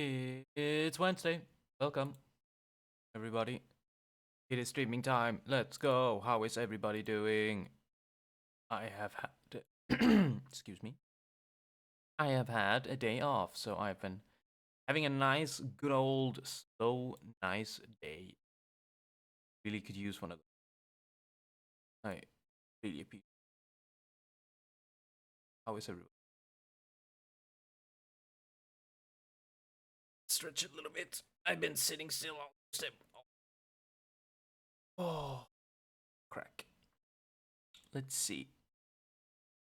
It's Wednesday. Welcome, everybody. It is streaming time. Let's go. How is everybody doing? I have had. Excuse me. I have had a day off, so I've been having a nice, good old, slow, nice day. Really could use one of those. I really appreciate. How is everybody? Stretch a little bit. I've been sitting still all step. Oh, crack. Let's see.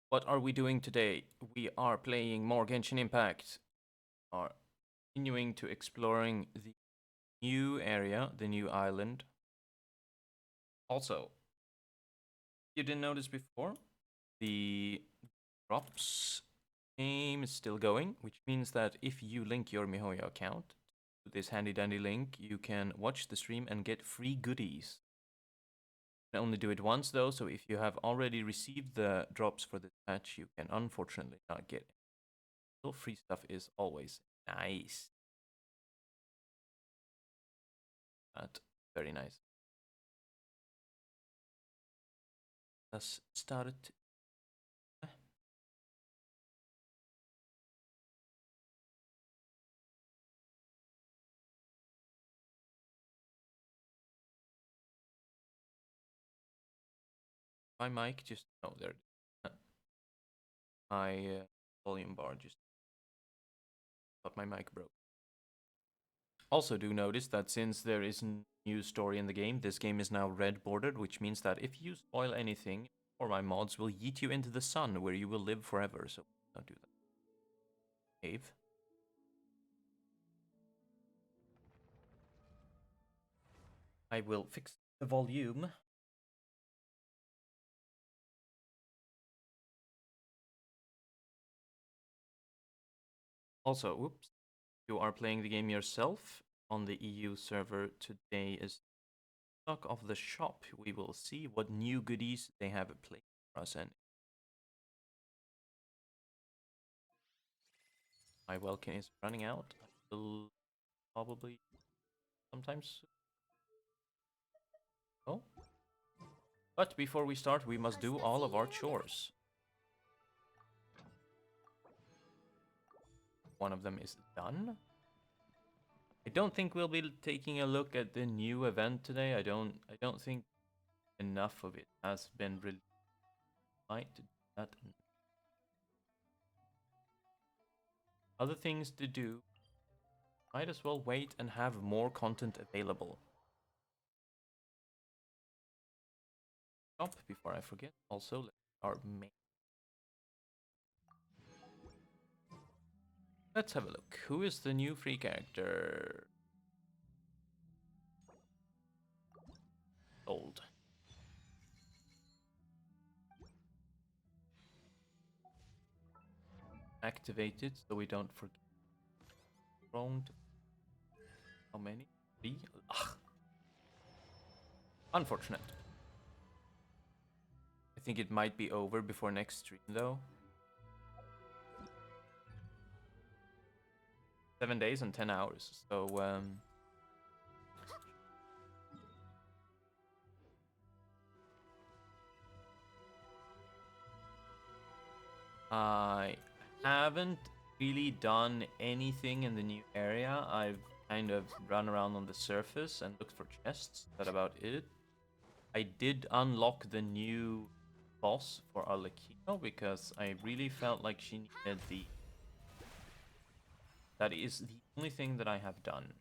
What are we doing today? We are playing more Genshin Impact. Are continuing to exploring the new area, the new island. Also, you didn't notice before, the drops game is still going, which means that if you link your MiHoYo account to this handy dandy link, you can watch the stream and get free goodies. You can only do it once though, so if you have already received the drops for this patch, you can unfortunately not get it. So free stuff is always nice. But very nice. Let's start it. My mic just oh there. My volume bar just thought my mic broke. Also, do notice that since there is a new story in the game, this game is now red bordered, which means that if you spoil anything, or my mods will yeet you into the sun where you will live forever. So don't do that. Cave. I will fix the volume. Also, oops, you are playing the game yourself on the EU server today is stock of the shop. We will see what new goodies they have played for us, and my Welkin is running out. I will probably sometimes. Oh, but before we start, we must do all of our chores. One of them is done. I don't think we'll be taking a look at the new event today. I don't think enough of it has been released. Might do that. Other things to do. Might as well wait and have more content available. Stop before I forget. Also, our main. Let's have a look. Who is the new free character? Old. Activate it so we don't forget. Wrong. How many? 3? Ugh. Unfortunate. I think it might be over before next stream though. 7 days and 10 hours. So I haven't really done anything in the new area. I've kind of run around on the surface and looked for chests. That's about it. I did unlock the new boss for Arlecchino because I really felt like she needed the. That is the only thing that I have done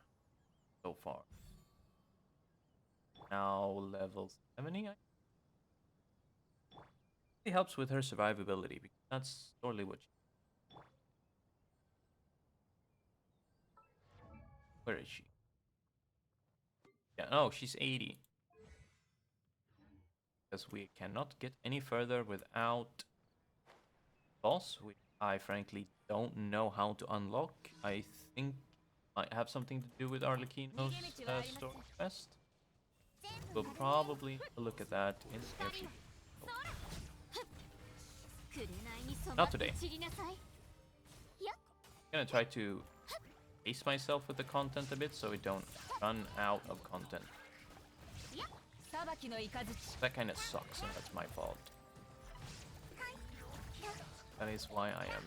so far. Now level 70. It helps with her survivability because that's totally what she. Where is she? Yeah, no, she's 80. Because we cannot get any further without boss, which I frankly don't know how to unlock. I think might have something to do with Arlecchino's story quest. We'll probably look at that in the near future. Not today. I'm gonna try to pace myself with the content a bit so we don't run out of content. That kind of sucks, and that's my fault. That is why I am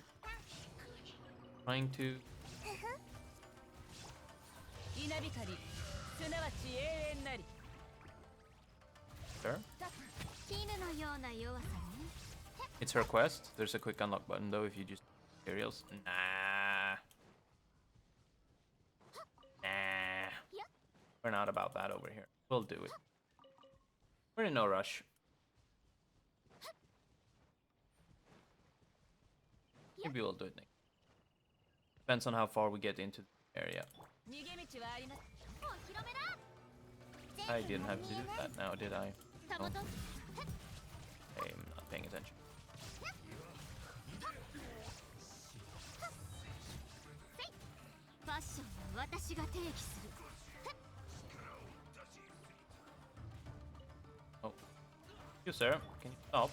trying to. Sure. It's her quest. There's a quick unlock button though if you just materials. Nah. We're not about that over here. We'll do it. We're in no rush. Maybe we'll do it next. Depends on how far we get into the area. I didn't have to do that now, did I? No. I'm not paying attention. Oh. You, sir. Can you stop?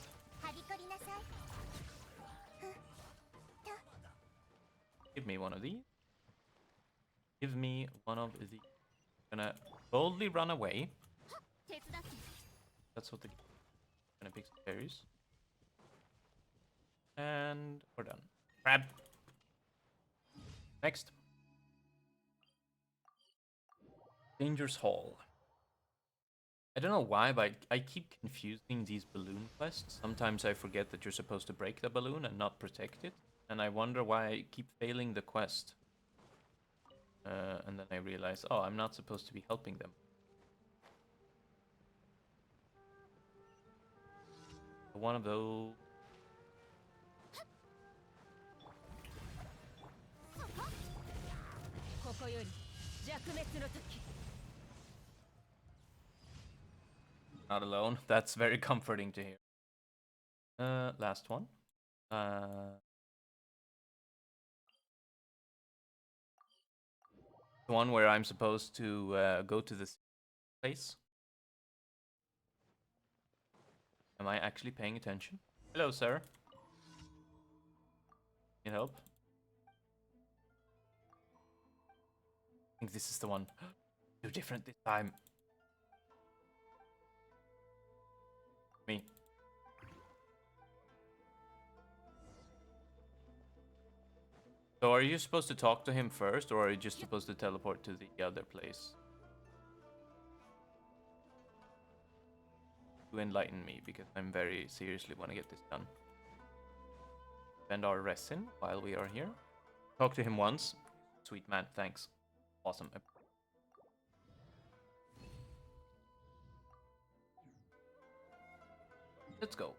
Give me one of these. Give me one of these. I'm gonna boldly run away. That's what the gonna pick some berries. And we're done. Grab. Next. Dangerous Hall. I don't know why, but I keep confusing these balloon quests. Sometimes I forget that you're supposed to break the balloon and not protect it. And I wonder why I keep failing the quest. And then I realize, oh, I'm not supposed to be helping them. One of those. Not alone. That's very comforting to hear. Last one. The one where I'm supposed to go to this place. Am I actually paying attention? Hello, sir. Need help? I think this is the one. Too different this time. Me. So are you supposed to talk to him first, or are you just supposed to teleport to the other place? To enlighten me, because I'm very seriously want to get this done. Spend our resin while we are here. Talk to him once. Sweet man, thanks. Awesome. Let's go.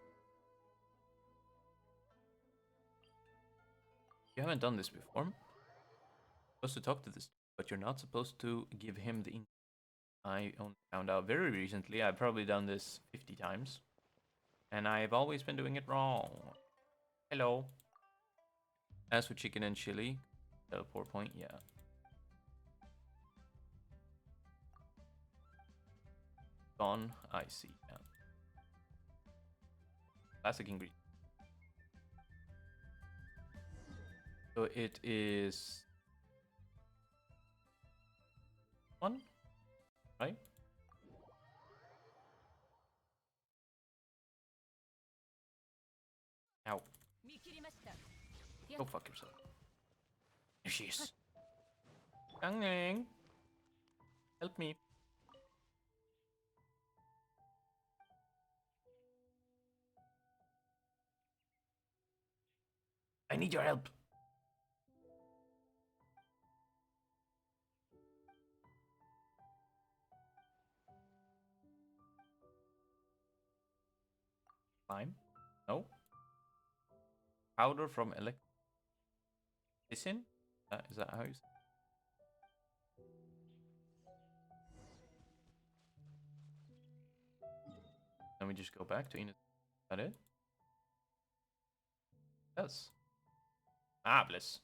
You haven't done this before. You're supposed to talk to this, but you're not supposed to give him the. I only found out very recently. I've probably done this 50 times. And I've always been doing it wrong. Hello. As for chicken and chili. Teleport point, yeah. Gone, I see. Yeah. Classic ingredient. So it is one, right? Ow. Go fuck yourself. There she is. Gang. Help me. I need your help. Lime? No. Powder from electricity? Is that how you say it? Then we just go back to Init. Is that it? Yes. Marvelous.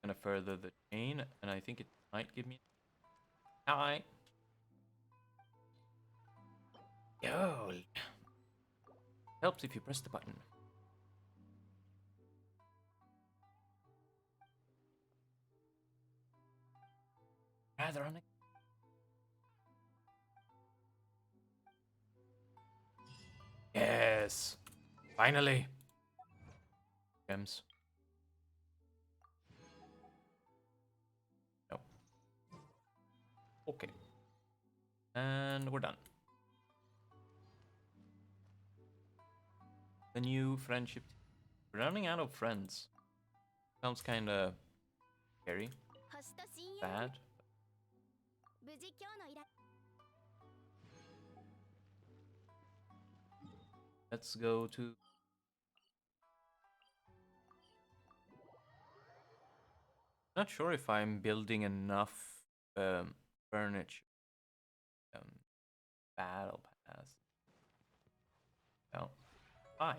Gonna further the chain, and I think it might give me. Hi. Gold. Helps if you press the button. Rather on it. Yes! Finally! Gems. No. Okay. And we're done. The new friendship. We're running out of friends. Sounds kinda scary. Bad. Let's go to... Not sure if I'm building enough furniture. Battle pass. No. Hi.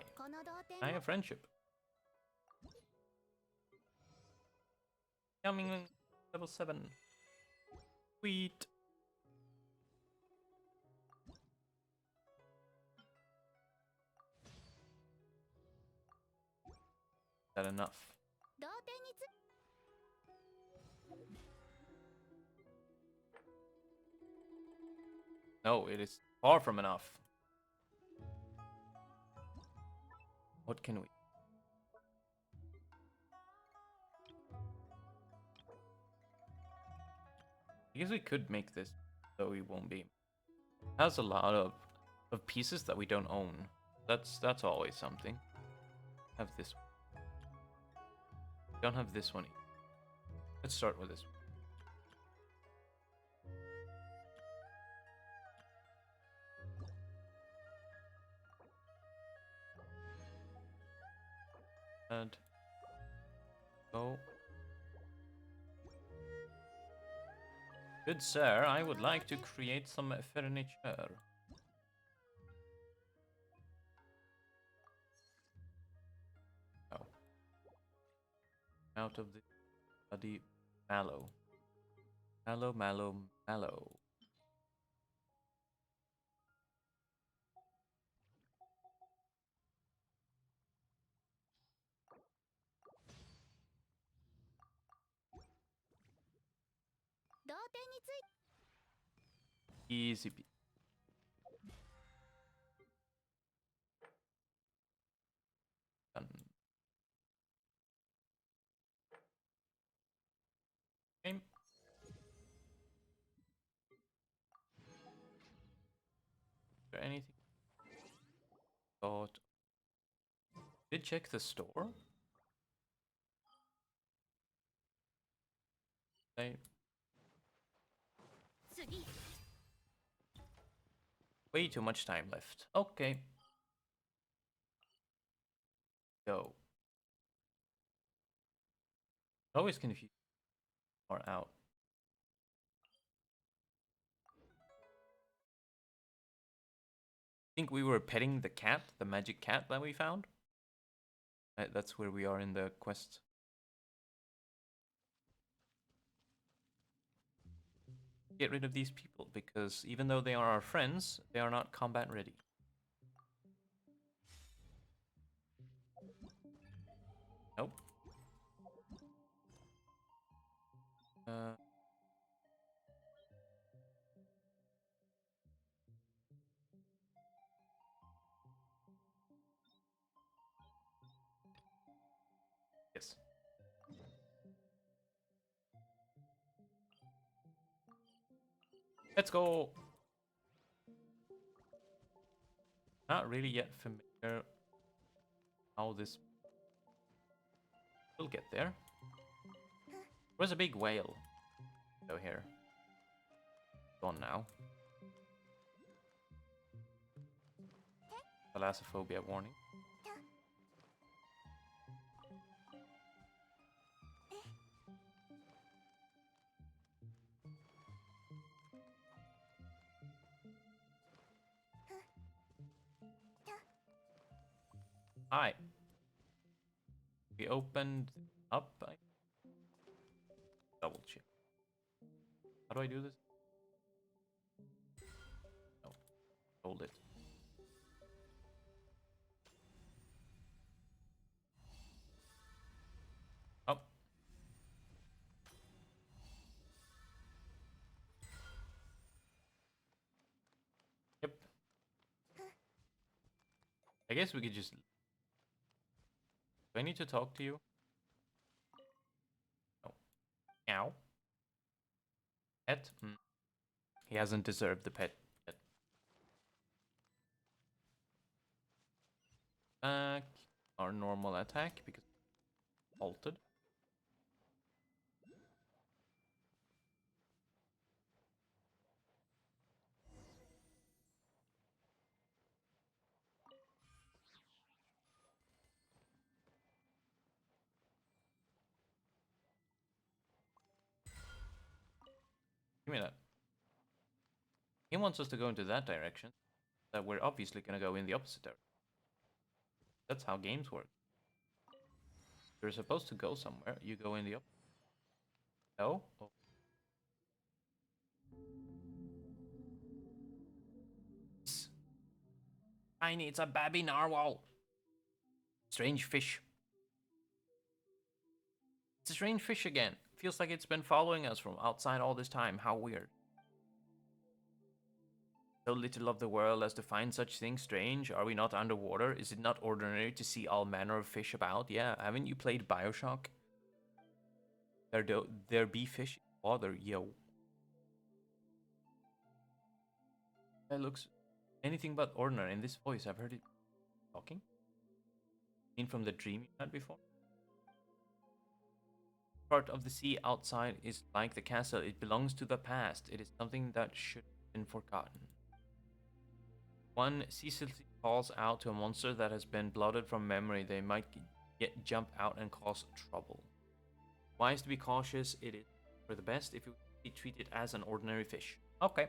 I have friendship. Coming in level 7. Sweet. Is that enough? No, it is far from enough. What can we... I guess we could make this, though we won't be. It has a lot of pieces that we don't own. That's always something. Have this one. Don't have this one either. Let's start with this one. And go. Good sir, I would like to create some furniture. Oh. Out of the bloody mallow. Mallow, mallow, mallow. Easy peasy. Done. Okay. Is there anything? Thought. Did check the store? I... Way too much time left. Okay. Go. Always confused. Or out. I think we were petting the cat, the magic cat that we found. That's where we are in the quest. Get rid of these people, because even though they are our friends, they are not combat ready. Nope. Uh, yes. Let's go. Not really yet familiar how this will get there. There's a big whale. So here. Gone now. Thalassophobia warning. Hi. We opened up. Double check. How do I do this? No. Hold it. I guess we could just... Do I need to talk to you? No. Meow. Pet? He hasn't deserved the pet yet. Back. Our normal attack because halted. Give me that. He wants us to go into that direction. That we're obviously gonna go in the opposite direction. That's how games work. You're supposed to go somewhere. You go in the opposite. No? Oh. Tiny, it's a babby narwhal. Strange fish. It's a strange fish again. Feels like it's been following us from outside all this time. How weird. So little of the world as to find such things strange. Are we not underwater? Is it not ordinary to see all manner of fish about? Yeah, haven't you played Bioshock? There be fish in water, yo. That looks anything but ordinary in this voice. I've heard it talking. In from the dream you had before? Part of the sea outside is like the castle. It belongs to the past. It is something that should have been forgotten. One ceaselessly calls out to a monster that has been blotted from memory. They might jump out and cause trouble. Wise to be cautious. It is for the best if you treat it as an ordinary fish. Okay.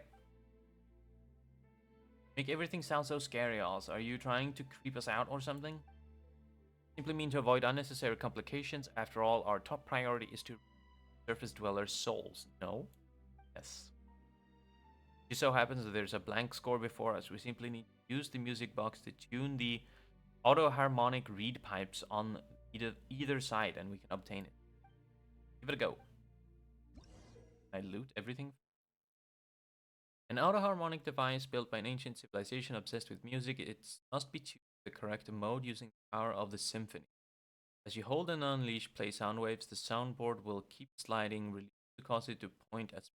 Make everything sound so scary, Oz. Are you trying to creep us out or something? Simply mean to avoid unnecessary complications. After all, our top priority is to surface dwellers' souls. No? Yes. It so happens that there's a blank score before us. We simply need to use the music box to tune the auto-harmonic reed pipes on either side, and we can obtain it. Give it a go. I loot everything. An auto-harmonic device built by an ancient civilization obsessed with music. It must be tuned to the correct mode using the power of the symphony. As you hold and unleash play sound waves, the soundboard will keep sliding, release to cause it to point at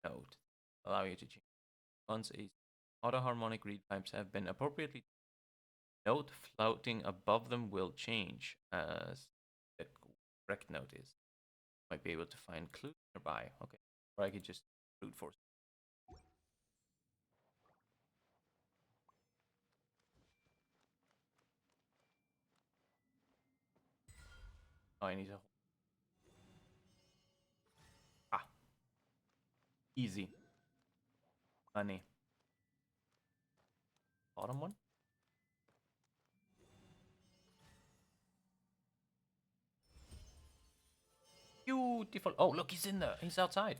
a note. Allow you to change. Once a auto-harmonic reed pipes have been appropriately, note floating above them will change as the correct note is. Might be able to find clues nearby. Okay, or I could just brute force. Oh, I need to. Ah, easy. Money. Bottom one. Beautiful. Oh, look, he's in there. He's outside.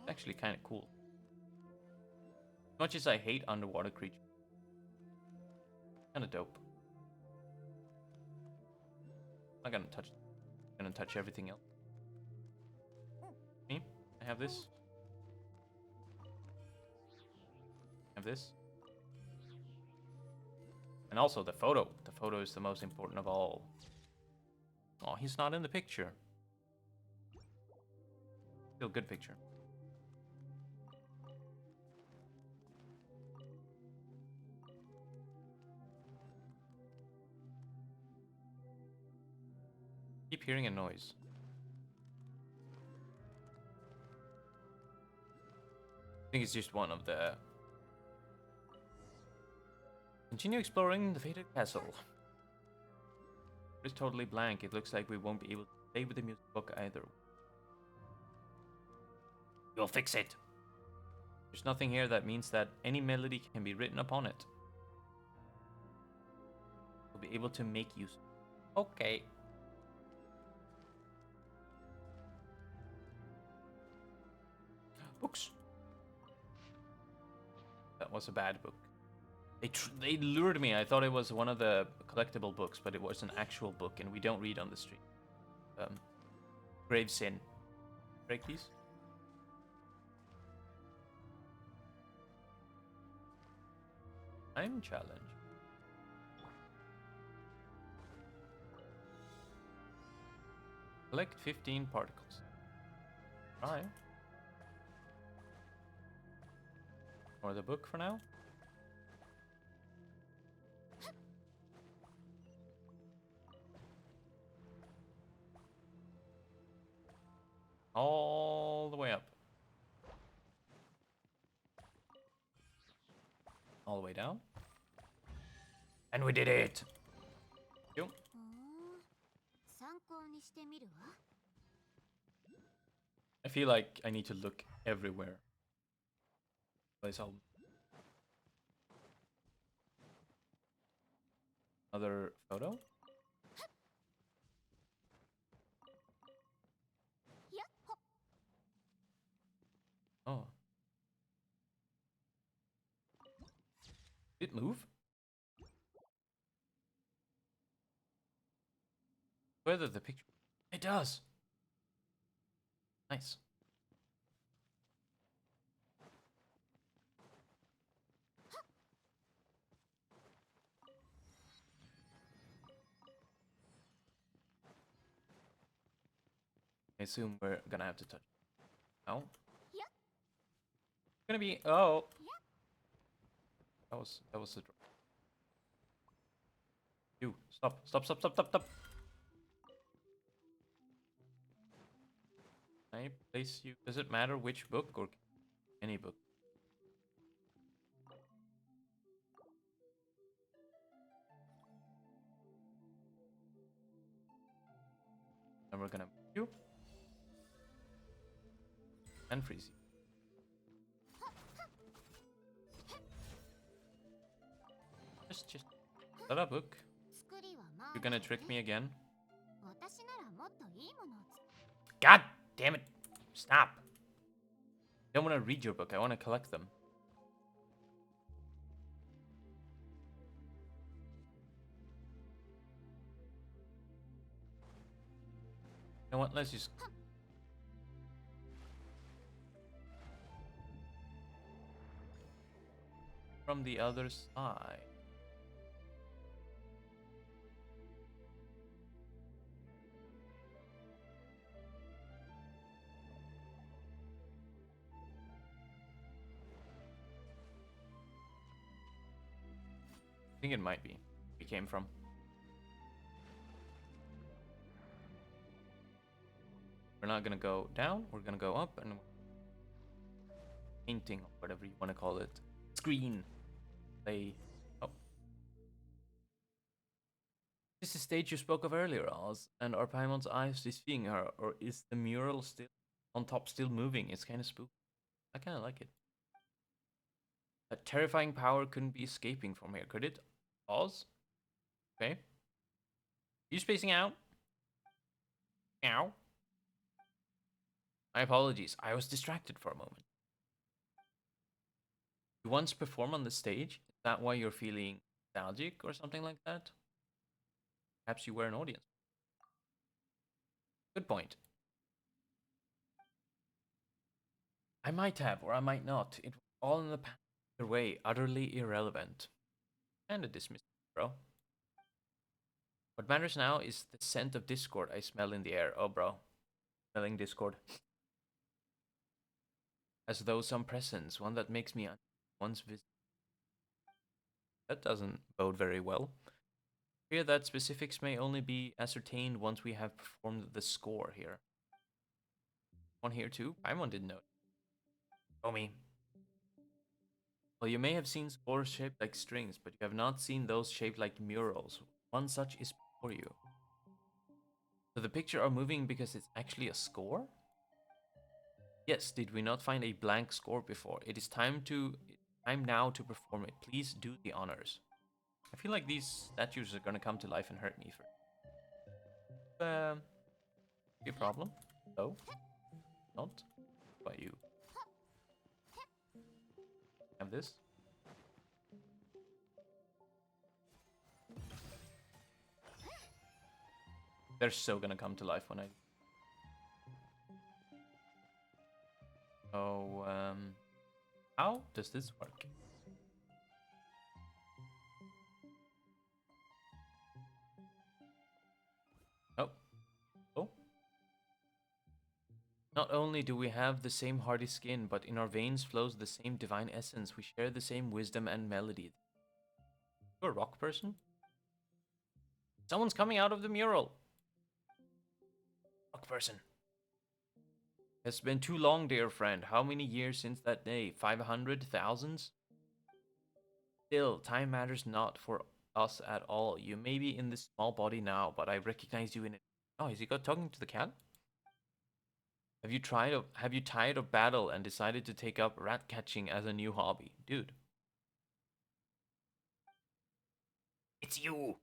Actually, kind of cool. As much as I hate underwater creatures, kind of dope. I'm not gonna touch everything else. Me? I have this. I have this. And also the photo. The photo is the most important of all. Oh, he's not in the picture. Still good picture. Keep hearing a noise. I think it's just one of the... Continue exploring the fated castle. It's totally blank. It looks like we won't be able to play with the music book either. We'll fix it. There's nothing here that means that any melody can be written upon it. We'll be able to make use. Okay. Books. That was a bad book. They lured me. I thought it was one of the collectible books, but it was an actual book, and we don't read on the street. Grave sin. Break these. Time challenge. Collect 15 particles. Try. Or the book for now. All the way up. All the way down. And we did it! Yo. I feel like I need to look everywhere. Place all. Another photo? Oh. Did it move? Whether the picture... It does! Nice. I assume we're gonna have to touch. No? Gonna be... Oh! That was the... You, stop, stop, stop, stop, stop, stop! Can I place you? Does it matter which book or any book? And we're gonna you and freeze you. Just let a book. You're gonna trick me again. God damn it! Stop! I don't want to read your book. I want to collect them. You know what? Let's just... From the other side. I think it might be. We came from. We're not gonna go down. We're gonna go up and painting or whatever you want to call it. Screen. Play. Oh. This is the stage you spoke of earlier, Oz, and are Paimon's eyes deceiving her, or is the mural still on top still moving? It's kind of spooky. I kind of like it. A terrifying power couldn't be escaping from here, could it? Oz? Okay. You spacing out? Ow. My apologies. I was distracted for a moment. You once performed on the stage? Is that why you're feeling nostalgic or something like that? Perhaps you were an audience. Good point. I might have, or I might not. It was all in the past. Either way, utterly irrelevant. Kinda dismissed, bro. What matters now is the scent of discord I smell in the air. Oh, bro. Smelling discord. As though some presence, one that makes me once visit. That doesn't bode very well. Fear that specifics may only be ascertained once we have performed the score here. One here too? Paimon didn't know. Oh me. Well, you may have seen scores shaped like strings, but you have not seen those shaped like murals. One such is before you. So the picture are moving because it's actually a score? Yes, did we not find a blank score before? It is time now to perform it. Please do the honors. I feel like these statues are gonna come to life and hurt me for be a problem. No, not. But you have this. They're so gonna come to life when I... Oh, how does this work? Not only do we have the same hardy skin, but in our veins flows the same divine essence. We share the same wisdom and melody. You're a rock person? Someone's coming out of the mural. Rock person. It's been too long, dear friend. How many years since that day? 500? Thousands? Still, time matters not for us at all. You may be in this small body now, but I recognize you in it. Oh, is he got talking to the cat? Have you tired of battle and decided to take up rat catching as a new hobby? Dude. It's you.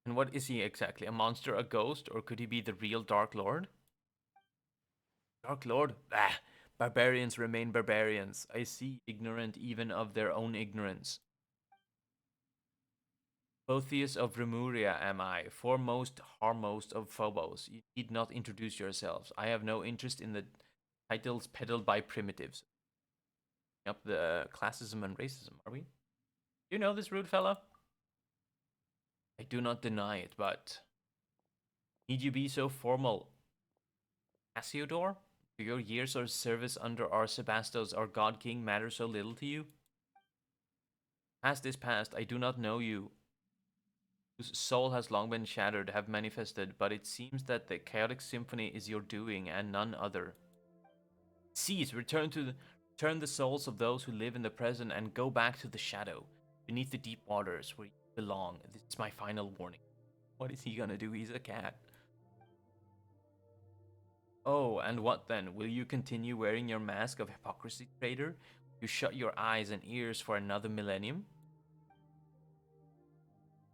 And what is he exactly? A monster, a ghost, or could he be the real Dark Lord? Dark Lord? Ah, barbarians remain barbarians. I see, ignorant even of their own ignorance. Boethius of Remuria am I, foremost, harmost of Phobos. You need not introduce yourselves. I have no interest in the titles peddled by primitives. Up the classism and racism, are we? Do you know this rude fella? I do not deny it, but need you be so formal? Cassiodor? Do your years of service under our Sebastos, our God King, matter so little to you? Past is past, I do not know you, whose soul has long been shattered, have manifested, but it seems that the chaotic symphony is your doing and none other. Cease, return the souls of those who live in the present and go back to the shadow, beneath the deep waters where you belong. This is my final warning. What is he gonna do? He's a cat. Oh, and what then? Will you continue wearing your mask of hypocrisy, traitor? You shut your eyes and ears for another millennium?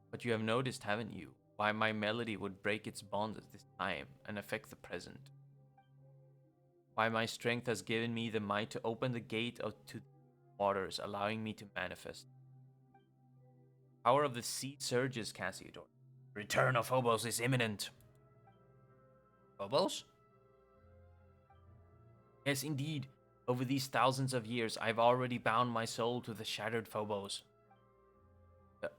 But you have noticed, haven't you, why my melody would break its bonds at this time and affect the present? Why my strength has given me the might to open the gate to the waters, allowing me to manifest. Power of the sea surges, Cassiodor. Return of Phobos is imminent. Phobos? Yes, indeed. Over these thousands of years, I've already bound my soul to the shattered Phobos. The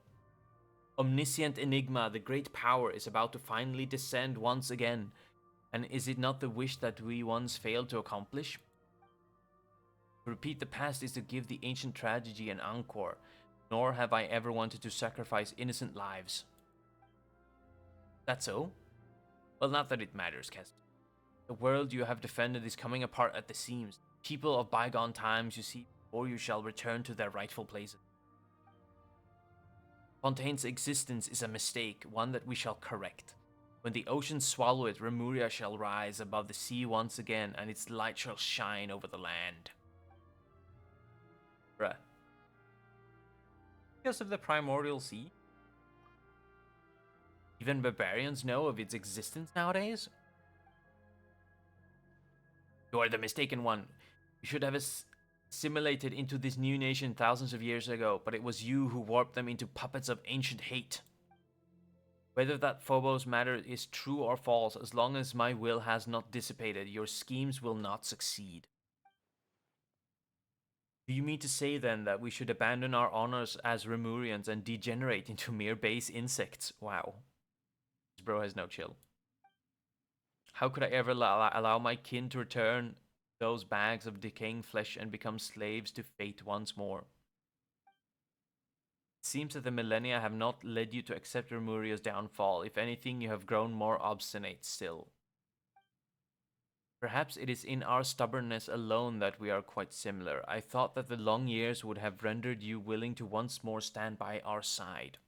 omniscient enigma, the great power, is about to finally descend once again. And is it not the wish that we once failed to accomplish? To repeat the past is to give the ancient tragedy an encore, nor have I ever wanted to sacrifice innocent lives. That so? Well, not that it matters, Cass. The world you have defended is coming apart at the seams. People of bygone times you see before you shall return to their rightful places. Fontaine's existence is a mistake, one that we shall correct. When the oceans swallow it, Remuria shall rise above the sea once again, and its light shall shine over the land. Bruh. Because of the primordial sea? Even barbarians know of its existence nowadays? You are the mistaken one. You should have assimilated into this new nation thousands of years ago, but it was you who warped them into puppets of ancient hate. Whether that Phobos matter is true or false, as long as my will has not dissipated, your schemes will not succeed. Do you mean to say then that we should abandon our honors as Remurians and degenerate into mere base insects? Wow. This bro has no chill. How could I ever allow my kin to return those bags of decaying flesh and become slaves to fate once more? It seems that the millennia have not led you to accept Remuria's downfall. If anything, you have grown more obstinate still. Perhaps it is in our stubbornness alone that we are quite similar. I thought that the long years would have rendered you willing to once more stand by our side.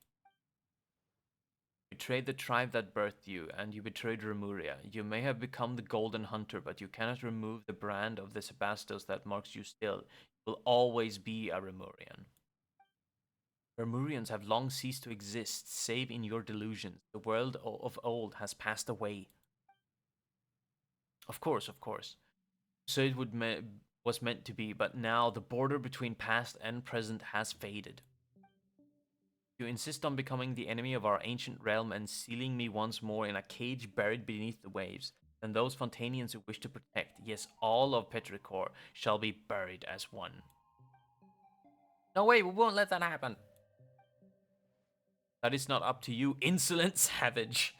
You betrayed the tribe that birthed you, and you betrayed Remuria. You may have become the Golden Hunter, but you cannot remove the brand of the Sebastos that marks you still. You will always be a Remurian. Remurians have long ceased to exist, save in your delusions. The world of old has passed away. Of course, of course. So it was meant to be, but now the border between past and present has faded. You insist on becoming the enemy of our ancient realm and sealing me once more in a cage buried beneath the waves. And those Fontanians who wish to protect, yes, all of Petrichor, shall be buried as one. No way, we won't let that happen. That is not up to you, insolent savage.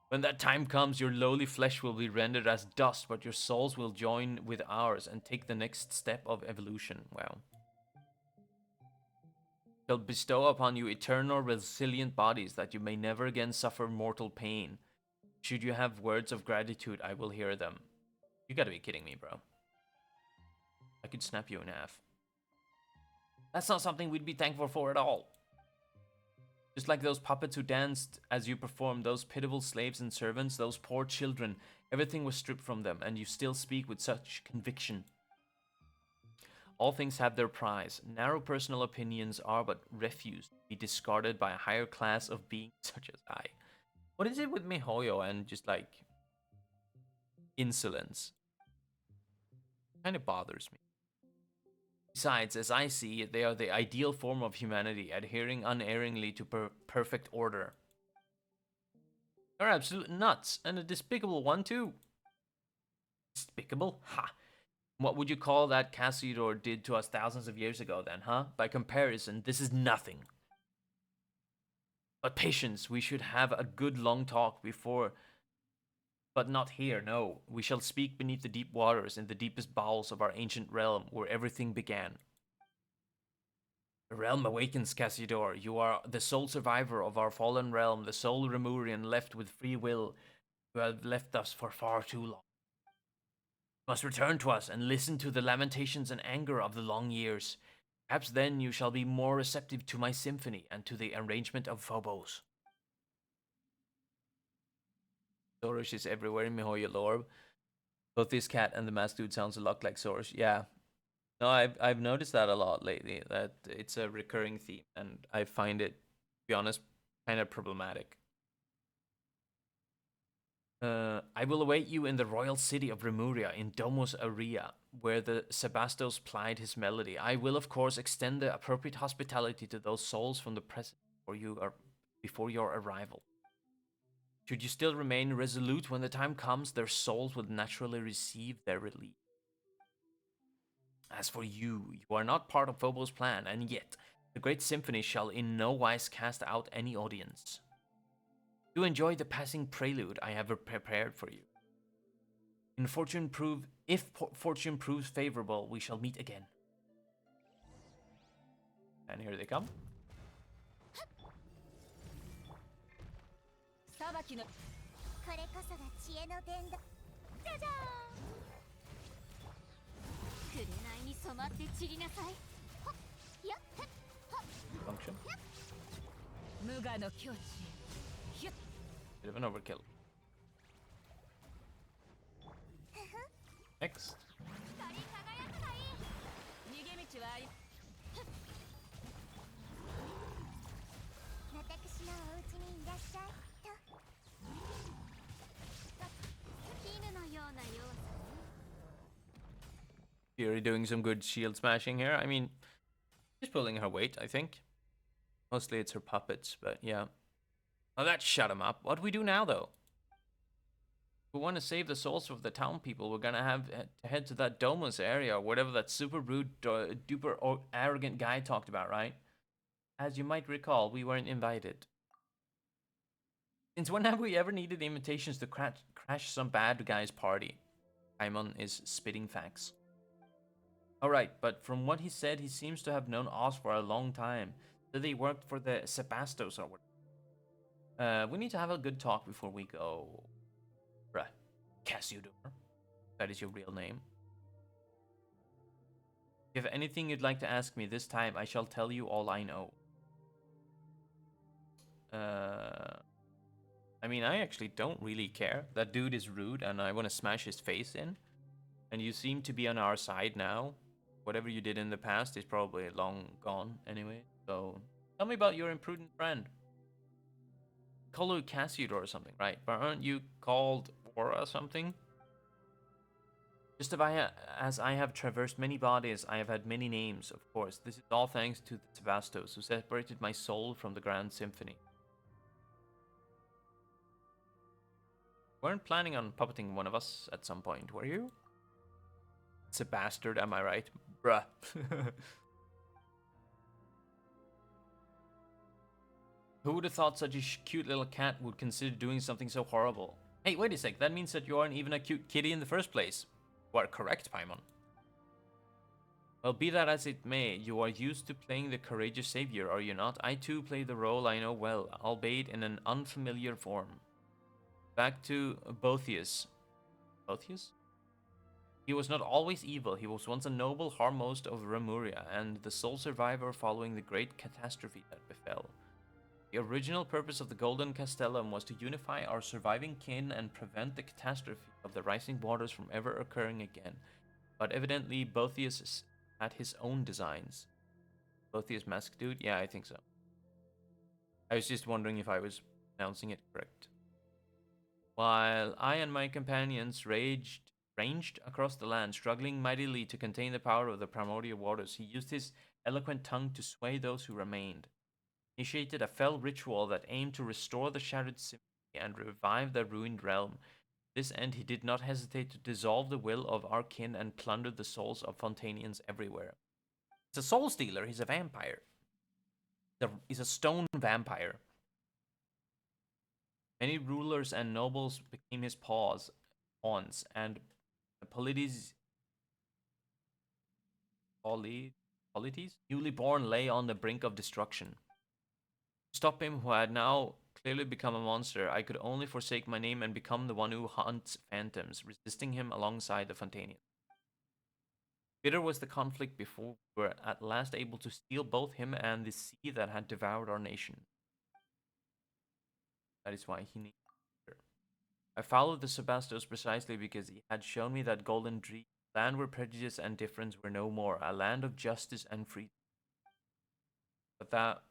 When that time comes, your lowly flesh will be rendered as dust, but your souls will join with ours and take the next step of evolution. Wow. Shall bestow upon you eternal, resilient bodies that you may never again suffer mortal pain. Should you have words of gratitude, I will hear them. You gotta be kidding me, bro. I could snap you in half. That's not something we'd be thankful for at all. Just like those puppets who danced as you performed, those pitiful slaves and servants, those poor children, everything was stripped from them, and you still speak with such conviction. All things have their price. Narrow personal opinions are but refuse to be discarded by a higher class of beings such as I. What is it with Mihoyo and just like insolence? Kind of bothers me. Besides, as I see it, they are the ideal form of humanity, adhering unerringly to perfect order. They're absolute nuts, and a despicable one too. Despicable? Ha! What would you call that Cassidor did to us thousands of years ago then, huh? By comparison, this is nothing. But patience, we should have a good long talk before... But not here, no. We shall speak beneath the deep waters, in the deepest bowels of our ancient realm, where everything began. The realm awakens, Cassidor. You are the sole survivor of our fallen realm, the sole Remurian left with free will, who have left us for far too long. You must return to us and listen to the lamentations and anger of the long years. Perhaps then you shall be more receptive to my symphony and to the arrangement of Phobos. Soros is everywhere in Mihoyo lore. Both this cat and the masked dude sounds a lot like Soros. Yeah. No, I've noticed that a lot lately, that it's a recurring theme, and I find it, to be honest, kind of problematic. I will await you in the royal city of Remuria, in Domus Aurea, where the Sebastos plied his melody. I will, of course, extend the appropriate hospitality to those souls from the present before your arrival. Should you still remain resolute when the time comes, their souls will naturally receive their release. As for you, you are not part of Phobos' plan, and yet the great symphony shall in no wise cast out any audience. Do enjoy the passing prelude I have prepared for you. If fortune proves favorable, we shall meet again. And here they come. Function. Bit of an overkill. Next. Fury doing some good shield smashing here. I mean, she's pulling her weight, I think. Mostly it's her puppets, but yeah. Oh, that shut him up. What do we do now, though? If we want to save the souls of the town people, we're gonna have to head to that Domus area, or whatever that super rude, duper arrogant guy talked about, right? As you might recall, we weren't invited. Since when have we ever needed invitations to crash some bad guy's party? Paimon is spitting facts. Alright, but from what he said, he seems to have known Oz for a long time. That he worked for the Sebastos or whatever. We need to have a good talk before we go. Bruh. Cassidor. That is your real name. If you have anything you'd like to ask me this time, I shall tell you all I know. I mean, I actually don't really care. That dude is rude and I want to smash his face in. And you seem to be on our side now. Whatever you did in the past is probably long gone anyway. So, tell me about your imprudent friend. Call you Cassidor or something, right? But aren't you called Aura or something? Just as I have traversed many bodies, I have had many names, of course. This is all thanks to the Sebastos, who separated my soul from the Grand Symphony. Weren't planning on puppeting one of us at some point, were you? It's a bastard, am I right? Bruh. Who would have thought such a cute little cat would consider doing something so horrible? Hey, wait a sec, that means that you aren't even a cute kitty in the first place. You are correct, Paimon. Well, be that as it may, you are used to playing the courageous savior, are you not? I too play the role I know well, albeit in an unfamiliar form. Back to Boethius. Boethius? He was not always evil. He was once a noble Harmost of Remuria, and the sole survivor following the great catastrophe that befell. The original purpose of the Golden Castellum was to unify our surviving kin and prevent the catastrophe of the rising waters from ever occurring again. But evidently, Boethius had his own designs. Boethius Mask Dude? Yeah, I think so. I was just wondering if I was pronouncing it correct. While I and my companions ranged across the land, struggling mightily to contain the power of the primordial waters, he used his eloquent tongue to sway those who remained. Initiated a fell ritual that aimed to restore the shattered symphony and revive the ruined realm. To this end, he did not hesitate to dissolve the will of our kin and plunder the souls of Fontanians everywhere. He's a soul stealer. He's a vampire. He's a stone vampire. Many rulers and nobles became his pawns, and Polides, Polites, newly born, lay on the brink of destruction. To stop him, who had now clearly become a monster, I could only forsake my name and become the one who hunts phantoms, resisting him alongside the Fontanians. Bitter was the conflict before we were at last able to steal both him and the sea that had devoured our nation. That is why he needed her. I followed the Sebastos precisely because he had shown me that golden dream, land where prejudice and difference were no more, a land of justice and freedom. But that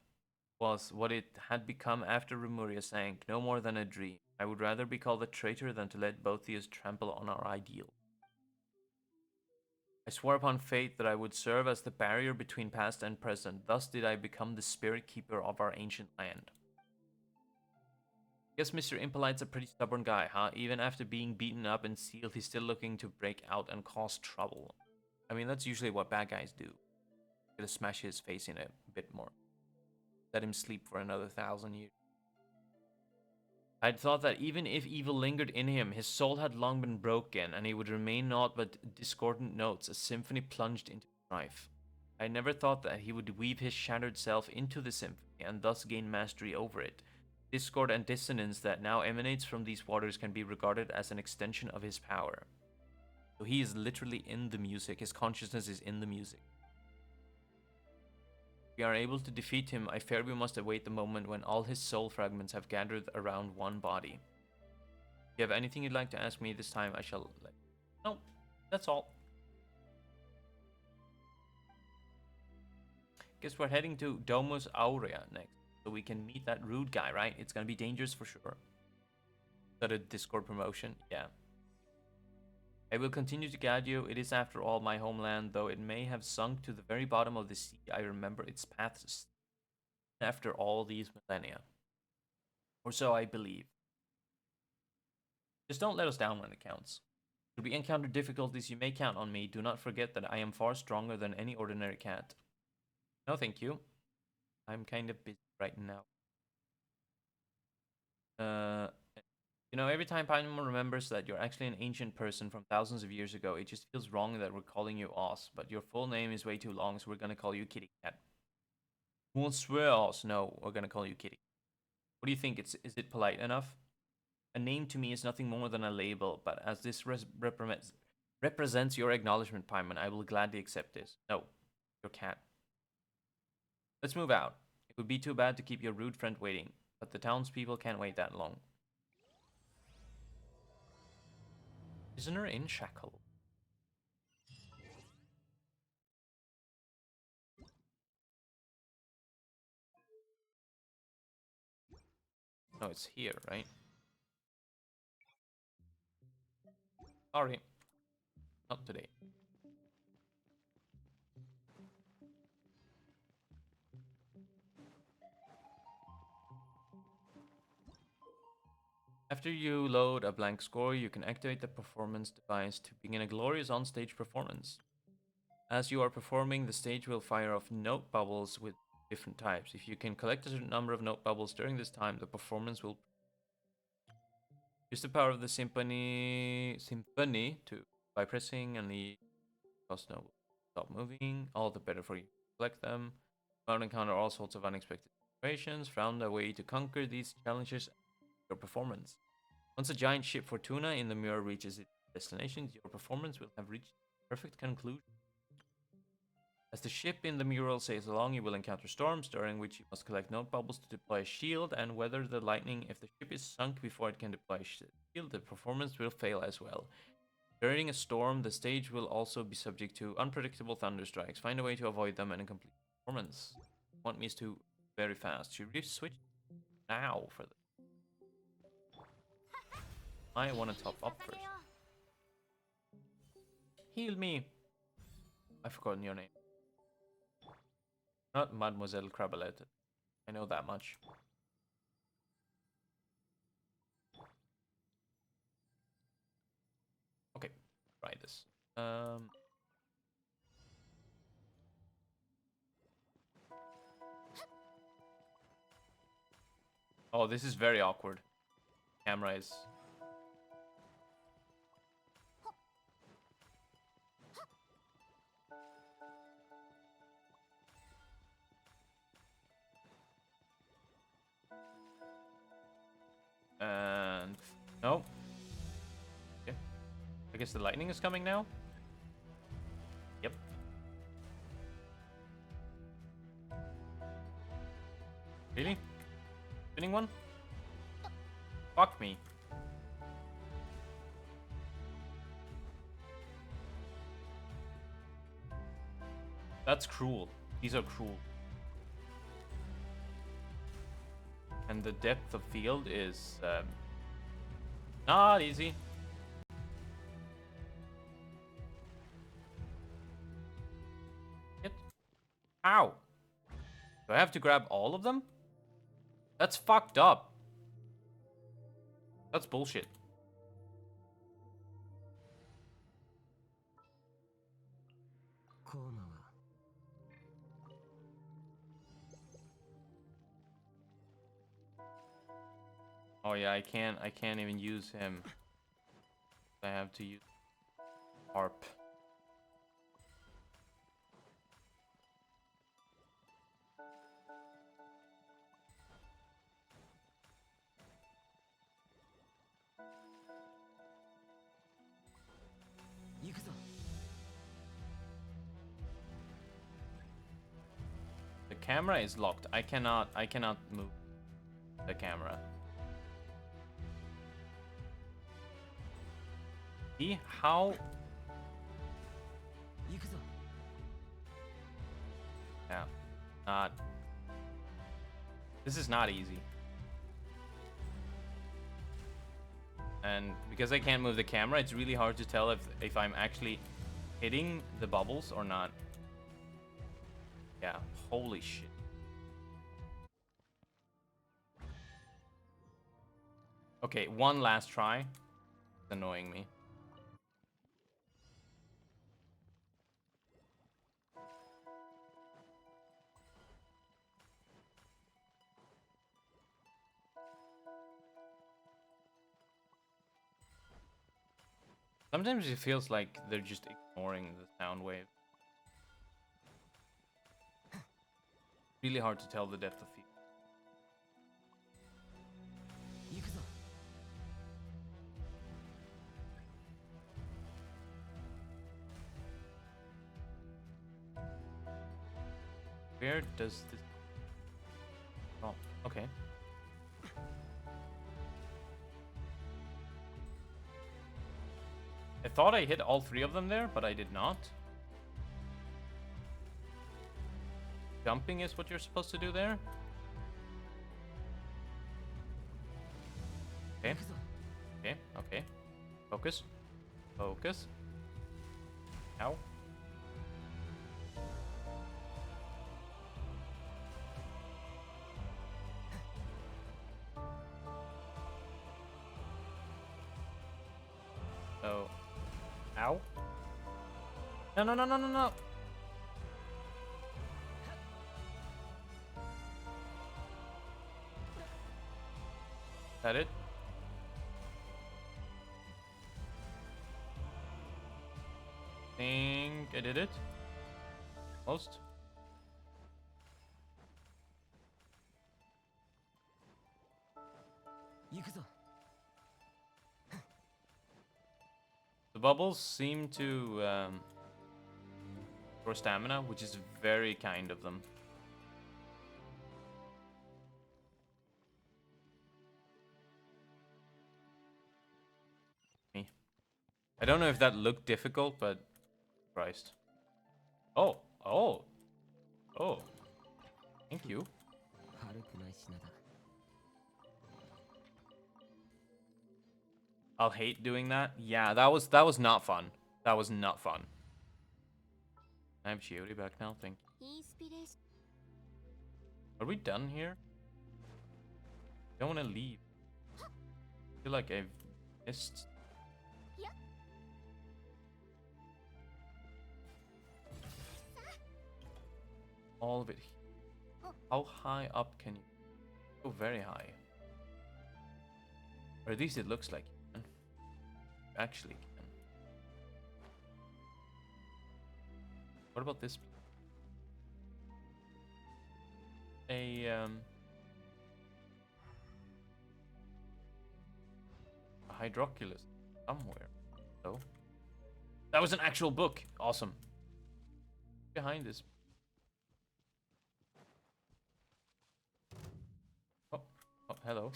was what it had become after Remuria sank, no more than a dream. I would rather be called a traitor than to let Boethius trample on our ideal. I swore upon fate that I would serve as the barrier between past and present. Thus did I become the spirit keeper of our ancient land. Guess Mr. Impolite's a pretty stubborn guy, huh? Even after being beaten up and sealed, he's still looking to break out and cause trouble. I mean, that's usually what bad guys do. Gonna smash his face in a bit more. Let him sleep for another 1,000 years. I'd thought that even if evil lingered in him, his soul had long been broken, and he would remain naught but discordant notes, a symphony plunged into strife. I never thought that he would weave his shattered self into the symphony, and thus gain mastery over it. Discord and dissonance that now emanates from these waters can be regarded as an extension of his power. So he is literally in the music, his consciousness is in the music. If we are able to defeat him, I fear we must await the moment when all his soul fragments have gathered around one body. If you have anything you'd like to ask me this time, I shall let you. No, that's all. Guess we're heading to Domus Aurea next, so we can meet that rude guy, right? It's gonna be dangerous for sure. Is that a Discord promotion? Yeah. I will continue to guide you. It is, after all, my homeland, though it may have sunk to the very bottom of the sea. I remember its paths after all these millennia. Or so I believe. Just don't let us down when it counts. Should we encounter difficulties, you may count on me. Do not forget that I am far stronger than any ordinary cat. No, thank you. I'm kind of busy right now. Uh, every time Paimon remembers that you're actually an ancient person from thousands of years ago, it just feels wrong that we're calling you Oz. But your full name is way too long, so we're gonna call you Kitty Cat. Bonsoir, Oz. No, we're gonna call you Kitty. What do you think? Is it polite enough? A name to me is nothing more than a label, but as this represents your acknowledgement, Paimon, I will gladly accept this. No, your cat. Let's move out. It would be too bad to keep your rude friend waiting, but the townspeople can't wait that long. Prisoner in shackle. No, it's here, right? Sorry, not today. After you load a blank score, you can activate the performance device to begin a glorious on-stage performance. As you are performing, the stage will fire off note bubbles with different types. If you can collect a certain number of note bubbles during this time, the performance will use the power of the symphony to by pressing and the cost note will stop moving. All the better for you to collect them. You might encounter all sorts of unexpected situations. Found a way to conquer these challenges. Your performance. Once a giant ship Fortuna in the mirror reaches its destination, your performance will have reached a perfect conclusion. As the ship in the mural sails along, you will encounter storms, during which you must collect note bubbles to deploy a shield and weather the lightning. If the ship is sunk before it can deploy a shield, the performance will fail as well. During a storm, the stage will also be subject to unpredictable thunderstrikes. Find a way to avoid them and complete the performance. Want me to very fast. Should we switch now for this? I want to top up first. Heal me. I've forgotten your name. Not Mademoiselle Crabalette. I know that much. Okay, try this. Oh, this is very awkward. Camera is... And... No. Okay. I guess the lightning is coming now? Yep. Really? Spinning one? Fuck me. That's cruel. These are cruel. And the depth of field is not easy. Hit. Ow. Do I have to grab all of them? That's fucked up. That's bullshit. Oh yeah, I can't even use him. I have to use harp. The camera is locked. I cannot move the camera. See how? Yeah, not. This is not easy. And because I can't move the camera, it's really hard to tell if I'm actually hitting the bubbles or not. Yeah, holy shit. Okay, one last try. It's annoying me. Sometimes it feels like they're just ignoring the sound wave. Really hard to tell the depth of field. Where does this... Oh, okay. I thought I hit all three of them there, but I did not. Jumping is what you're supposed to do there. Okay. Okay, okay. Focus. Focus. Ow. Oh. Ow. No, no, no, no, no, no. that it? Think I did it. Most. The bubbles seem to for stamina, which is very kind of them. Me. I don't know if that looked difficult, but Christ. Oh, oh, oh. Thank you. I'll hate doing that. Yeah, that was not fun. That was not fun. I have Chiori back now, thank you. Are we done here? I don't want to leave. I feel like I've missed. All of it. How high up can you go? Very high. Or at least it looks like you can. You actually can. What about this? A hydroculus somewhere. So that was an actual book. Awesome. Behind this. Oh, oh, hello.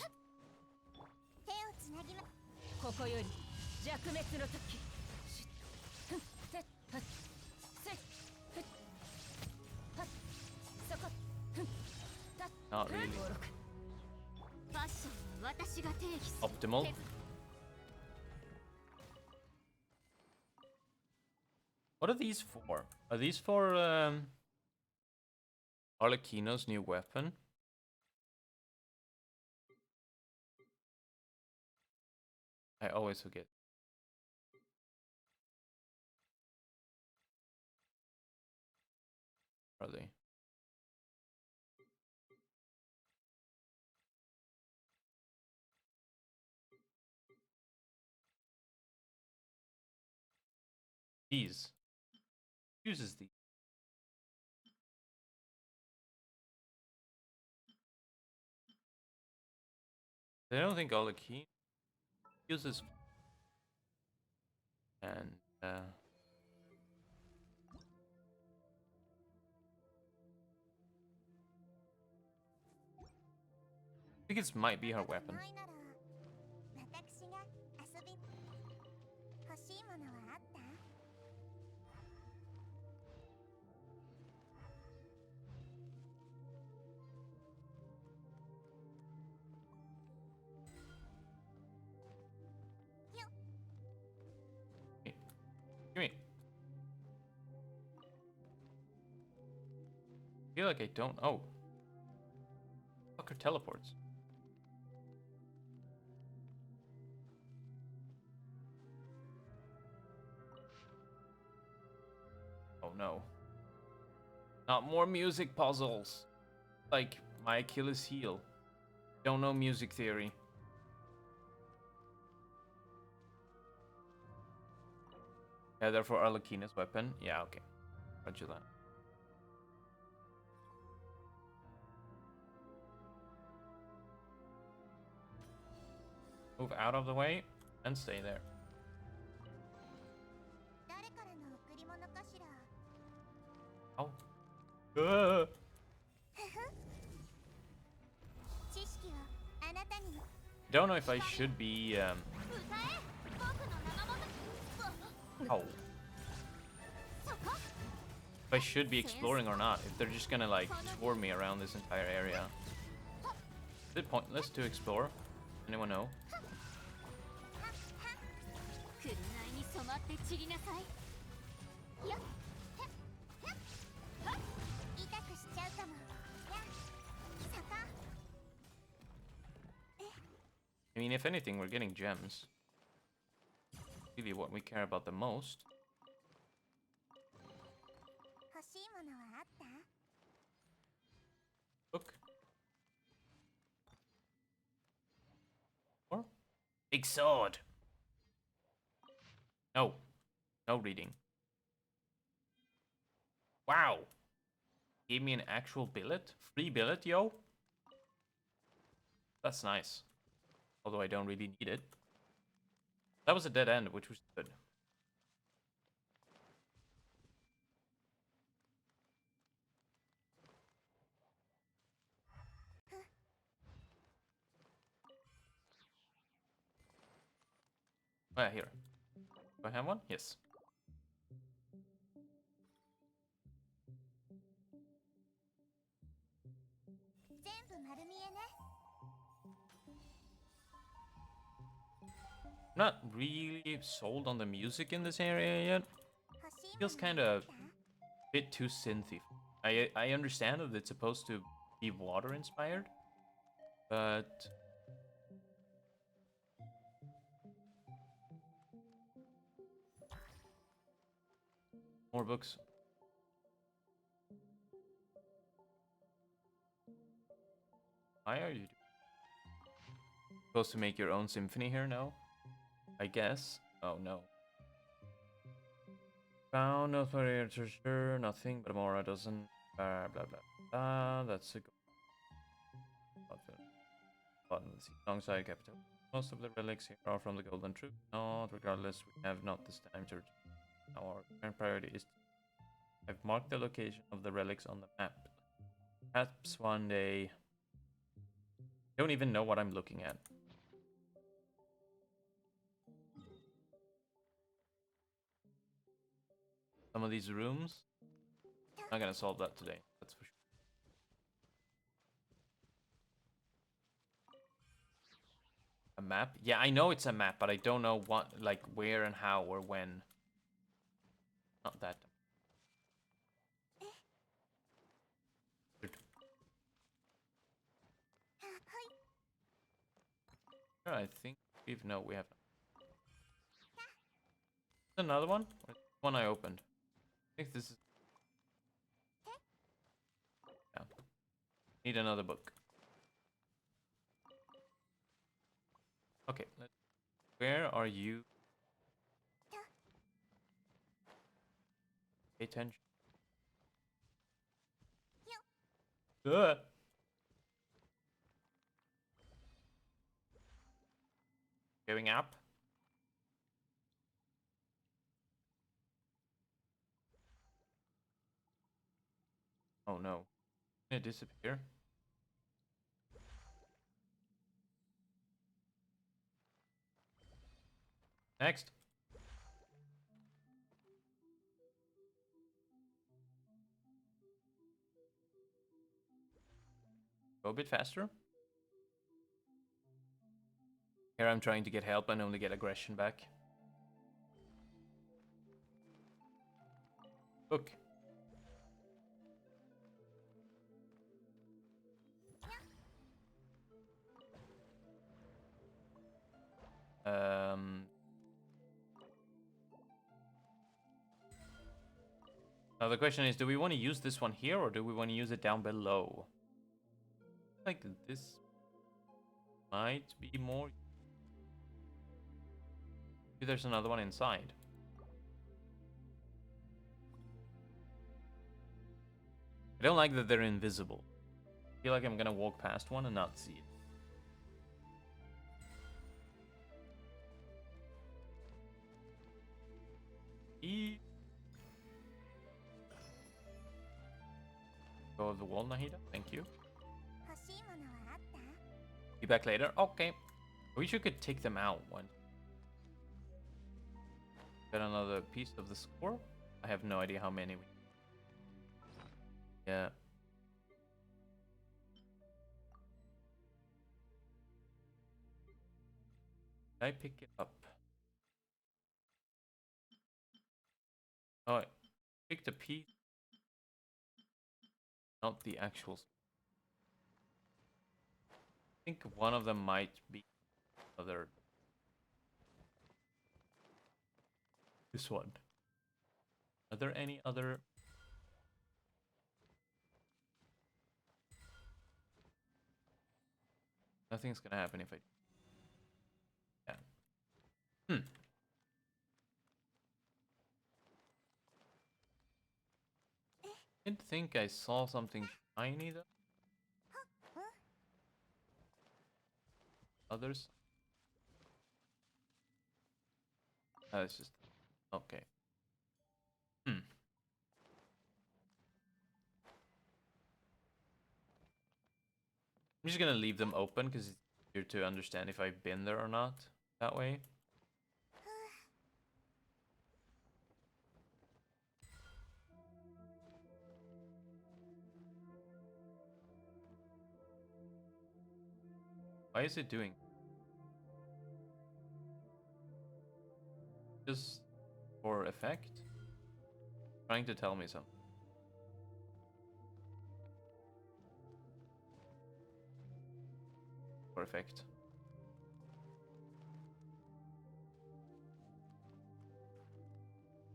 Not really optimal. What are these for? Are these for Arlecchino's new weapon? I always forget. Are they? These. Uses these. I don't think Arlecchino uses. And I think it might be her weapon. Gimme. I feel like I don't. Oh. Fucker teleports. Oh no. Not more music puzzles. Like my Achilles heel. Don't know music theory. Yeah, therefore Arlecchino's weapon. Yeah, okay. Roger that. Move out of the way and stay there. Oh. Don't know if I should be oh. If I should be exploring or not. If they're just gonna like tour me around this entire area. Is it pointless to explore? Anyone know? I mean, if anything, we're getting gems. Really what we care about the most. Look. Big sword. No. No reading. Wow. Gave me an actual billet. Free billet, yo. That's nice. Although I don't really need it. That was a dead end, which was good. Here. Do I have one? Yes. I'm not really sold on the music in this area yet. Feels kind of a bit too synthy. I understand that it's supposed to be water inspired, but more books. Why are you supposed to make your own symphony here? No, I guess. Oh no. Found no literature, nothing, but Amora doesn't. Blah blah blah. That's a good button. Alongside capital. Most of the relics here are from the Golden Troop. Not regardless, we have not this time to. Our current priority is. I've marked the location of the relics on the map. Perhaps one day. I don't even know what I'm looking at. Some of these rooms. Not gonna solve that today. That's for sure. A map? Yeah, I know it's a map, but I don't know what, like, where and how or when. Not that. I think we have another one. One I opened. I think this is. Yeah. Need another book. Okay. Where are you? Pay attention. Ugh. Going up. Oh no. It disappear. Next. Go a bit faster. Here I'm trying to get help and only get aggression back. Look. Um. Now the question is, do we want to use this one here or do we want to use it down below? Like this might be more. Maybe there's another one inside. I don't like that they're invisible. I feel like I'm gonna walk past one and not see it. Go of the wall, Nahida. Thank you. Be back later. Okay. I wish you could take them out one. Get another piece of the score. I have no idea how many we. Yeah. Did I pick it up? Oh, I picked a piece. Not the actual. I think one of them might be other. This one. Are there any other? Nothing's gonna happen if I. Yeah. Didn't think I saw something shiny though. Others? It's just okay. Hmm. I'm just gonna leave them open because it's easier to understand if I've been there or not. That way. Why is it doing? Just for effect? Trying to tell me something. For effect.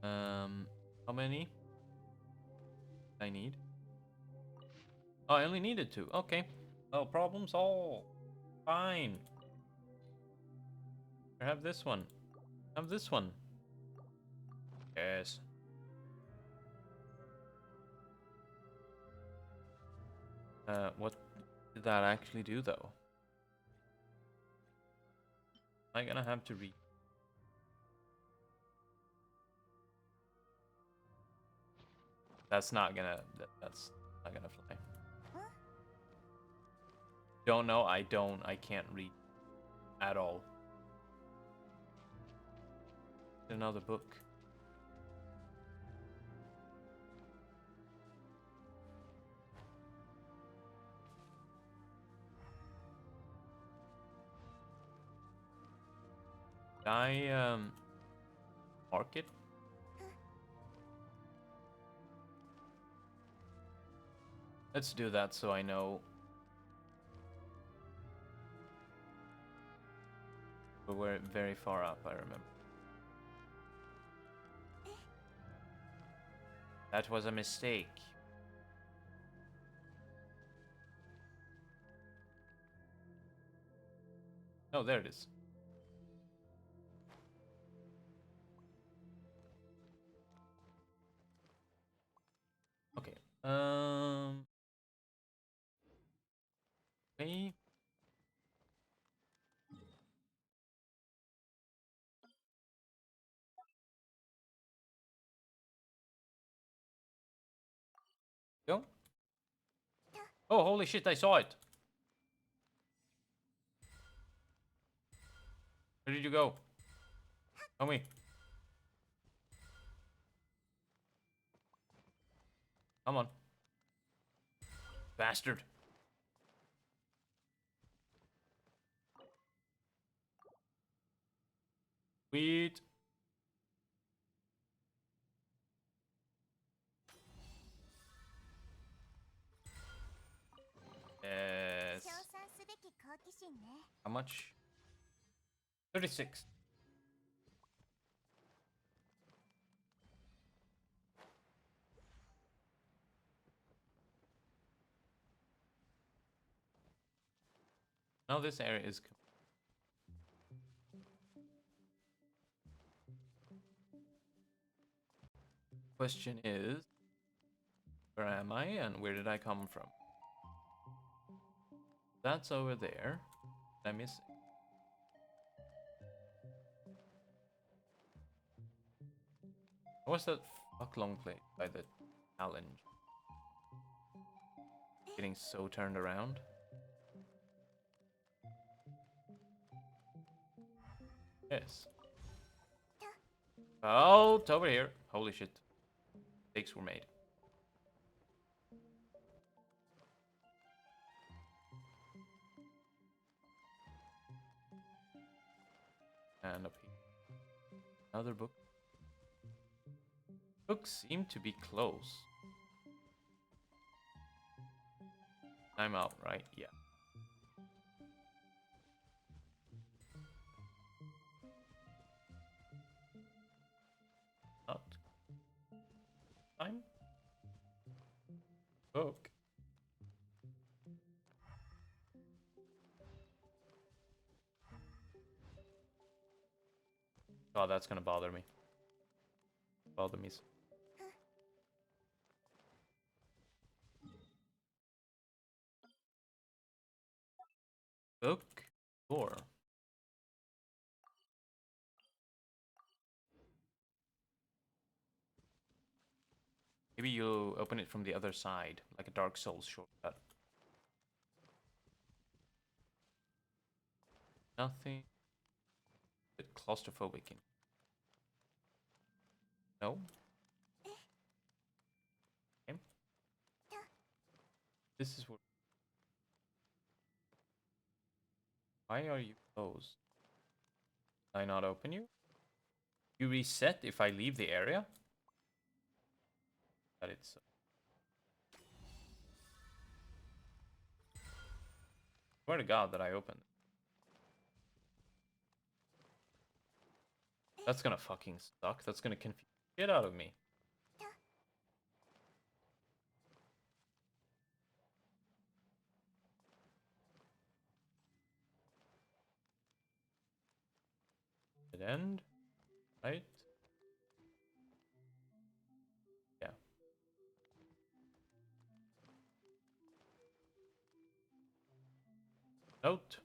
How many I need? Oh, I only needed two. Okay. Oh, problem solved. Fine. I have this one. Have this one. Yes. What did that actually do though? Am I gonna have to read? That's not gonna. That's not gonna fly. Don't know. I don't. I can't read at all. Another book. I mark it. Let's do that so I know. But we're very far up, I remember. That was a mistake. Oh, there it is. Okay. Okay. Go. Oh, holy shit, I saw it. Where did you go? Tell me. Come on. Bastard. Sweet. Yes. How much? 36. Now this area is... Question is... Where am I and where did I come from? That's over there. Did I miss it? What was that fuck long play by the challenge? Getting so turned around. Yes. Oh, it's over here. Holy shit. Mistakes were made. And up here. Another book. Books seem to be close. I'm out, right? Yeah. Not time. Book. Oh, that's gonna bother me. Bother me. door. Maybe you open it from the other side, like a Dark Souls shortcut. Nothing. A bit claustrophobic. No. Okay. This is what. Why are you closed? Did I not open you? You reset if I leave the area? But it's. Swear to God that I opened. That's gonna fucking suck. That's gonna confuse the shit out of me. Dead end. Right? Yeah. Note.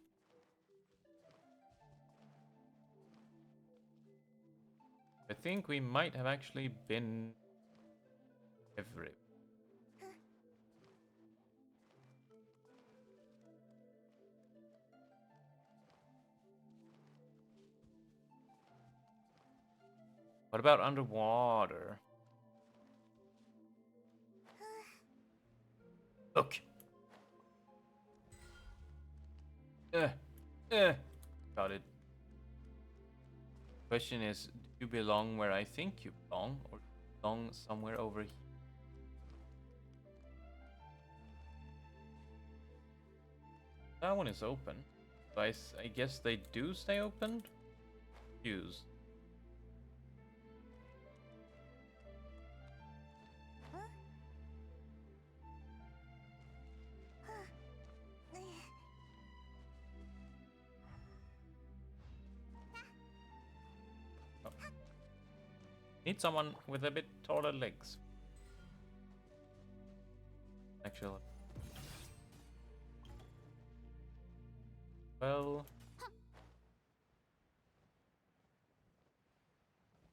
I think we might have actually been every. What about underwater? Look. Uh, Got it. Question is, do you belong where I think you belong, or do you belong somewhere over here? That one is open. So I guess they do stay open? Use. Oh. Need someone with a bit taller legs. Actually. Well.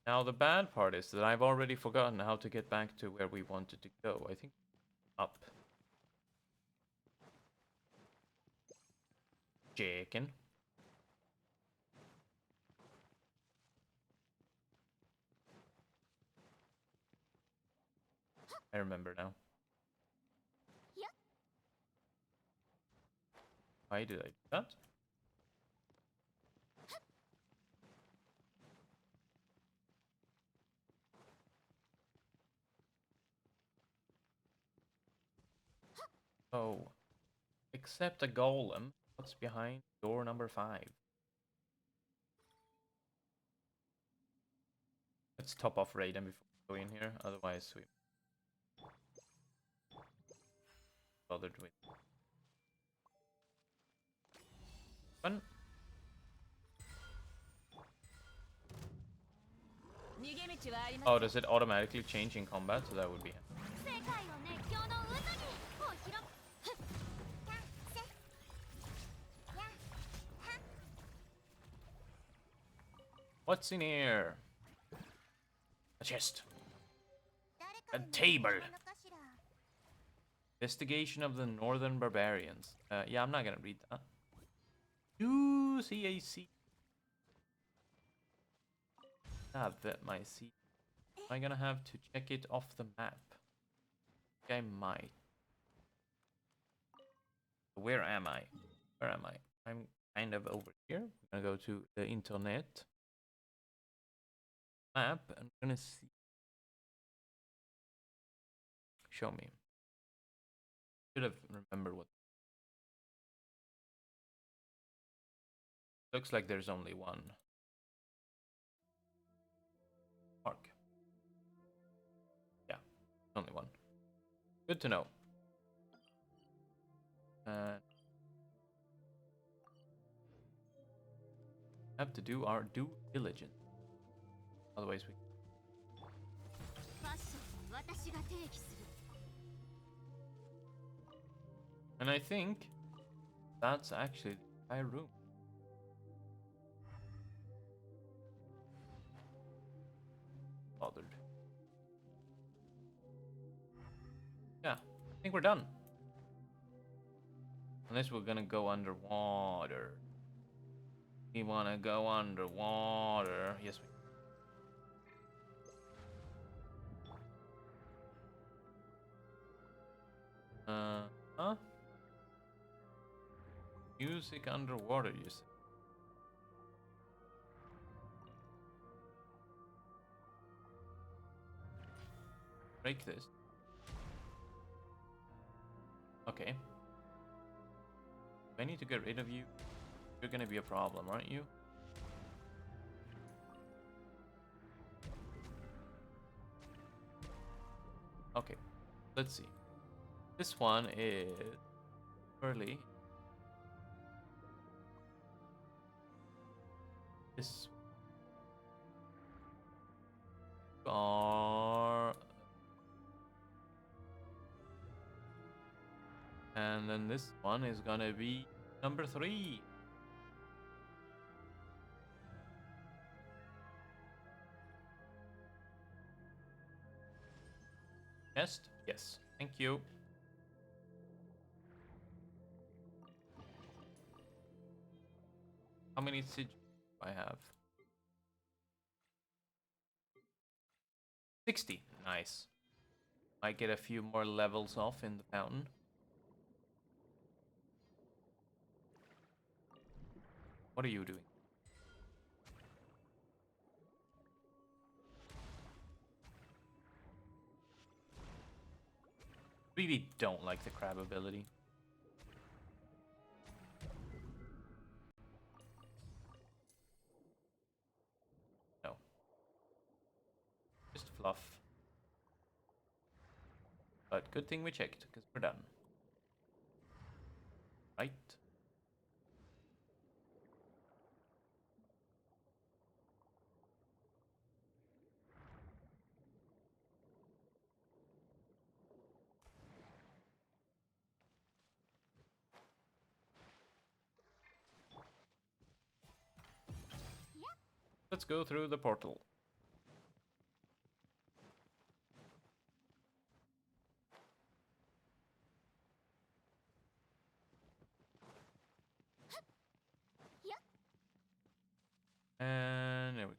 Now the bad part is that I've already forgotten how to get back to where we wanted to go. I think up. Chicken. I remember now. Why did I do that? Oh. Except a golem. What's behind door number 5? Let's top off Raiden before we go in here, otherwise we bothered with one. Oh, does it automatically change in combat? So that would be. What's in here? A chest. A table. Investigation of the Northern Barbarians. Yeah, I'm not gonna read that. UCAC. Have my seat. Am I gonna have to check it off the map? I might. Where am I? Where am I? I'm kind of over here. I'm gonna go to the internet map and I'm gonna see. Show me. Should have remembered what. Looks like there's only one. Mark. Yeah, only one. Good to know. Have to do our due diligence. Otherwise we. And I think that's actually the entire room. bothered. Yeah, I think we're done. Unless we're gonna go underwater. We wanna go underwater. Yes, we. Huh? Music underwater, you say? Break this. Okay. I need to get rid of you. You're gonna be a problem, aren't you? Okay. Let's see. This one is early. This are, and then this one is gonna be number 3. Test? Yes. Thank you. How many sigils do I have? 60. Nice. Might get a few more levels off in the fountain. What are you doing? Really don't like the crab ability. No. Just fluff. But good thing we checked, because we're done. Right? Let's go through the portal. And there we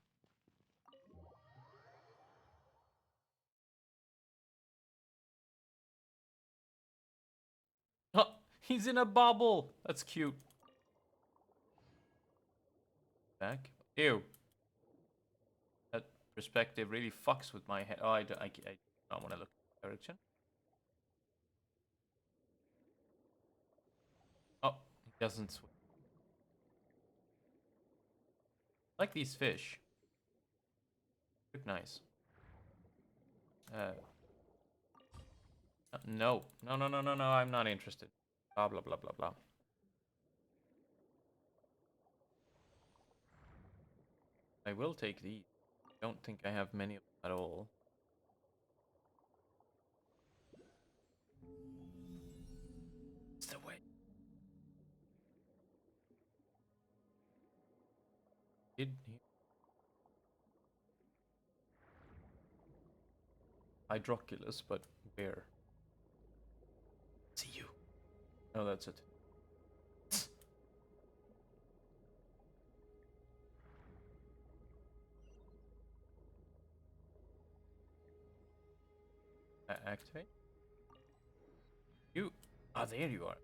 go. Oh, he's in a bubble. That's cute. Back. Ew. That perspective really fucks with my head. Oh, I don't want to look in that direction. Oh, he doesn't swim. Like these fish. Look nice. No. No, no, no, no, no. I'm not interested. Blah, blah, blah, blah, blah. I will take these. I don't think I have many of them at all. It's the way. Did he? Hydroculus, but where? See you. No, that's it. Activate. You. Ah, there you are.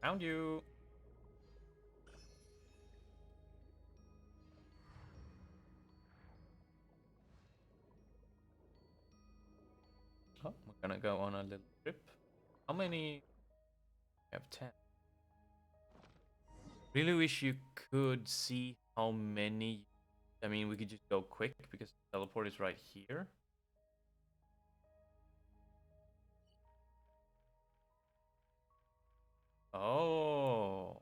Found you. Oh, we're gonna go on a little trip. How many? I have 10. Really wish you could see how many. I mean, we could just go quick because the teleport is right here. Oh.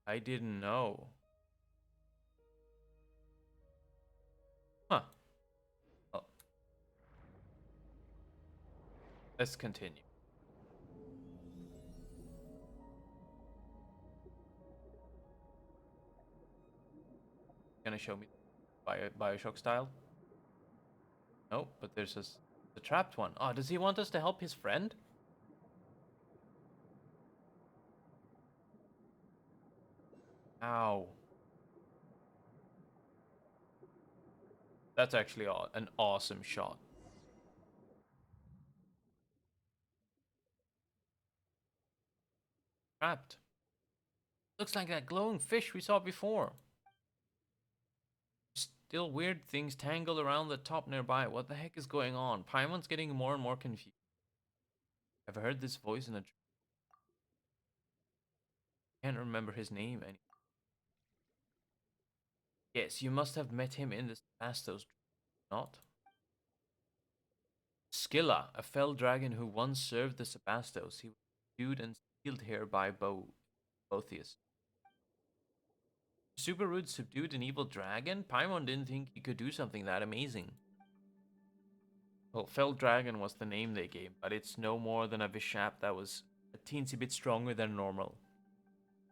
I didn't know. Huh. Well, let's continue. Gonna show me Bioshock style. Oh, but there's the trapped one. Oh, does he want us to help his friend? Ow. That's actually an awesome shot. Trapped. Looks like that glowing fish we saw before. Still weird things tangled around the top nearby. What the heck is going on? Paimon's getting more and more confused. I've heard this voice in a... Can't remember his name anymore. Yes, you must have met him in the Sebastos, not? Scylla, a fell dragon who once served the Sebastos. He was subdued and sealed here by Botheus. Super Rude subdued an evil dragon? Paimon didn't think he could do something that amazing. Well, Fell Dragon was the name they gave, but it's no more than a Vishap that was a teensy bit stronger than normal.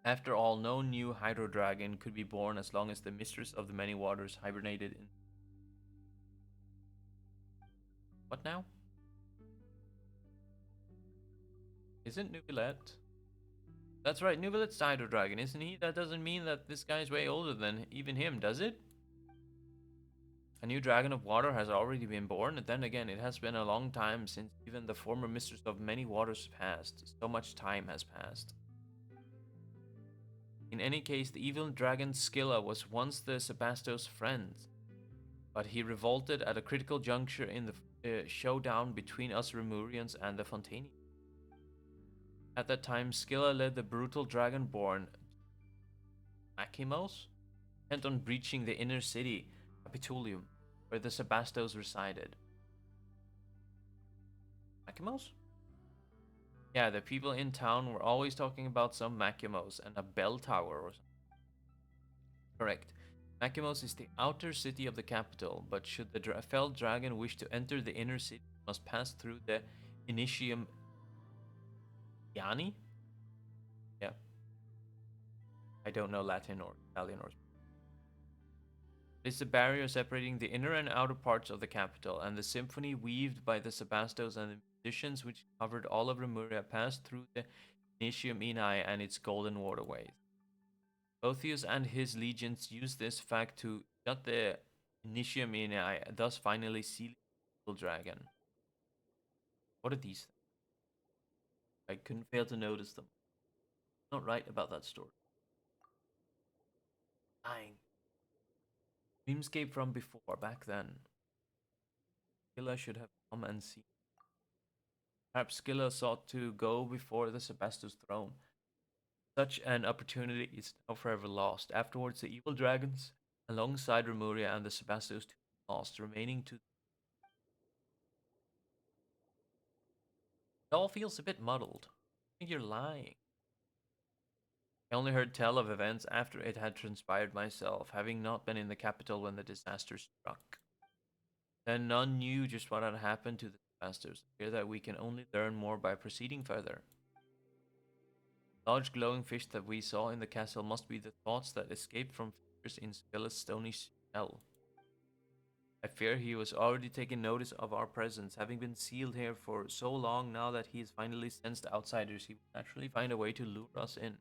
After all, no new Hydro Dragon could be born as long as the Mistress of the Many Waters hibernated in... What now? Isn't Nubilet? That's right, Nubilet's the Hydro Dragon, isn't he? That doesn't mean that this guy's way older than even him, does it? A new Dragon of Water has already been born, and then again, it has been a long time since even the former Mistress of Many Waters passed. So much time has passed. In any case, the evil dragon Scylla was once the Sebastos' friend, but he revolted at a critical juncture in the showdown between us Remurians and the Fontanians. At that time, Scylla led the brutal dragonborn Akimos, bent on breaching the inner city, Capitolium, where the Sebastos resided. Makimos? Yeah, the people in town were always talking about some Makimos and a bell tower or something. Correct. Makimos is the outer city of the capital, but should the fell dragon wish to enter the inner city, it must pass through the Initium Yani? Yeah, I don't know Latin or Italian or... It is the barrier separating the inner and outer parts of the capital, and the symphony weaved by the Sebastos and the musicians which covered all of Lemuria passed through the Initium Inai and its golden waterways. Botheus and his legions used this fact to shut the Initium Inai, thus finally sealing the dragon. What are these things? I couldn't fail to notice them. Not right about that story. Dying. Dreamscape from before, back then. Scylla should have come and seen. Perhaps Scylla sought to go before the Sebastos throne. Such an opportunity is now forever lost. Afterwards, the evil dragons, alongside Remuria and the Sebastos, lost, remaining to... It all feels a bit muddled. I think you're lying. I only heard tell of events after it had transpired myself, having not been in the capital when the disaster struck. Then none knew just what had happened to the Sebastos. Fear that we can only learn more by proceeding further. Large glowing fish that we saw in the castle must be the thoughts that escaped from figures in Scylla's stony shell. I fear he was already taking notice of our presence, having been sealed here for so long. Now that he has finally sensed outsiders, he will naturally find a way to lure us in.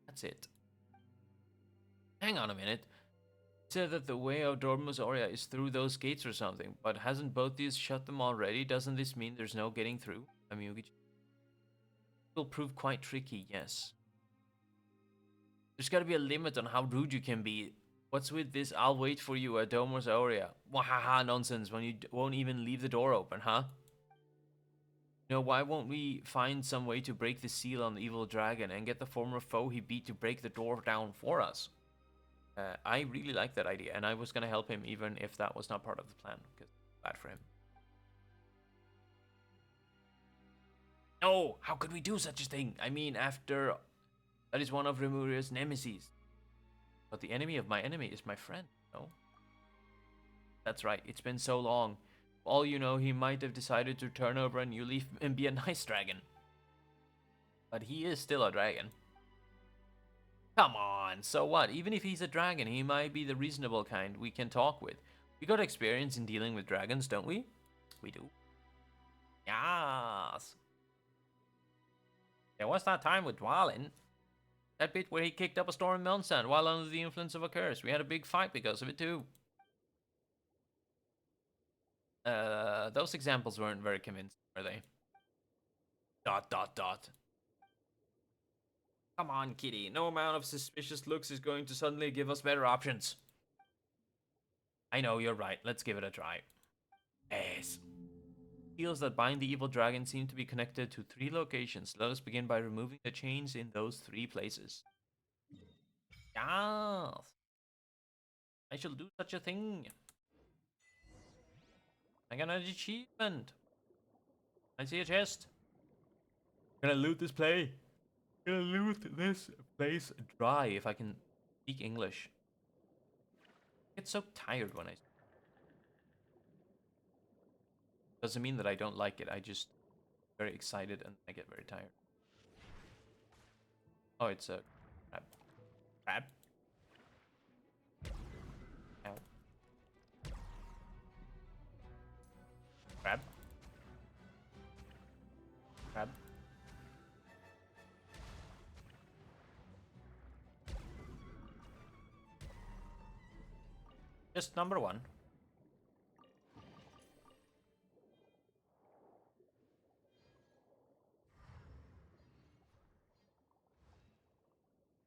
That's it. Hang on a minute. He said that the way of Dormus Aurea is through those gates or something, but hasn't both these shut them already? Doesn't this mean there's no getting through? I mean, it will prove quite tricky, yes. There's gotta be a limit on how rude you can be. What's with this "I'll wait for you" at Dormus Aurea? Wahaha nonsense when you won't even leave the door open, huh? You know, why won't we find some way to break the seal on the evil dragon and get the former foe he beat to break the door down for us? I really like that idea, and I was gonna help him even if that was not part of the plan, because bad for him. No, how could we do such a thing? I mean, after that is one of Remuria's nemesis. But the enemy of my enemy is my friend, no? That's right, it's been so long. For all you know, he might have decided to turn over a new leaf and be a nice dragon. But he is still a dragon. Come on, so what? Even if he's a dragon, he might be the reasonable kind we can talk with. We got experience in dealing with dragons, don't we? We do. Yes. There was that time with Dwalin. That bit where he kicked up a storm in Melnsand while under the influence of a curse. We had a big fight because of it too. Those examples weren't very convincing, were they? Dot dot dot. Come on, kitty. No amount of suspicious looks is going to suddenly give us better options. I know, you're right. Let's give it a try. Yes. Seals that bind the evil dragon seem to be connected to 3 locations. Let us begin by removing the chains in those 3 places. Yes. I shall do such a thing. I got an achievement. I see a chest. Gonna loot this play. Gonna loot this place dry if I can speak English. I get so tired when I. Doesn't mean that I don't like it. I just very excited and I get very tired. Oh, it's a crab. Crab. Ow. Crab. Crab. Just number 1.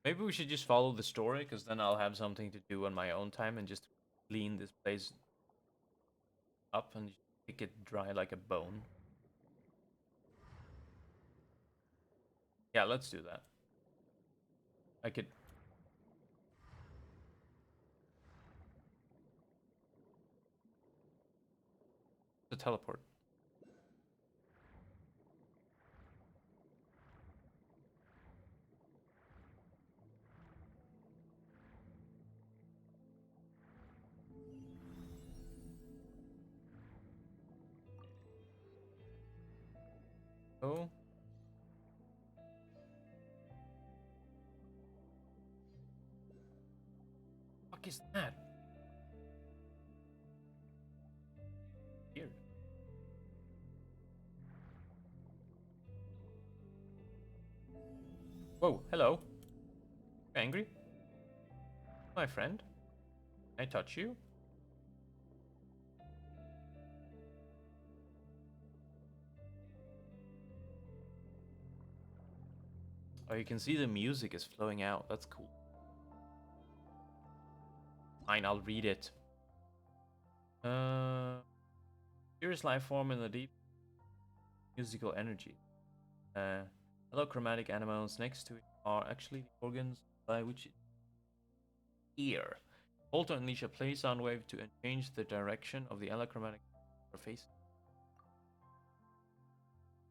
Maybe we should just follow the story, because then I'll have something to do on my own time and just clean this place up and pick it dry like a bone. Yeah, let's do that. I could. The teleport. Oh. Fuck is that? Weird. Whoa, hello. Angry? My friend? Can I touch you? Oh, you can see the music is flowing out. That's cool. Fine, I'll read it. Purest life form in the deep musical energy. Allochromatic animals next to it are actually the organs by which it hear. Hold to unleash a play sound wave to change the direction of the allochromatic face.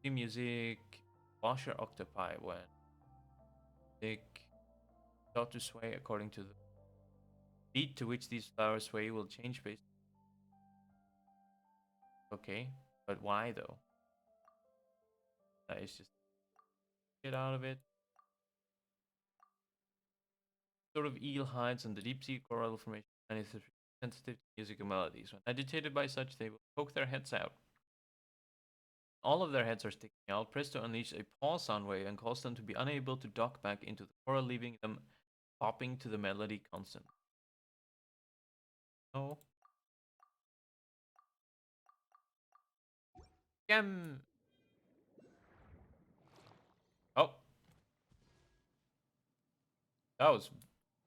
The music washer octopi when they start to sway according to the beat to which these flowers sway will change based. Okay, but why though? That is just get out of it. Sort of eel hides on the deep sea coral formation and is sensitive to musical melodies. When agitated by such, they will poke their heads out. All of their heads are sticking out. Press to unleash a pause sound wave and cause them to be unable to dock back into the coral, leaving them popping to the melody constant. Oh. Gem! Oh. That was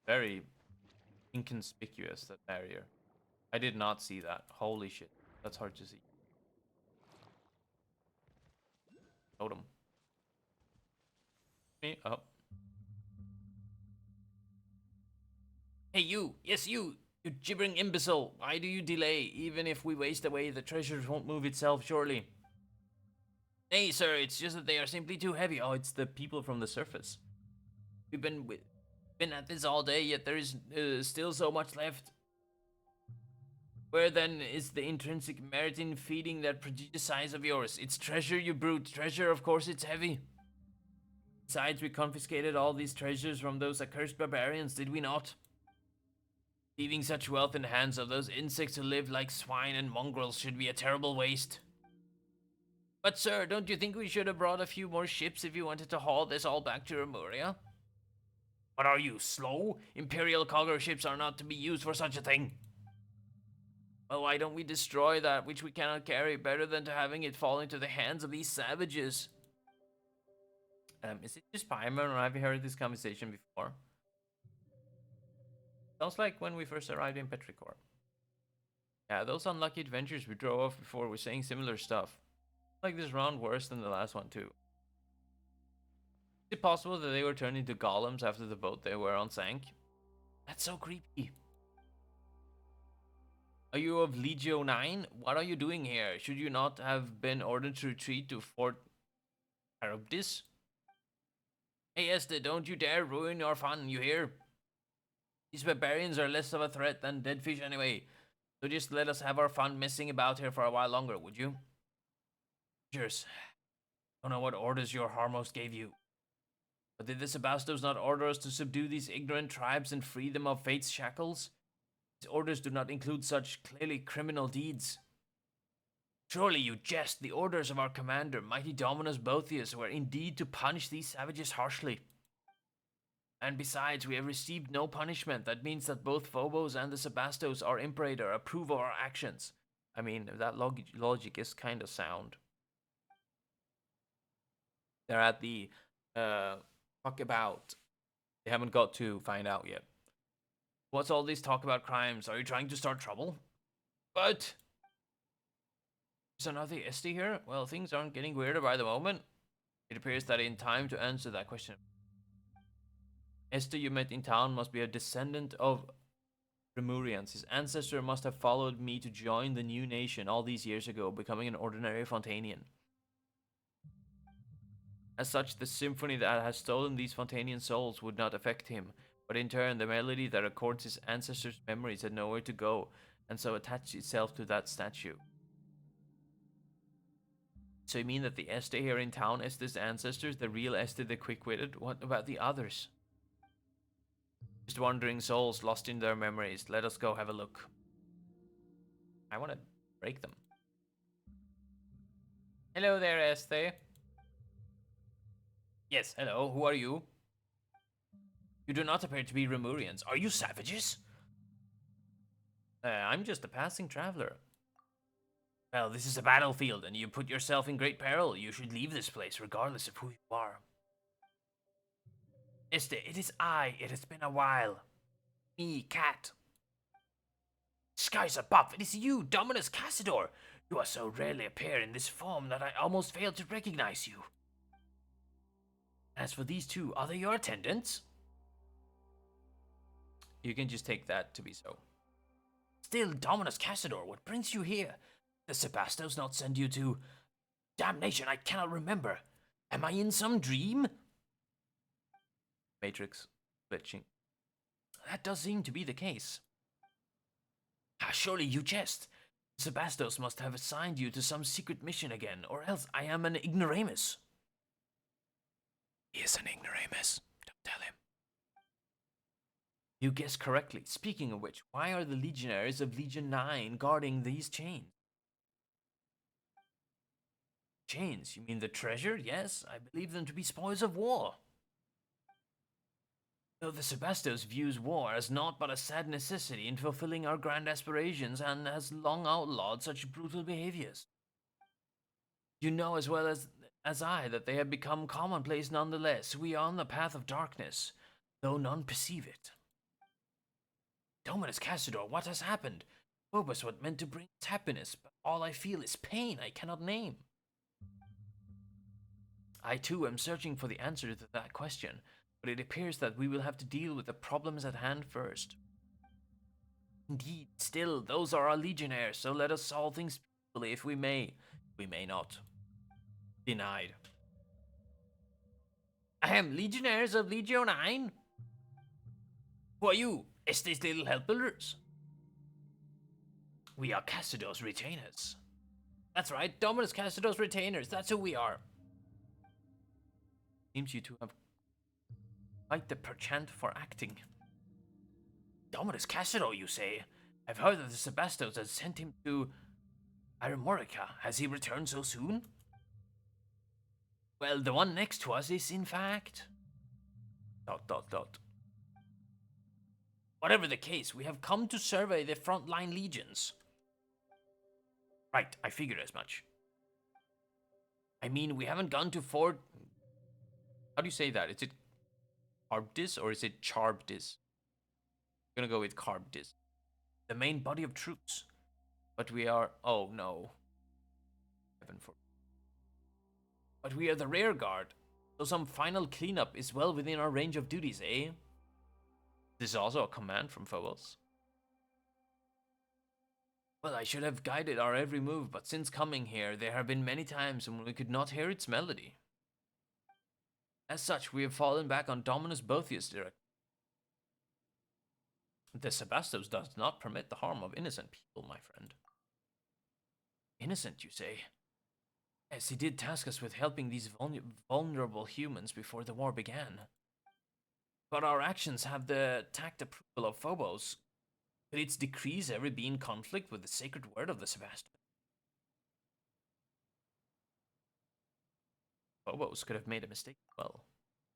very inconspicuous, that barrier. I did not see that. Holy shit. That's hard to see. Totem. Me? Oh. Hey, you! Yes, you! You gibbering imbecile! Why do you delay? Even if we waste away, the treasures won't move itself, surely. Nay, sir, it's just that they are simply too heavy. Oh, it's the people from the surface. We've been at this all day, yet there is still so much left. Where then is the intrinsic merit in feeding that prodigious size of yours? It's treasure, you brute. Treasure, of course it's heavy. Besides, we confiscated all these treasures from those accursed barbarians, did we not? Leaving such wealth in the hands of those insects who live like swine and mongrels should be a terrible waste. But sir, don't you think we should have brought a few more ships if you wanted to haul this all back to Remuria? But are you slow? Imperial cargo ships are not to be used for such a thing. Well, why don't we destroy that which we cannot carry better than to having it fall into the hands of these savages? Is it just Paimon, or have you heard this conversation before? Sounds like when we first arrived in Petrichor. Yeah, those unlucky adventures we drove off before were saying similar stuff. Like this round worse than the last one too. Is it possible that they were turned into golems after the boat they were on sank? That's so creepy. Are you of Legio 9? What are you doing here? Should you not have been ordered to retreat to Fort Charybdis? Hey Esther, don't you dare ruin your fun, you hear? These barbarians are less of a threat than dead fish anyway, so just let us have our fun messing about here for a while longer, would you? Cheers. Don't know what orders your Harmos gave you. But did the Sebastos not order us to subdue these ignorant tribes and free them of fate's shackles? These orders do not include such clearly criminal deeds. Surely you jest. The orders of our commander, mighty Dominus Boethius, were indeed to punish these savages harshly. And besides, we have received no punishment. That means that both Phobos and the Sebastos, our Imperator, approve of our actions. I mean, that logic is kind of sound. They're at the talk about. They haven't got to find out yet. What's all this talk about crimes? Are you trying to start trouble? But is another Esti here? Well, things aren't getting weirder by the moment. It appears that in time to answer that question. Esther you met in town must be a descendant of Remurians. His ancestor must have followed me to join the new nation all these years ago, becoming an ordinary Fontanian. As such, the symphony that has stolen these Fontanian souls would not affect him, but in turn, the melody that records his ancestors' memories had nowhere to go, and so attached itself to that statue. So you mean that the Este here in town, Este's ancestors, the real Este the quick-witted? What about the others? Just wandering souls lost in their memories. Let us go have a look. I want to break them. Hello there, Este. Yes, hello. Who are you? You do not appear to be Remurians. Are you savages? I'm just a passing traveler. Well, this is a battlefield, and you put yourself in great peril. You should leave this place, regardless of who you are. Este, it is I. It has been a while. Me, Cat. Skies above, it is you, Dominus Cassador. You are so rarely appear in this form that I almost failed to recognize you. As for these two, are they your attendants? You can just take that to be so. Still, Dominus Cassador, what brings you here? The Sebastos not send you to... Damnation, I cannot remember. Am I in some dream? Matrix glitching. That does seem to be the case. Ah, surely you jest. Sebastos must have assigned you to some secret mission again, or else I am an ignoramus. He is an ignoramus. Don't tell him. You guessed correctly. Speaking of which, why are the legionaries of Legion 9 guarding these chains? Chains? You mean the treasure? Yes, I believe them to be spoils of war. Though the Sebastos views war as naught but a sad necessity in fulfilling our grand aspirations and has long outlawed such brutal behaviors. You know as well as I that they have become commonplace nonetheless. We are on the path of darkness, though none perceive it. Dominus Cassador, what has happened? Phobos was meant to bring us happiness, but all I feel is pain I cannot name. I too am searching for the answer to that question, but it appears that we will have to deal with the problems at hand first. Indeed, still, those are our legionnaires, so let us solve things peacefully if we may. We may not. Denied. Legionnaires of Legio 9? Who are you? Estes little helpers? We are Cassador's retainers. That's right, Dominus Cassador's retainers, that's who we are. Seems you two have quite the perchant for acting. Dominus Cassidor, you say? I've heard that the Sebastos has sent him to Aramorica. Has he returned so soon? Well, the one next to us is, in fact. Dot, dot, dot. Whatever the case, we have come to survey the frontline legions. Right, I figured as much. I mean, we haven't gone to Fort. How do you say that? Is it Carbdis or is it Charbdis? I'm gonna go with Carbdis. The main body of troops. But we are. Oh no. Heaven for. But we are the rear guard. So some final cleanup is well within our range of duties, eh? This is also a command from Phobos. Well, I should have guided our every move, but since coming here, there have been many times when we could not hear its melody. As such, we have fallen back on Dominus Boethius' direct. The Sebastos does not permit the harm of innocent people, my friend. Innocent, you say? Yes, he did task us with helping these vulnerable humans before the war began. But our actions have the tact approval of Phobos. Could its decrees ever be in conflict with the sacred word of the Sebastos? Phobos could have made a mistake as well.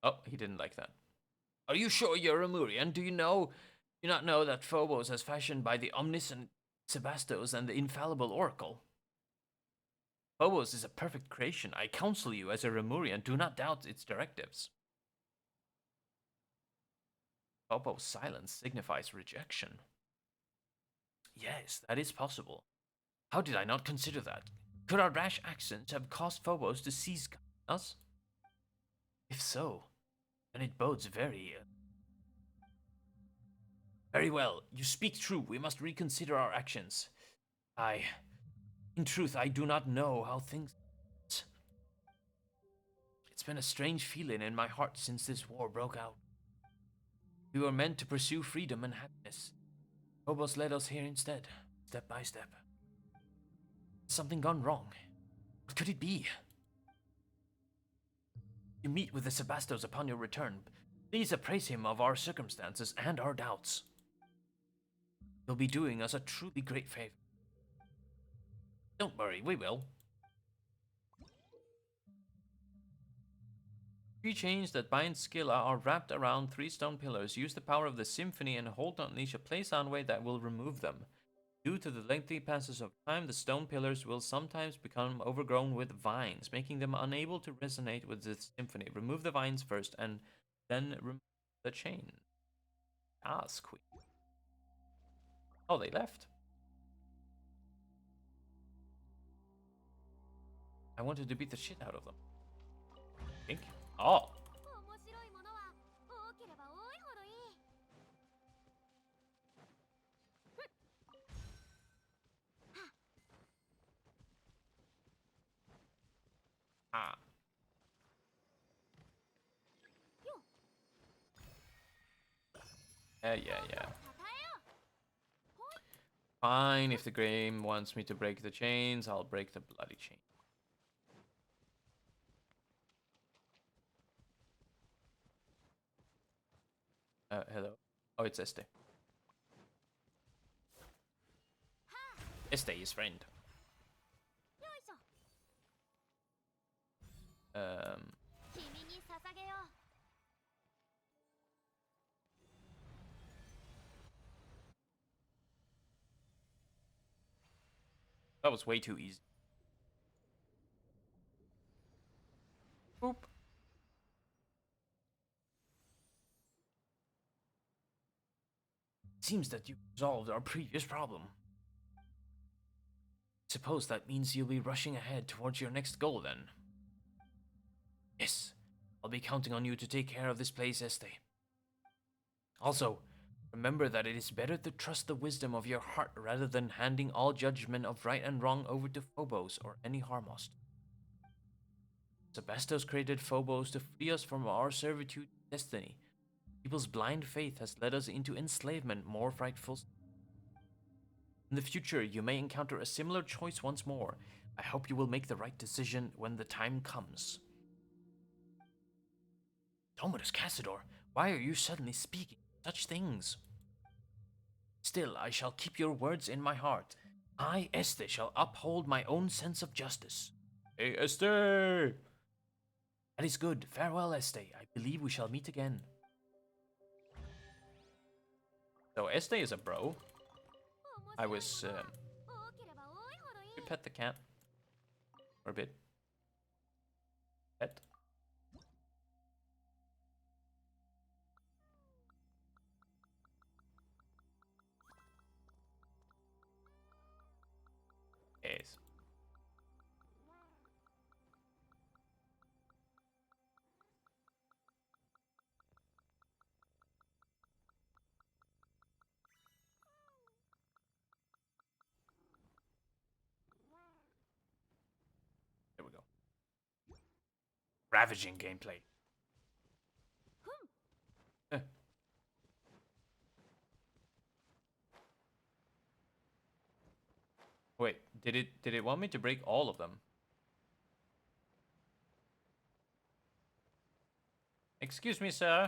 Oh, he didn't like that. Are you sure you're a Murian? Do you not know that Phobos has fashioned by the omniscient Sebastos and the infallible Oracle? Phobos is a perfect creation. I counsel you as a Remurian, do not doubt its directives. Phobos' silence signifies rejection. Yes, that is possible. How did I not consider that? Could our rash actions have caused Phobos to cease us? If so, then it bodes very well. You speak true. We must reconsider our actions. In truth, I do not know how things. It's been a strange feeling in my heart since this war broke out. We were meant to pursue freedom and happiness. Phobos led us here instead, step by step. Has something gone wrong? What could it be? You meet with the Sebastos upon your return. Please appraise him of our circumstances and our doubts. You'll be doing us a truly great favor. Don't worry, we will. Three chains that bind Scylla are wrapped around three stone pillars. Use the power of the symphony and hold to unleash a play sound wave that will remove them. Due to the lengthy passage of time, the stone pillars will sometimes become overgrown with vines, making them unable to resonate with the symphony. Remove the vines first and then remove the chain. Ask Queen. Oh, they left. I wanted to beat the shit out of them. Think? Oh. Ah. Yeah. Fine, if the game wants me to break the chains, I'll break the bloody chain. Hello. Oh, it's Este. Este is friend. That was way too easy. Boop. Seems that you resolved our previous problem. Suppose that means you'll be rushing ahead towards your next goal then. Yes, I'll be counting on you to take care of this place, Este. Also, remember that it is better to trust the wisdom of your heart rather than handing all judgment of right and wrong over to Phobos or any Harmost. Sebastos created Phobos to free us from our servitude to destiny. People's blind faith has led us into enslavement more frightful. In the future, you may encounter a similar choice once more. I hope you will make the right decision when the time comes. Dominus Cassidor, why are you suddenly speaking such things? Still, I shall keep your words in my heart. I, Este, shall uphold my own sense of justice. Hey, Este! That is good. Farewell, Este. I believe we shall meet again. So, Este is a bro. I was, you pet the cat for a bit. Pet. Yes. There we go. Ravaging gameplay. Wait, did it want me to break all of them? Excuse me, sir.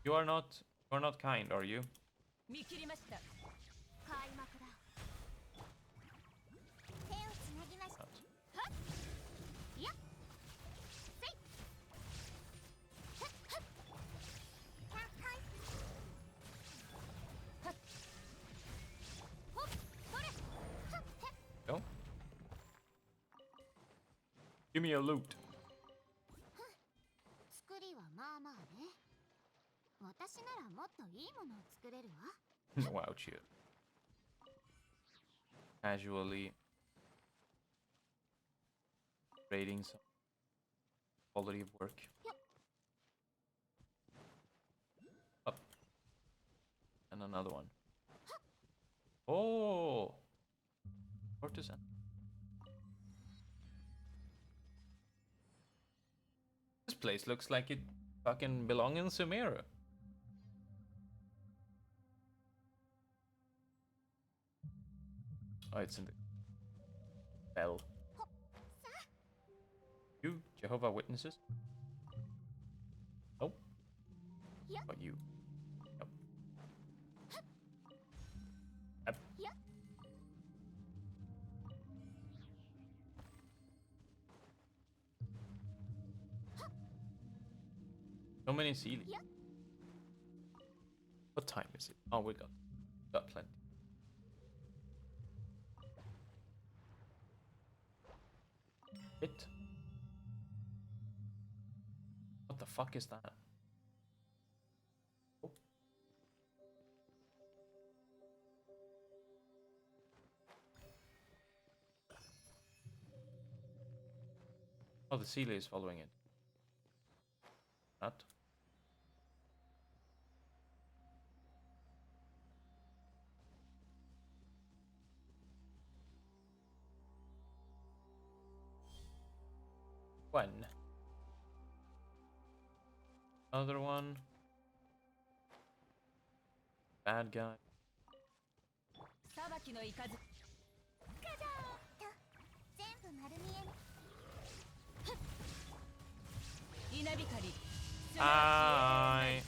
You are not kind, are you? No? Give me a loot. Wow, chill. Casually rating some quality of work. Up. And another one. Oh! Tortoise. This place looks like it fucking belongs in Sumeru. Oh, it's in the bell. You, Jehovah Witnesses? Nope. But you. Nope. Yep. So many ceilings. What time is it? Oh, we got plenty. It. What the fuck is that? Oh. Oh, the Sealy is following it. Not. When? Another one. Bad guy. Hi.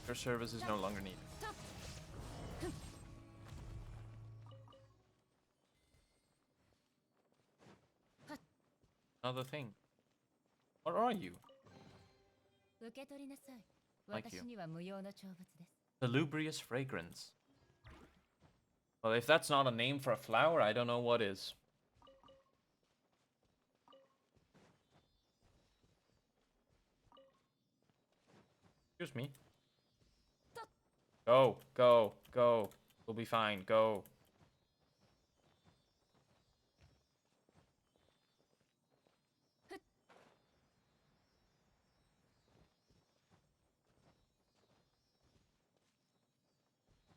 Your service is no longer needed. Another thing. What are you? Like you. Salubrious fragrance. Well, if that's not a name for a flower, I don't know what is. Excuse me. Go, go, go. We'll be fine. Go.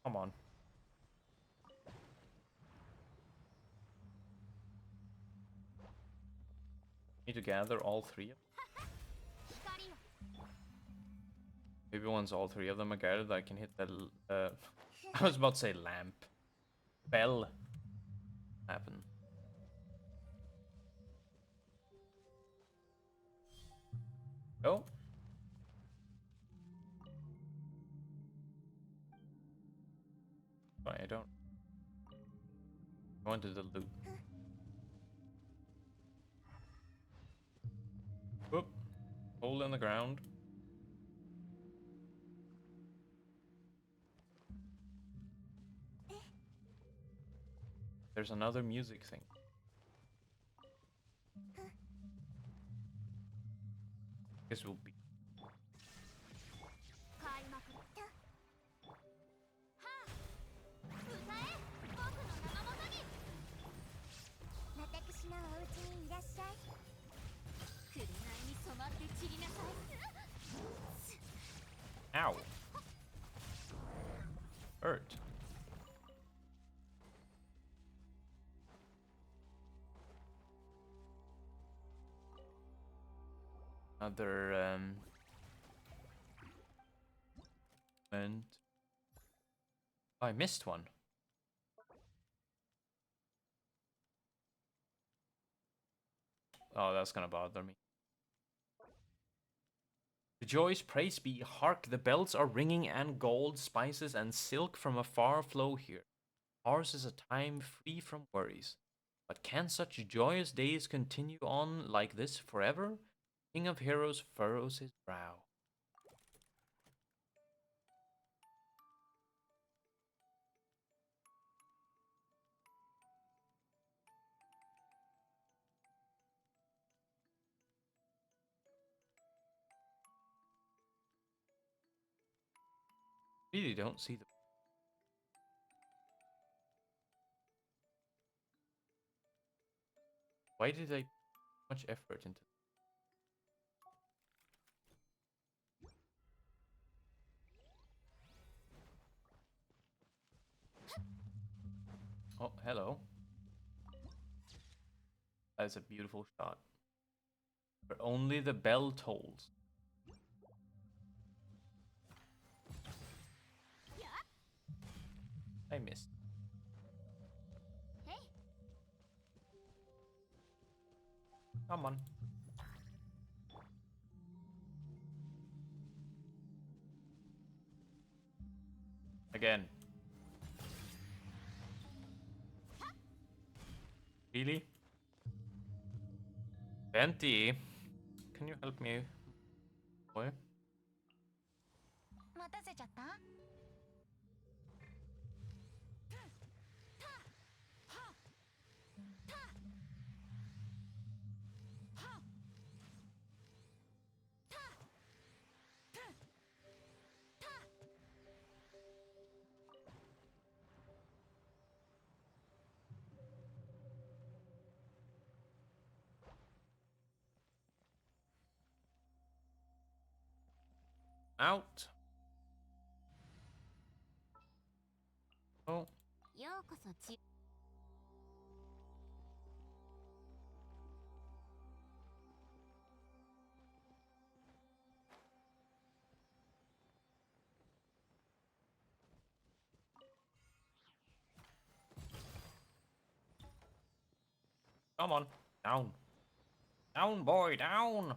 Come on. Need to gather all three of them. Maybe once all three of them are gathered, I can hit the. I was about to say lamp. Bell. Happen. Go. But I don't. I wanted the loot. Whoop. Hole in the ground. There's another music thing. Guess we'll be. Ow. Hurt. Another and I missed one. Oh, that's gonna bother me. Rejoice, praise be, hark, the bells are ringing, and gold, spices, and silk from afar flow here. Ours is a time free from worries. But can such joyous days continue on like this forever? King of Heroes furrows his brow. Really don't see the. Why did I put much effort into? Oh, hello. That's a beautiful shot. But only the bell tolls. I missed. Come on. Again. Really? Venti, can you help me, boy? Out. Oh. Come on. Down. Down, boy, down.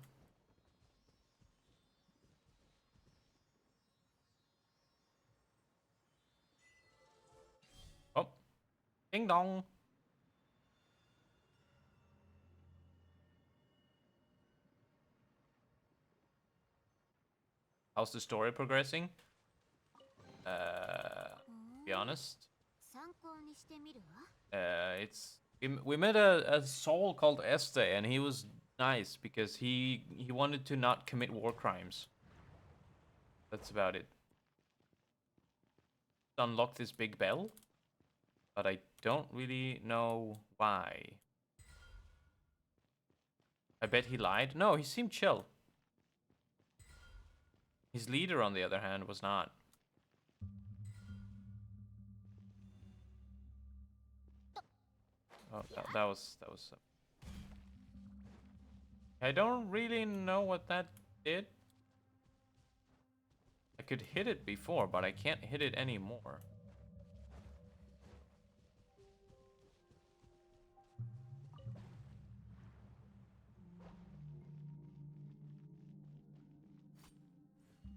Oh. Ding dong. How's the story progressing? To be honest. It's we met a soul called Este, and he was nice because he wanted to not commit war crimes. That's about it. Unlock this big bell, but I don't really know why. I bet he lied. No, he seemed chill. His leader, on the other hand, was not. Oh, that was. I don't really know what that did. I could hit it before, but I can't hit it anymore.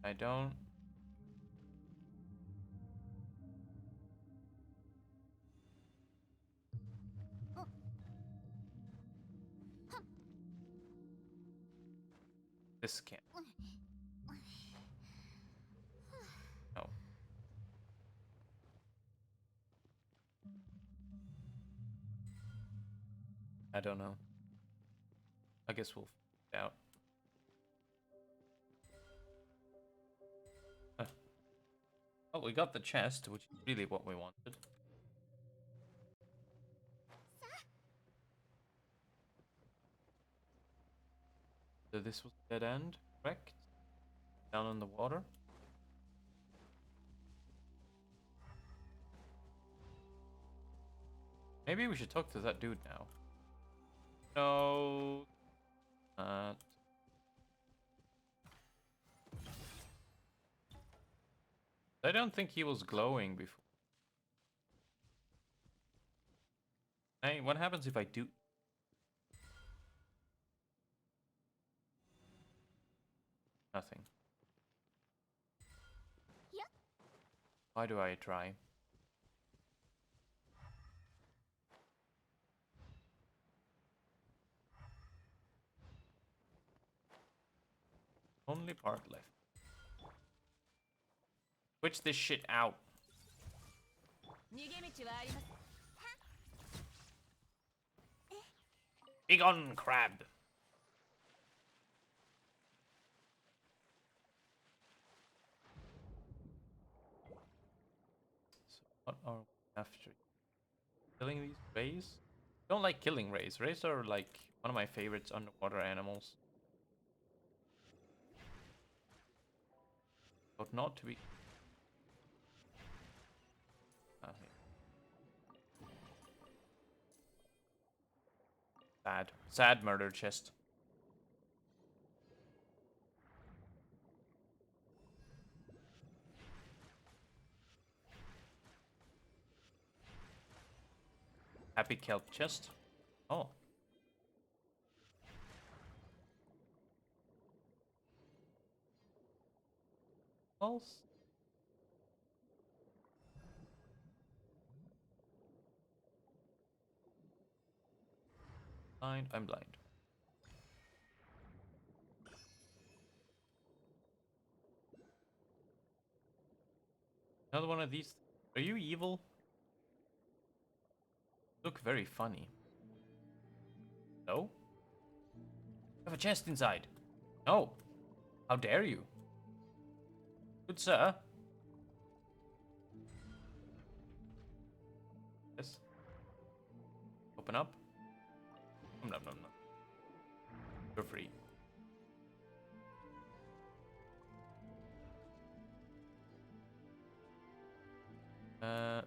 I don't. This can't. No. I don't know. I guess we'll find out. Oh, we got the chest, which is really what we wanted. So this was dead end, correct? Down in the water. Maybe we should talk to that dude now. No. I don't think he was glowing before. Hey, what happens if I do? Nothing. Why do I try? Only part left. Switch this shit out. Big on crab. So what are we after? Killing these rays? Don't like killing rays. Rays are like one of my favorites underwater animals. But not to be. Sad. Sad murder chest. Happy kelp chest. Oh. False. Blind. I'm blind. Another one of these. Are you evil? Look very funny. No? I have a chest inside. No. How dare you? Good sir. Yes. Open up. Nom nom nom nom. You're free.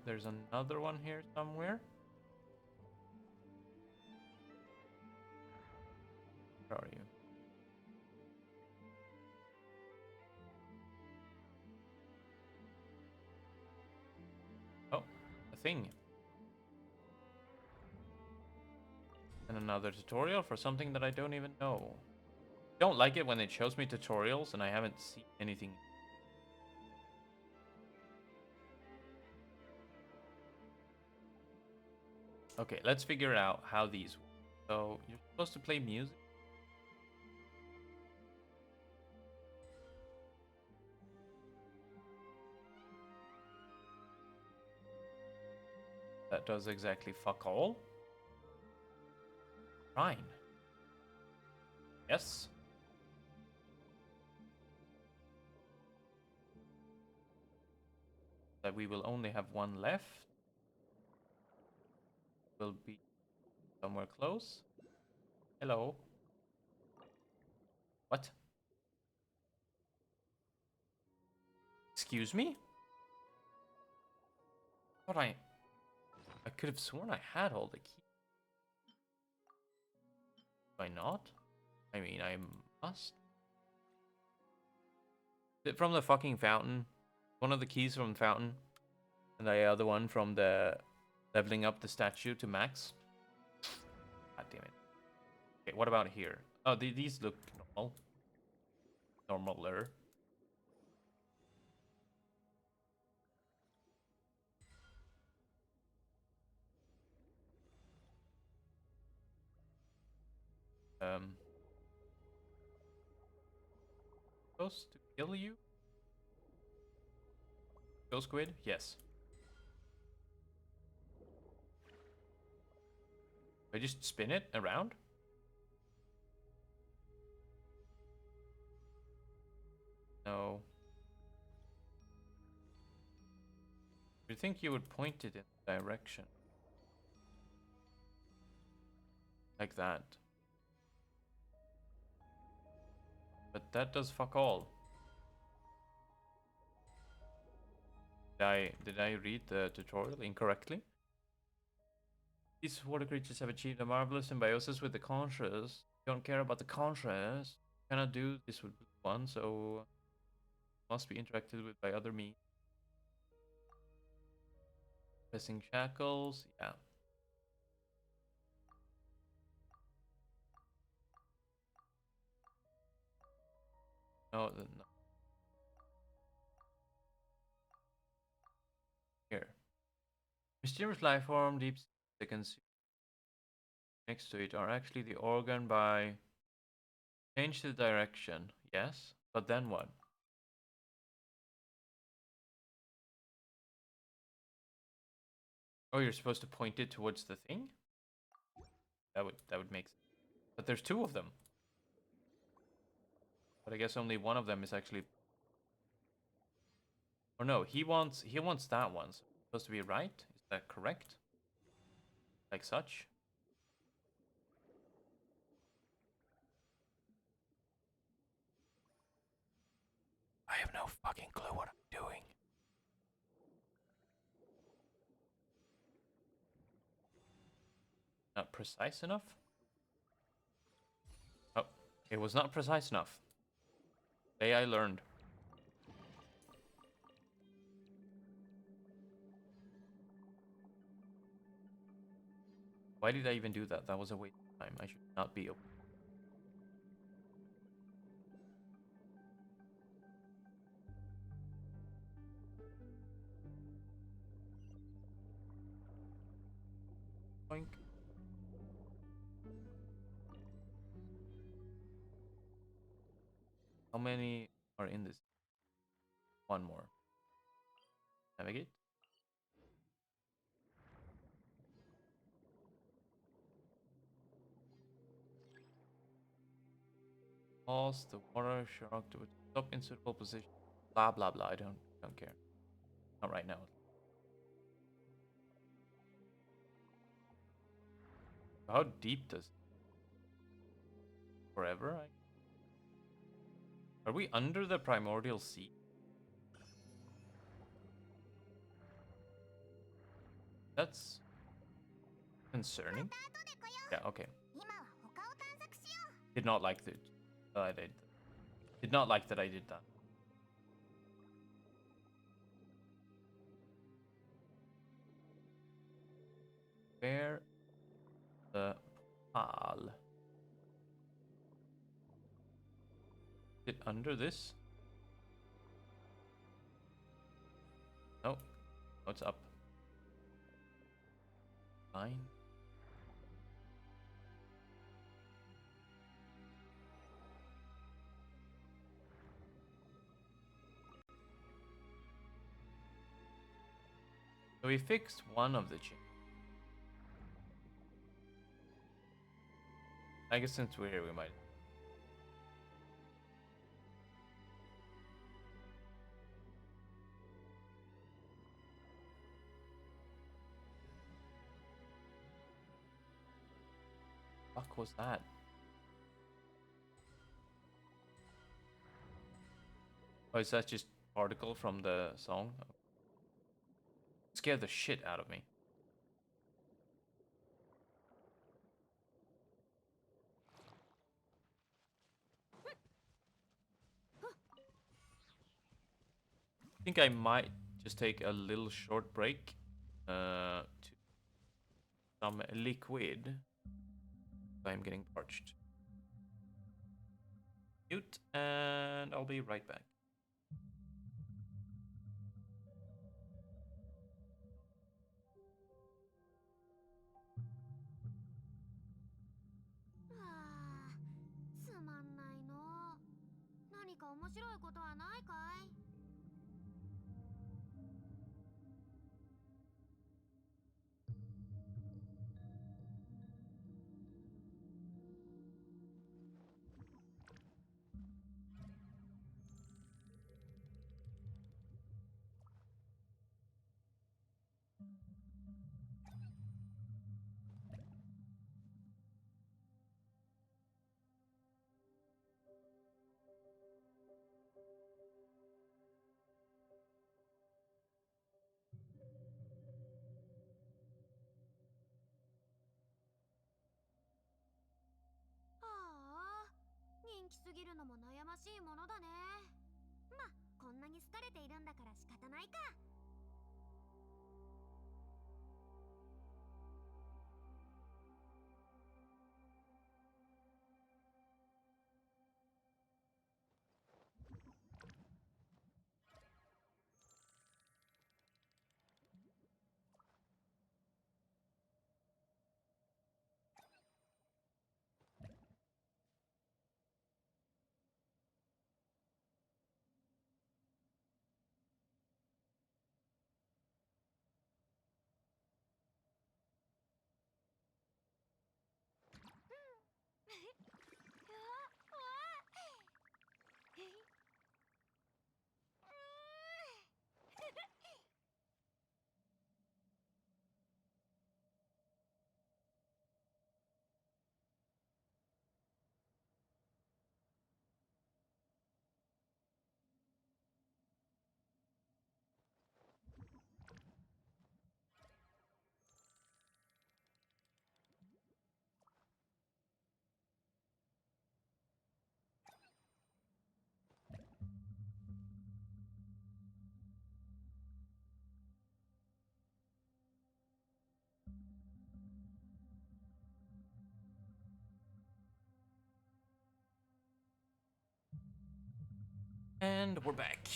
There's another one here somewhere. Where are you? Oh, a thing. And another tutorial for something that I don't even know. Don't like it when it shows me tutorials and I haven't seen anything. Okay, let's figure out how these work. So, you're supposed to play music? That does exactly fuck all. Fine. Yes. That we will only have one left. Will be somewhere close. Hello. What? Excuse me? Thought I could have sworn I had all the keys. Do I not? I mean, I must. Is it from the fucking fountain? One of the keys from the fountain, and the other one from the leveling up the statue to max. God damn it. Okay, what about here? Oh, these look normal. Normaler. Um. supposed to kill you? Go squid? Yes. I just spin it around? No. You'd think you would point it in the direction. Like that. But that does fuck all. Did I read the tutorial incorrectly? These water creatures have achieved a marvelous symbiosis with the conscious. You don't care about the conscious. You cannot do this with one, so must be interacted with by other means. Pressing shackles, yeah. No, no. Here. Mysterious life form, deep seconds next to it are actually the organ by change the direction. Yes, but then what? Oh, you're supposed to point it towards the thing? That would make sense. But there's two of them. But I guess only one of them is actually. Or no, he wants that one. So it's supposed to be right. Is that correct? Like such. I have no fucking clue what I'm doing. Not precise enough? Oh, it was not precise enough. Today I learned. Why did I even do that? That was a waste of time. I should not be. Boink. How many are in this? One more. Navigate. Pause the water shark to stop in suitable position. Blah blah blah. I don't care. Not right now. How deep does forever? Are we under the primordial sea? That's concerning. Yeah. Okay. Did not like that. I did not like that I did that. Where the pal? Is it under this? No. No, it's up. Fine. So we fixed one of the chains. I guess since we're here, we might. Fuck was that? Oh, is that just particle from the song? It scared the shit out of me. I think I might just take a little short break to some liquid. I'm getting parched. Mute, and I'll be right back. 面白いことはないかい? Ah, 人気すぎるのも悩ましいものだね。ま、こんなに好かれているんだから仕方ないか。And we're back.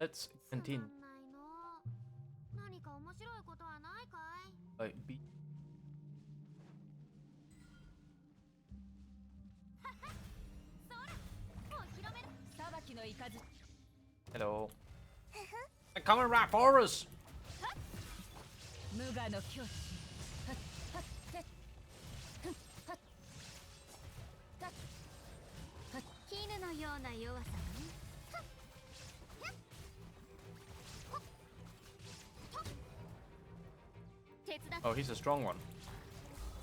Let's つま continue. んないの。何か面白いことはないかい? B. そら、お披露目。裁きのいかず。Hello. They're coming right for us. 無我の境地。絹のような弱さね。Oh, he's a strong one.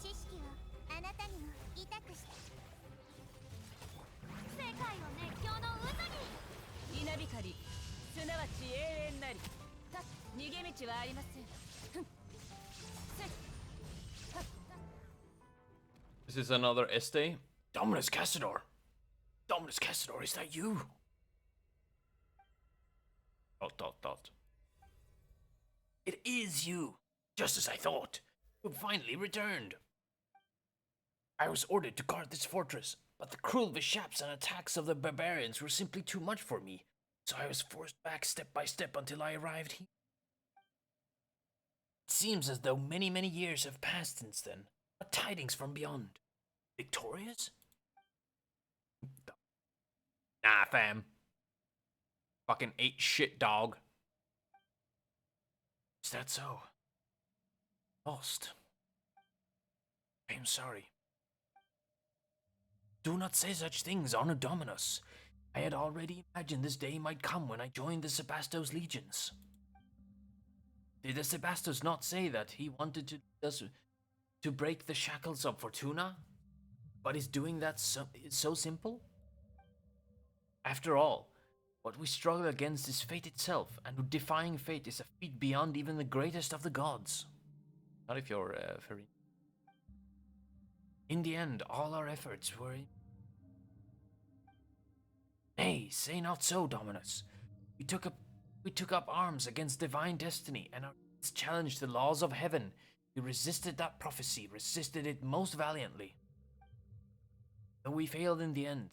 知識をあなたにも痛くして。世界を熱狂の渦に。稲光、すなわち永遠なり。逃げ道はありません。This is another Este. Dominus Cassador. Dominus Cassador, is that you? Dot. It is you. Just as I thought. You've finally returned. I was ordered to guard this fortress, but the cruel mishaps and attacks of the barbarians were simply too much for me, so I was forced back step by step until I arrived here. It seems as though many, many years have passed since then. What tidings from beyond? Victorious? Nah, fam. Fucking ate shit, dog. Is that so? Lost. I am sorry. Do not say such things, Honored Dominus. I had already imagined this day might come when I joined the Sebastos legions. Did the Sebastos not say that he wanted to break the shackles of Fortuna? But is doing that so simple? After all, what we struggle against is fate itself, and defying fate is a feat beyond even the greatest of the gods. Not if you're very... In the end, all our efforts were... Nay, say not so, Dominus. We took up arms against divine destiny, and our deeds challenged the laws of heaven. We resisted that prophecy, resisted it most valiantly. Though we failed in the end,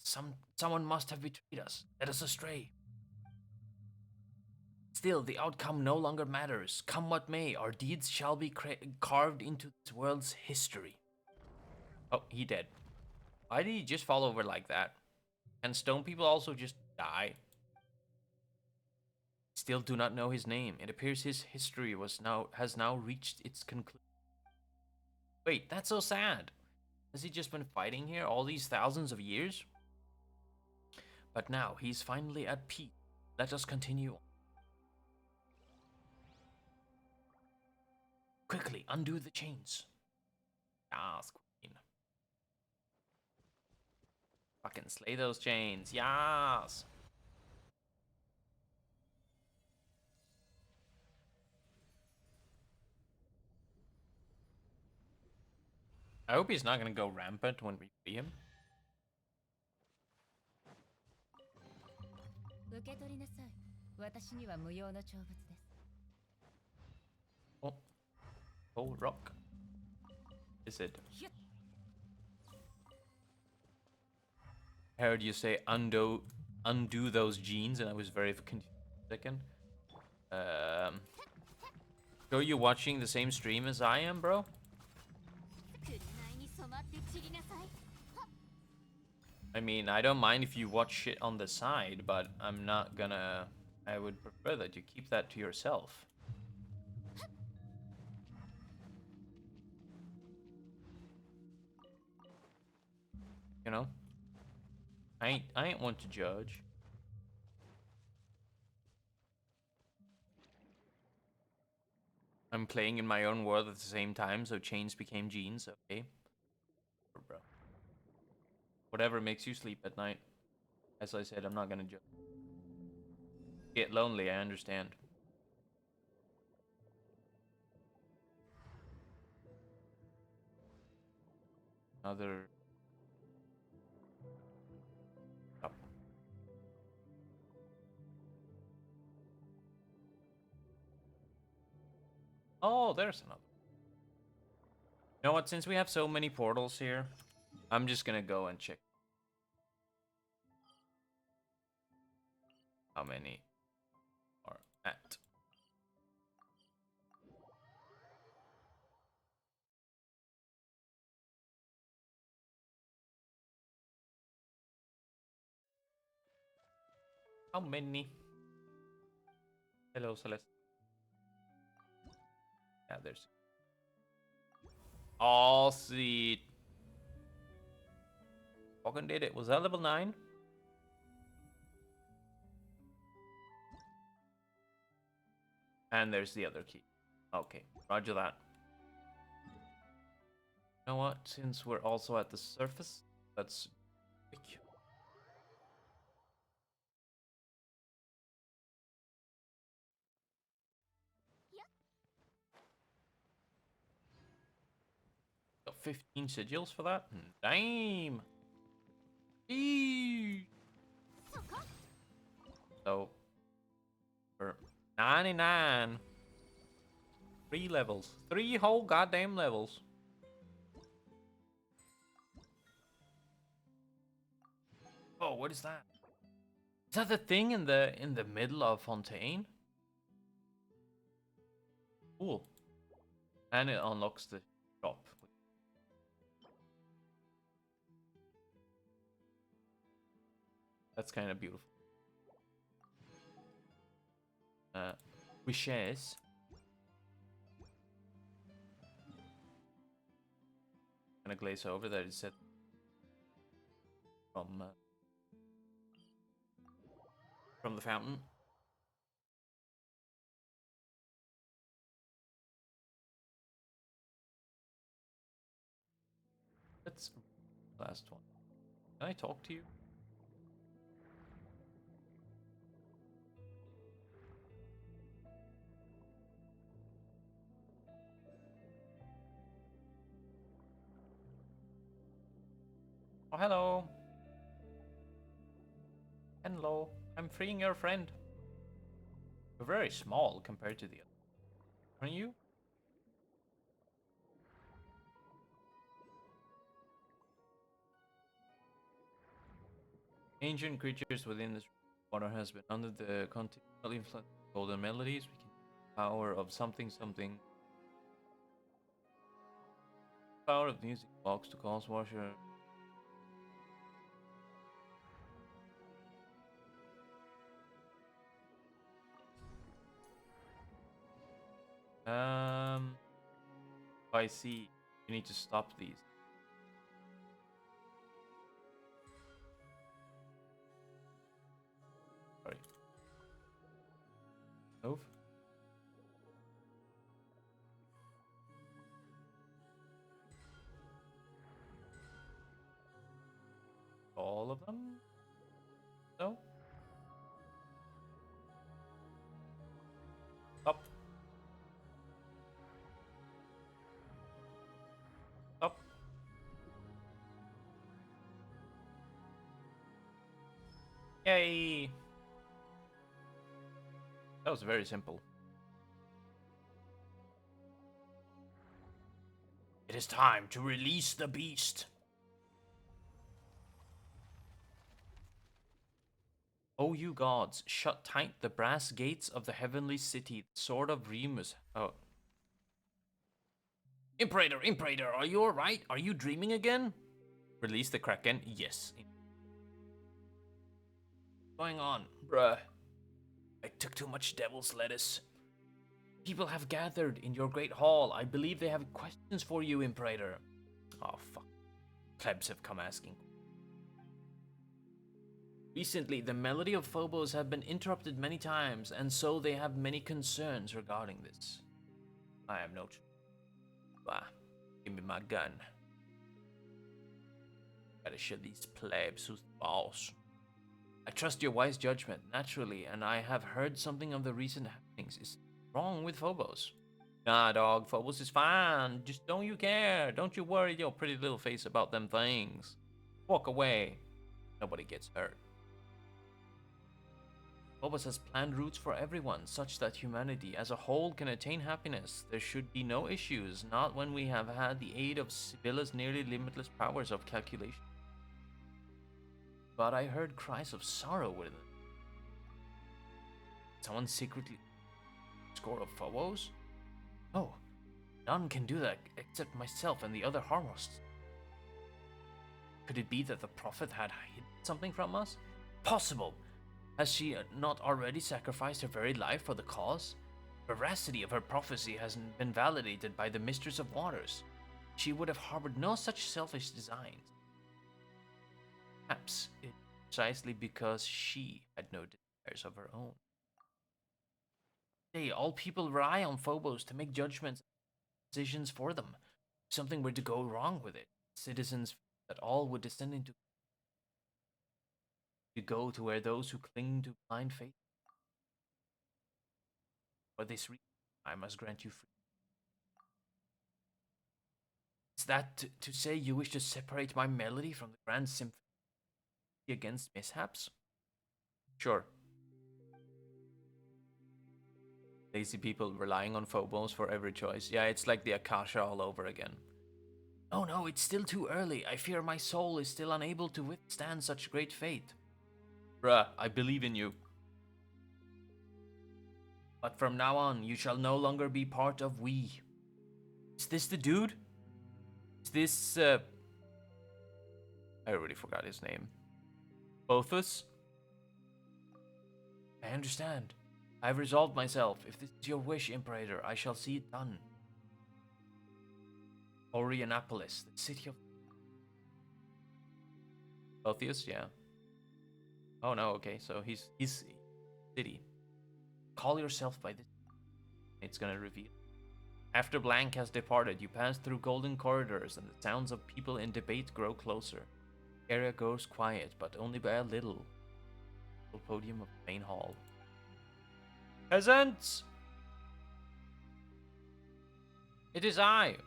someone must have betrayed us, led us astray. Still, the outcome no longer matters. Come what may, our deeds shall be carved into this world's history. Oh, he dead. Why did he just fall over like that? Can stone people also just die? Still do not know his name. It appears his history has now reached its conclusion. Wait, that's so sad. Has he just been fighting here all these thousands of years? But now he's finally at peace. Let us continue. Quickly, undo the chains. Yes, queen. Fucking slay those chains. Yes. I hope he's not gonna go rampant when we free him. 受け取りなさい。私には無用の長物です。Oh, oh, rock. Is it? I heard you say undo those genes, and I was very confused for a second. So you watching the same stream as I am, bro? I mean, I don't mind if you watch shit on the side, but I'm not gonna... I would prefer that you keep that to yourself. You know? I ain't one to judge. I'm playing in my own world at the same time, so chains became jeans, okay? Bro. Whatever makes you sleep at night. As I said, I'm not gonna judge. Get lonely, I understand. Another... Up. Oh, there's another. You know what, since we have so many portals here, I'm just gonna go and check how many are at. How many? Hello, Celeste. Yeah, there's... Oh, sweet. Fucking did it. Was that level 9? And there's the other key. Okay, roger that. You know what? Since we're also at the surface, let's... Got 15 sigils for that? Damn! Eee. So, for 99, 3 levels. 3 whole goddamn levels. Oh, what is that? Is that the thing in the middle of Fontaine? Cool. And it unlocks the shop. That's kind of beautiful. Wishes. Gonna glaze over that it said from the fountain. That's the last one. Can I talk to you? Oh, hello. Hello. I'm freeing your friend. You're very small compared to the other. Aren't you? Ancient creatures within this water has been under the continual influence of golden melodies. We can power of something something. Power of music box to cause washer. Um, I see. You need to stop these. Sorry. Move. All of them? No? Stop. Stop. Yay! That was very simple. It is time to release the beast. O you gods, shut tight the brass gates of the heavenly city, the sword of Remus. Oh. Imperator, Imperator, are you alright? Are you dreaming again? Release the Kraken? Yes. What's going on, bruh? I took too much devil's lettuce. People have gathered in your great hall. I believe they have questions for you, Imperator. Oh, fuck. Plebs have come asking. Recently, the melody of Phobos have been interrupted many times, and so they have many concerns regarding this. I have no. Ah, give me my gun. Gotta show these plebs who's the boss. I trust your wise judgment, naturally, and I have heard something of the recent happenings. Is wrong with Phobos? Nah, dog, Phobos is fine. Just don't you care. Don't you worry your pretty little face about them things. Walk away. Nobody gets hurt. Phobos has planned routes for everyone, such that humanity as a whole can attain happiness. There should be no issues, not when we have had the aid of Sibylla's nearly limitless powers of calculation. But I heard cries of sorrow within them. Someone secretly score of Phobos? Oh, none can do that except myself and the other Harmosts. Could it be that the prophet had hidden something from us? Possible! Has she not already sacrificed her very life for the cause? The veracity of her prophecy has been validated by the Mistress of Waters. She would have harbored no such selfish designs. Perhaps it precisely because she had no desires of her own. Hey, all people rely on Phobos to make judgments and decisions for them. If something were to go wrong with it, citizens that all would descend into to go to where those who cling to blind faith. For this reason, I must grant you free. Is that to say you wish to separate my melody from the grand symphony against mishaps? Sure. Lazy people relying on Phobos for every choice. Yeah, it's like the Akasha all over again. Oh no, it's still too early. I fear my soul is still unable to withstand such great fate. Bruh, I believe in you. But from now on, you shall no longer be part of we. Is this the dude? Is this, I already forgot his name. Bothus? I understand. I have resolved myself. If this is your wish, Imperator, I shall see it done. Orianapolis, the city of... Botheus, yeah. Oh no, okay, so he's city. Call yourself by this. It's gonna reveal. After Blank has departed, you pass through golden corridors and the sounds of people in debate grow closer. The area goes quiet, but only by a little. The podium of the main hall. Peasants! It is I!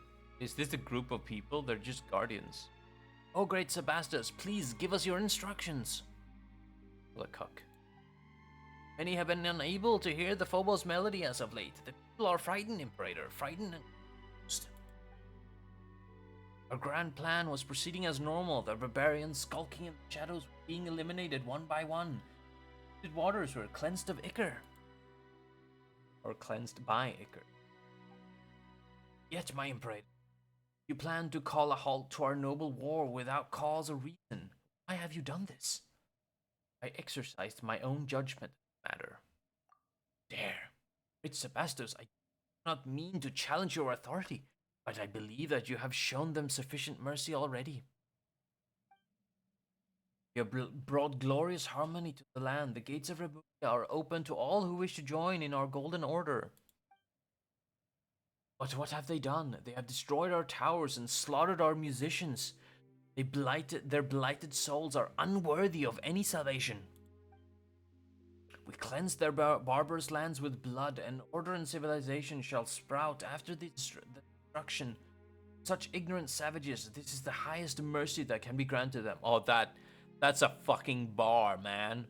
Is this a group of people? They're just guardians. Oh great Sebastos, please give us your instructions. The cuck. Many have been unable to hear the Phobos melody as of late. The people are frightened, Imperator, frightened and confused. Our grand plan was proceeding as normal, the barbarians skulking in the shadows being eliminated one by one. The waters were cleansed of ichor. Or cleansed by ichor. Yet, my Imperator, you plan to call a halt to our noble war without cause or reason. Why have you done this? I exercised my own judgment in the matter. There. It's Sebastos. Not mean to challenge your authority, but I believe that you have shown them sufficient mercy already. You have brought glorious harmony to the land. The gates of Rebukia are open to all who wish to join in our golden order. But what have they done? They have destroyed our towers and slaughtered our musicians. Their blighted souls are unworthy of any salvation. We cleanse their barbarous lands with blood, and order and civilization shall sprout after the destruction. Such ignorant savages, this is the highest mercy that can be granted them. Oh, that's a fucking bar, man.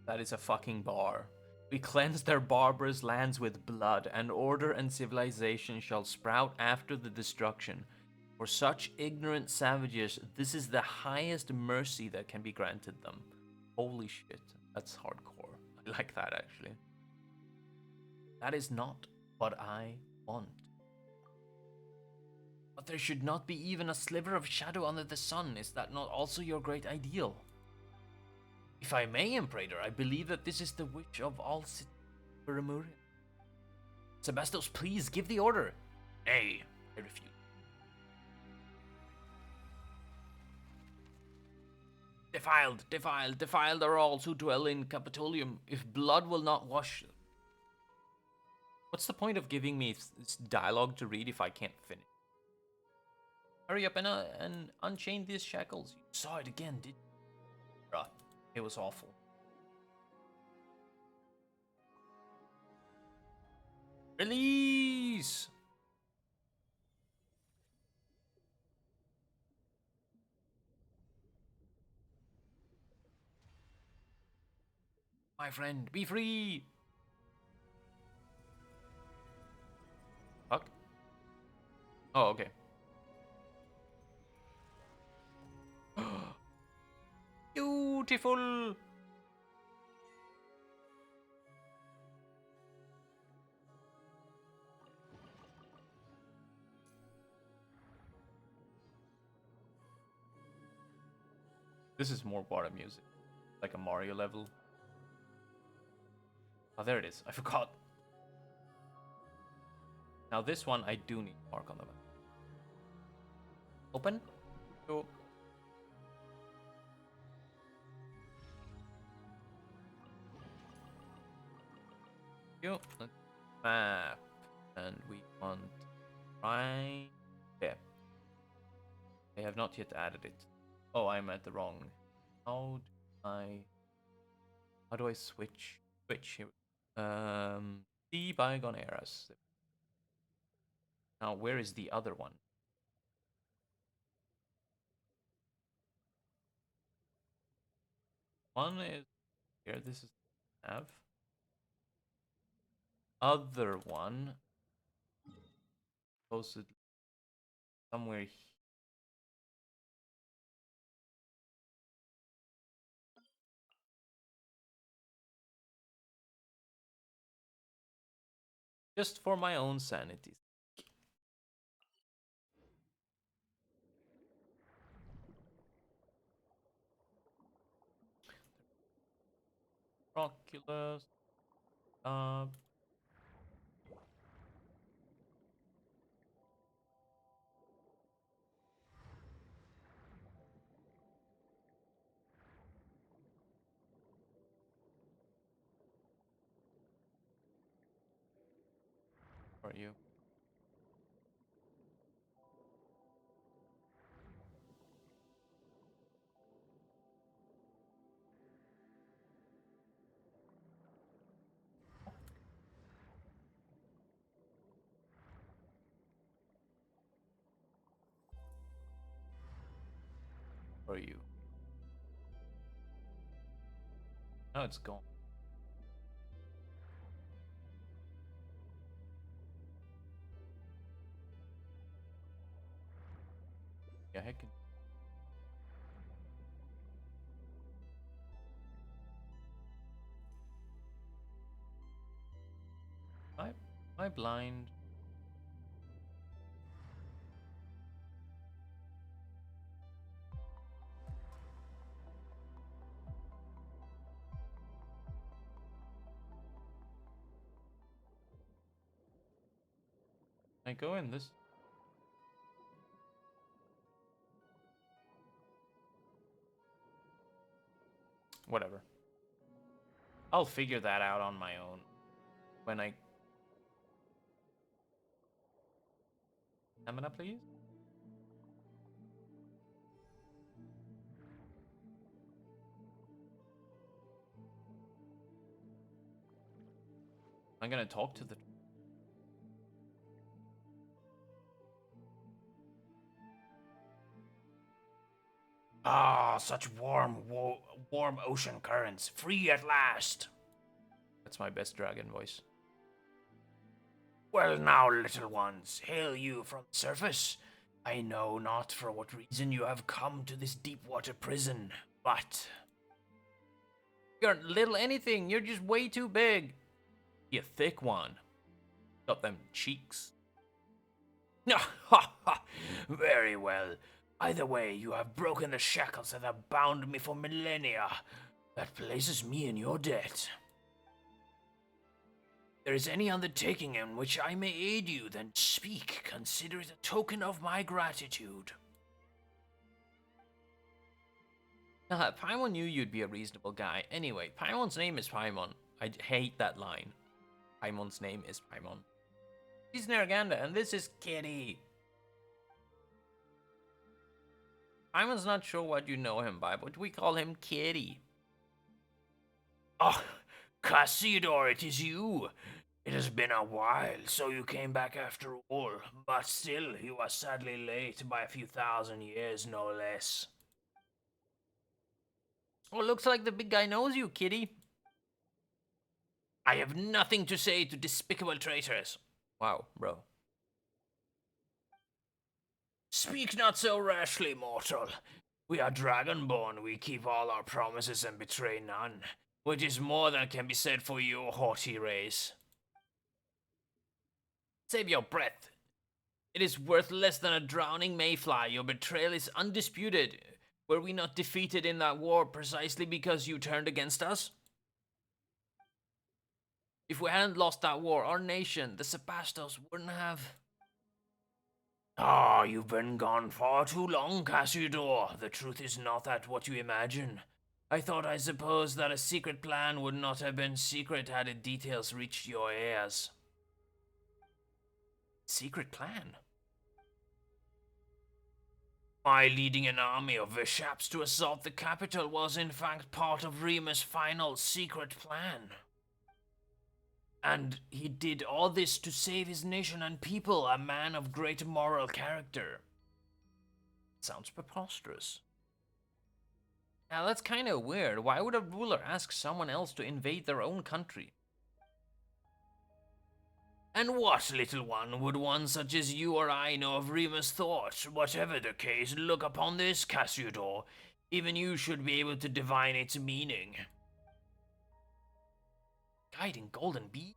That is a fucking bar. We cleanse their barbarous lands with blood, and order and civilization shall sprout after the destruction. For such ignorant savages, this is the highest mercy that can be granted them. Holy shit, that's hardcore. I like that actually. That is not what I want. But there should not be even a sliver of shadow under the sun. Is that not also your great ideal? If I may, Imperator, I believe that this is the wish of all citizens of Remuria. Sebastos, please give the order. Nay, I refuse. Defiled, defiled, defiled are all who dwell in Capitolium. If blood will not wash... What's the point of giving me this dialogue to read if I can't finish? Hurry up and unchain these shackles. You saw it again, did you? Bruh, it was awful. Release! My friend, be free! Fuck. Oh, okay. Beautiful! This is more water music. Like a Mario level. Oh, there it is. I forgot. Now this one I do need to mark on the map. Open. Go. You. Map. And we want right there. They have not yet added it. Oh, I'm at the wrong. How do I switch? Switch here. The bygone eras. Now where is the other one? One is here. This is nav. Other one posted somewhere here. Just for my own sanity. Oculus. Uh, for you. For you. Now it's gone. Yeah, heck. Am I blind? I go in this? Whatever. I'll figure that out on my own when I... Stamina, please? I'm gonna talk to the... Ah, such warm ocean currents, free at last. That's my best dragon voice. Well now, little ones, hail you from the surface. I know not for what reason you have come to this deep water prison, but... You're little anything, you're just way too big. You thick one. Got them cheeks. Ha ha! Very well. Either way, you have broken the shackles that have bound me for millennia. That places me in your debt. If there is any undertaking in which I may aid you, then speak. Consider it a token of my gratitude. Paimon knew you'd be a reasonable guy. Anyway, Paimon's name is Paimon. I hate that line. Paimon's name is Paimon. He's Narganda, and this is Kitty. Paimon's not sure what you know him by, but we call him Kitty. Oh, Cassidor, it is you. It has been a while, so you came back after all. But still, you are sadly late by a few thousand years, no less. Oh, looks like the big guy knows you, Kitty. I have nothing to say to despicable traitors. Wow, bro. Speak not so rashly, mortal. We are dragonborn, we keep all our promises and betray none, which is more than can be said for your haughty race. Save your breath. It is worth less than a drowning mayfly. Your betrayal is undisputed. Were we not defeated in that war precisely because you turned against us? If we hadn't lost that war, our nation, the Sebastos, wouldn't have... Ah, you've been gone far too long, Cassidor. The truth is not that what you imagine. I suppose that a secret plan would not have been secret had its details reached your ears. Secret plan? My leading an army of Vishaps to assault the capital was in fact part of Remus' final secret plan. And he did all this to save his nation and people, a man of great moral character. Sounds preposterous. Now that's kind of weird. Why would a ruler ask someone else to invade their own country? And what, little one, would one such as you or I know of Remus' thought? Whatever the case, look upon this, Cassidor. Even you should be able to divine its meaning. Guiding golden bees?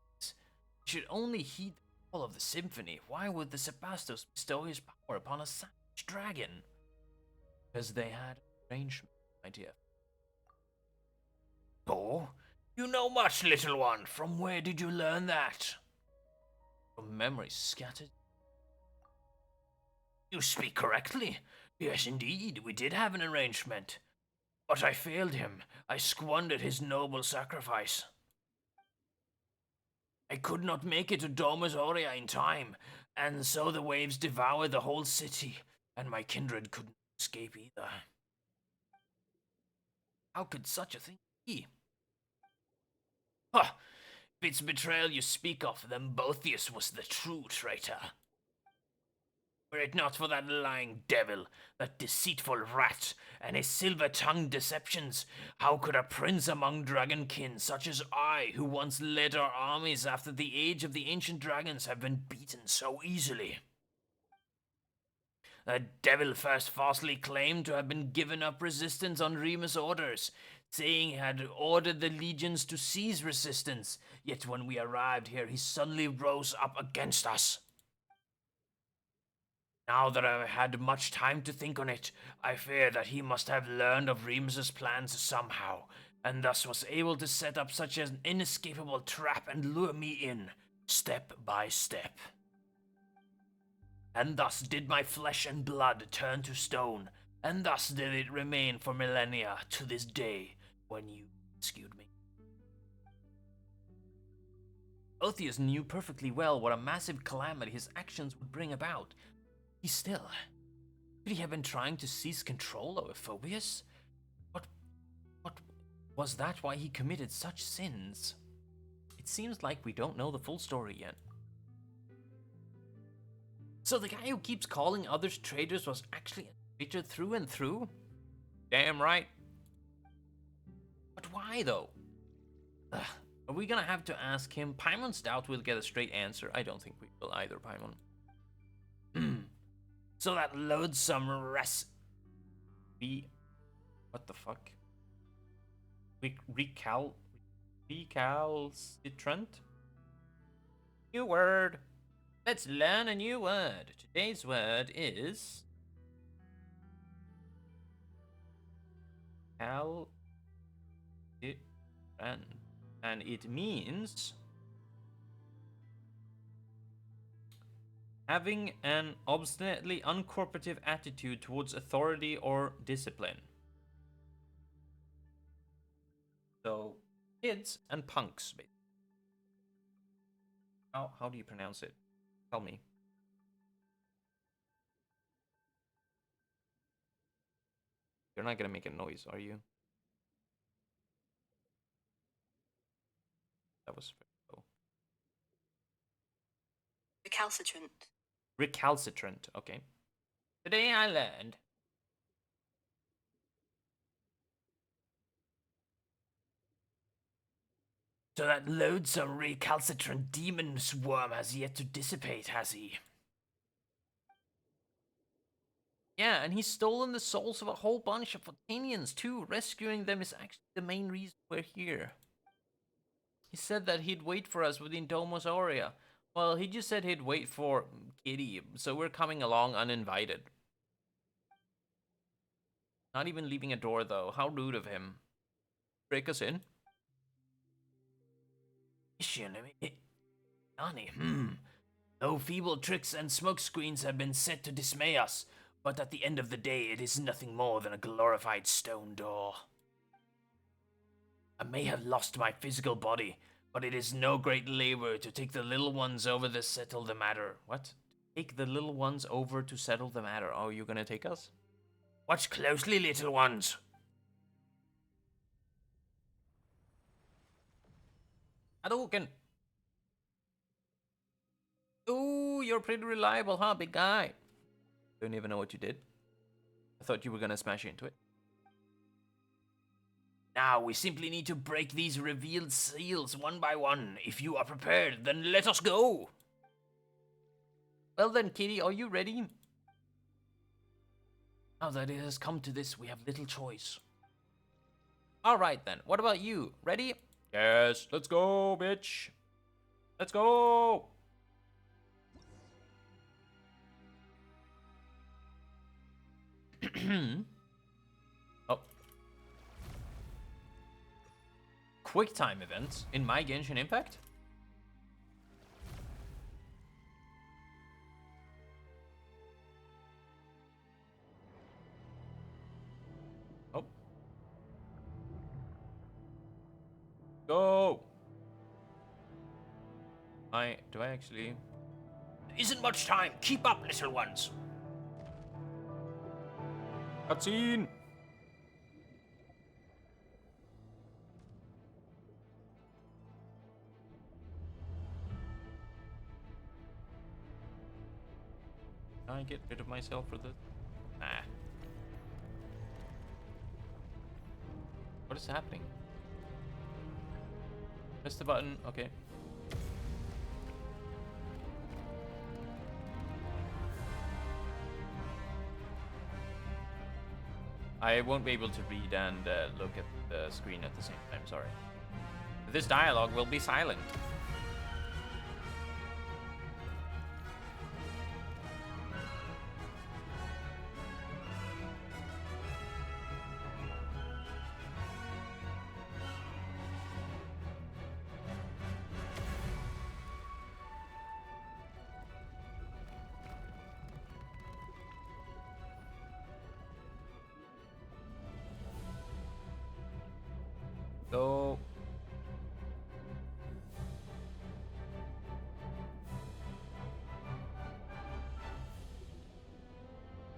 He should only heed the call of the symphony. Why would the Sebastos bestow his power upon a savage dragon? Because they had arrangement, my dear. Oh, you know much, little one. From where did you learn that? From memories scattered. You speak correctly. Yes, indeed, we did have an arrangement. But I failed him. I squandered his noble sacrifice. I could not make it to Domus Aurea in time, and so the waves devoured the whole city, and my kindred couldn't escape either. How could such a thing be? Ha! If it's betrayal you speak of, then Boethius was the true traitor. Were it not for that lying devil, that deceitful rat, and his silver-tongued deceptions, how could a prince among dragonkin such as I, who once led our armies after the age of the ancient dragons, have been beaten so easily? The devil first falsely claimed to have been given up resistance on Remus' orders, saying he had ordered the legions to cease resistance, yet when we arrived here he suddenly rose up against us. Now that I've had much time to think on it, I fear that he must have learned of Remus's plans somehow, and thus was able to set up such an inescapable trap and lure me in, step by step. And thus did my flesh and blood turn to stone, and thus did it remain for millennia to this day when you rescued me. Otheus knew perfectly well what a massive calamity his actions would bring about. He still... Could he have been trying to seize control over Phobius? What was that why he committed such sins? It seems like we don't know the full story yet. So the guy who keeps calling others traitors was actually a traitor through and through? Damn right. But why though? Ugh, are we gonna have to ask him? Paimon's doubt we'll get a straight answer. I don't think we will either, Paimon. So that loathsome What the fuck? Recalcitrant? New word. Let's learn a new word. Today's word is... Calcitrant. And it means... having an obstinately uncooperative attitude towards authority or discipline. So, kids and punks, basically. How do you pronounce it? Tell me. You're not gonna make a noise, are you? That was low. Recalcitrant. Recalcitrant, okay. Today I learned. So that loathsome recalcitrant demon swarm has yet to dissipate, has he? Yeah, and he's stolen the souls of a whole bunch of Photanians too. Rescuing them is actually the main reason we're here. He said that he'd wait for us within Domus Aurea. Well, he just said he'd wait for Kitty, so we're coming along uninvited. Not even leaving a door, though. How rude of him. Break us in. Though feeble tricks and smokescreens have been set to dismay us, but at the end of the day it is nothing more than a glorified stone door. I may have lost my physical body, but it is no great labor to take the little ones over to settle the matter. What? Take the little ones over to settle the matter. Oh, you gonna take us? Watch closely, little ones. Hadouken! Ooh, you're pretty reliable, huh, big guy? Don't even know what you did. I thought you were gonna smash into it. Now we simply need to break these revealed seals one by one. If you are prepared, then let us go. Well then, Kitty, are you ready? Now that it has come to this, we have little choice. Alright then, what about you? Ready? Yes, let's go, bitch. Let's go! Oh. Quick time events in my Genshin Impact? Oh. Go! Do I actually... There isn't much time. Keep up, little ones. Cutscene! Can I get rid of myself for this? Nah. What is happening? Press the button, okay. I won't be able to read and look at the screen at the same time, sorry. This dialogue will be silent.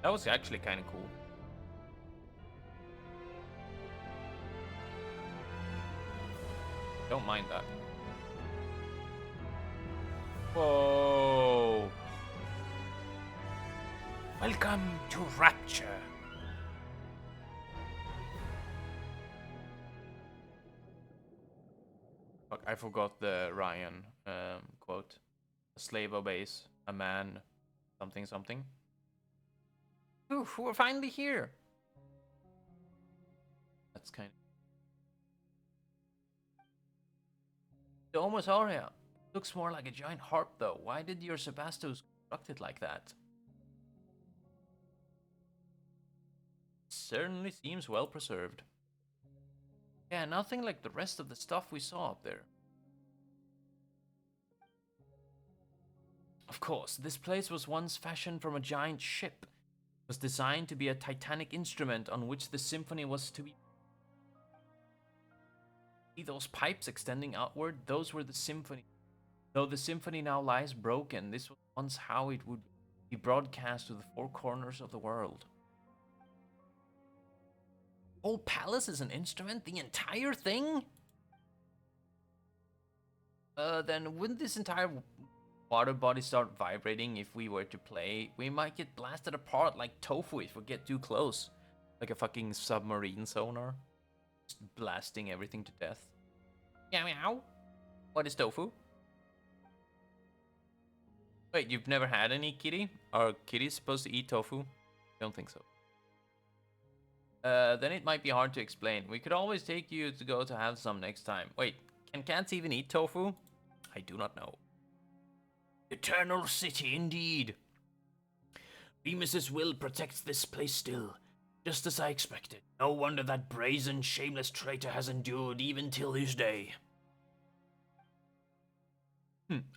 That was actually kind of cool. Don't mind that. Whoa! Welcome to Rapture. Fuck, I forgot the Ryan quote. A slave obeys a man, something something. Oof, we're finally here. That's kind of. The Omos Aria looks more like a giant harp, though. Why did your Sebastos construct it like that? Certainly seems well preserved. Yeah, nothing like the rest of the stuff we saw up there. Of course, this place was once fashioned from a giant ship. It was designed to be a titanic instrument on which the symphony was to be. See those pipes extending outward? Those were the symphony. Though the symphony now lies broken, this was once how it would be broadcast to the four corners of the world. Whole palace is an instrument? The entire thing? Then wouldn't this entire water body start vibrating if we were to play? We might get blasted apart like tofu if we get too close. Like a fucking submarine sonar. Just blasting everything to death. Meow meow. What is tofu? Wait, you've never had any kitty? Are kitties supposed to eat tofu? I don't think so. Then it might be hard to explain. We could always take you to go to have some next time. Wait, can cats even eat tofu? I do not know. Eternal city, indeed. Remus's will protects this place still, just as I expected. No wonder that brazen, shameless traitor has endured even till this day.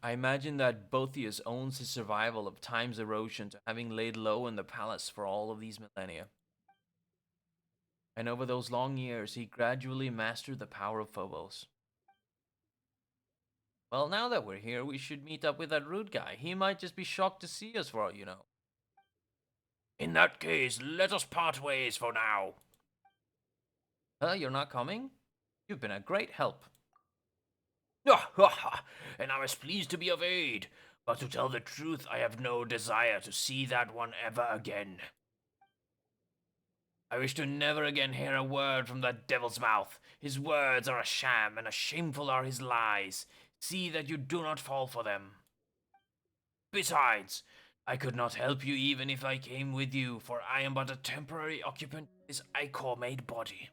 I imagine that Boethius owns his survival of time's erosion to having laid low in the palace for all of these millennia. And over those long years, he gradually mastered the power of Phobos. Well, now that we're here, we should meet up with that rude guy. He might just be shocked to see us for all you know. In that case, let us part ways for now. You're not coming? You've been a great help. And I was pleased to be of aid. But to tell the truth, I have no desire to see that one ever again. I wish to never again hear a word from that devil's mouth. His words are a sham, and shameful are his lies. See that you do not fall for them. Besides, I could not help you even if I came with you, for I am but a temporary occupant of this ichor-made body.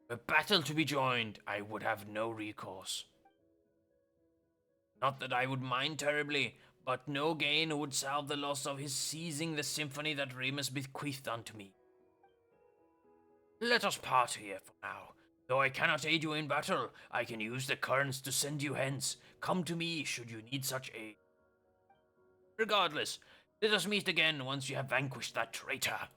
Were battle to be joined, I would have no recourse. Not that I would mind terribly, but no gain would salve the loss of his seizing the symphony that Remus bequeathed unto me. Let us part here for now. Though I cannot aid you in battle, I can use the currents to send you hence. Come to me should you need such aid. Regardless, let us meet again once you have vanquished that traitor.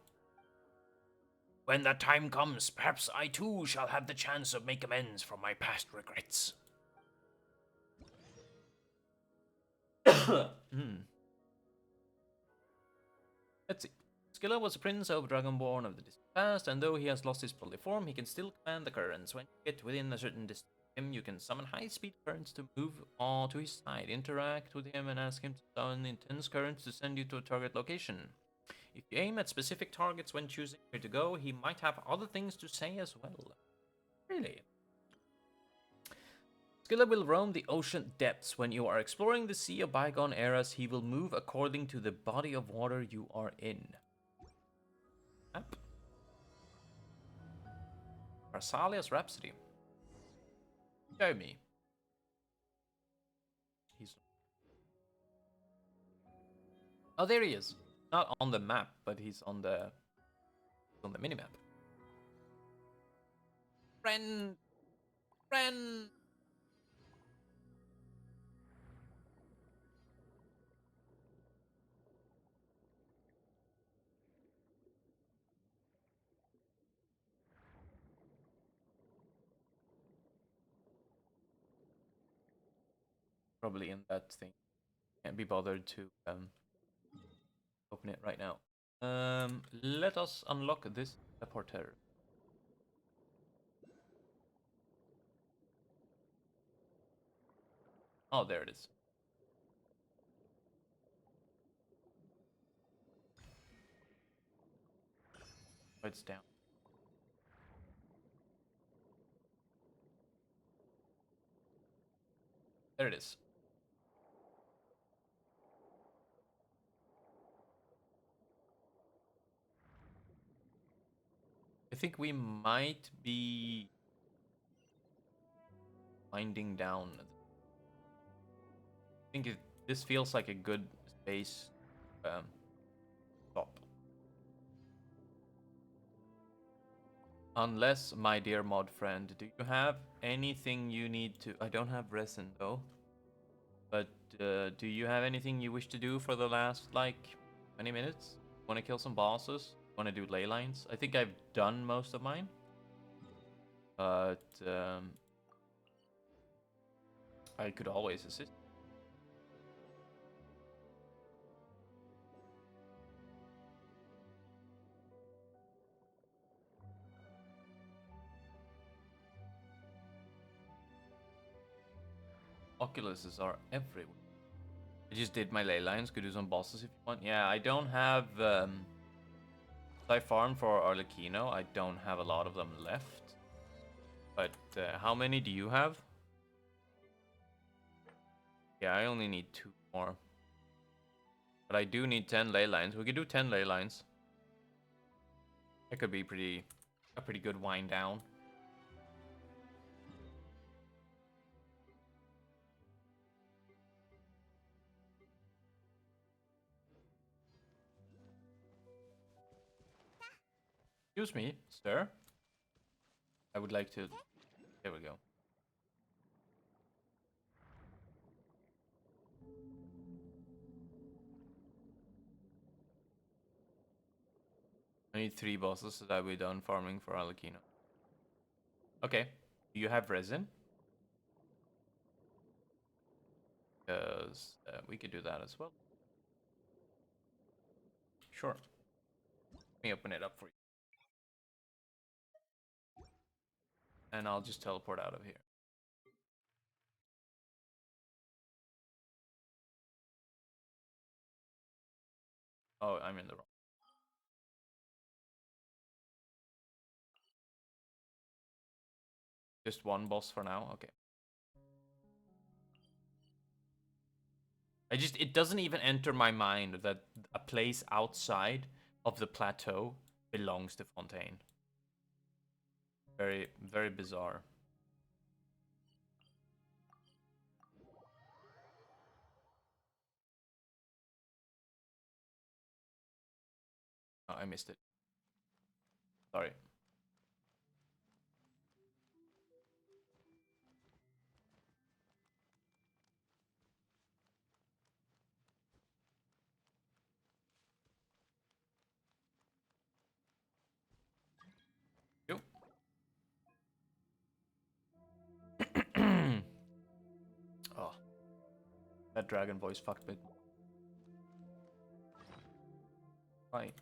When that time comes, perhaps I too shall have the chance of make amends for my past regrets. Let's see. Skilla was a prince of Dragonborn of the distant past, and though he has lost his bodily form, he can still command the currents. When you get within a certain distance of him, you can summon high-speed currents to move on to his side. Interact with him and ask him to summon intense currents to send you to a target location. If you aim at specific targets when choosing where to go, he might have other things to say as well. Really? Skilla will roam the ocean depths. When you are exploring the Sea of Bygone Eras, he will move according to the body of water you are in. Map. Arsalia's Rhapsody. Show me. He's... Oh, there he is. Not on the map, but he's on the minimap. Friend! Friend! Probably in that thing. Can't be bothered to Open it right now. Let us unlock this teleporter. Oh, there it is. Oh, it's down. There it is. I think we might be winding down. I think this feels like a good space stop. Unless, my dear mod friend, do you have anything you need to... I don't have resin though. But do you have anything you wish to do for the last, like, 20 minutes? Want to kill some bosses? Want to do ley lines? I think I've done most of mine. But I could always assist. Oculuses are everywhere. I just did my ley lines. Could do some bosses if you want. Yeah, I don't have... I farmed for Arlecchino. I don't have a lot of them left. But how many do you have? Yeah, I only need 2 more. But I do need 10 ley lines. We could do 10 ley lines. That could be a pretty good wind down. Excuse me, sir. I would like to... There we go. I need 3 bosses so that we're done farming for Arlecchino. Okay. Do you have resin? Because we could do that as well. Sure. Let me open it up for you. And I'll just teleport out of here. Oh, I'm in the wrong. Just one boss for now? Okay. It doesn't even enter my mind that a place outside of the plateau belongs to Fontaine. Very, very bizarre. Oh, I missed it. Sorry. You. Oh, that dragon voice fucked me. Right.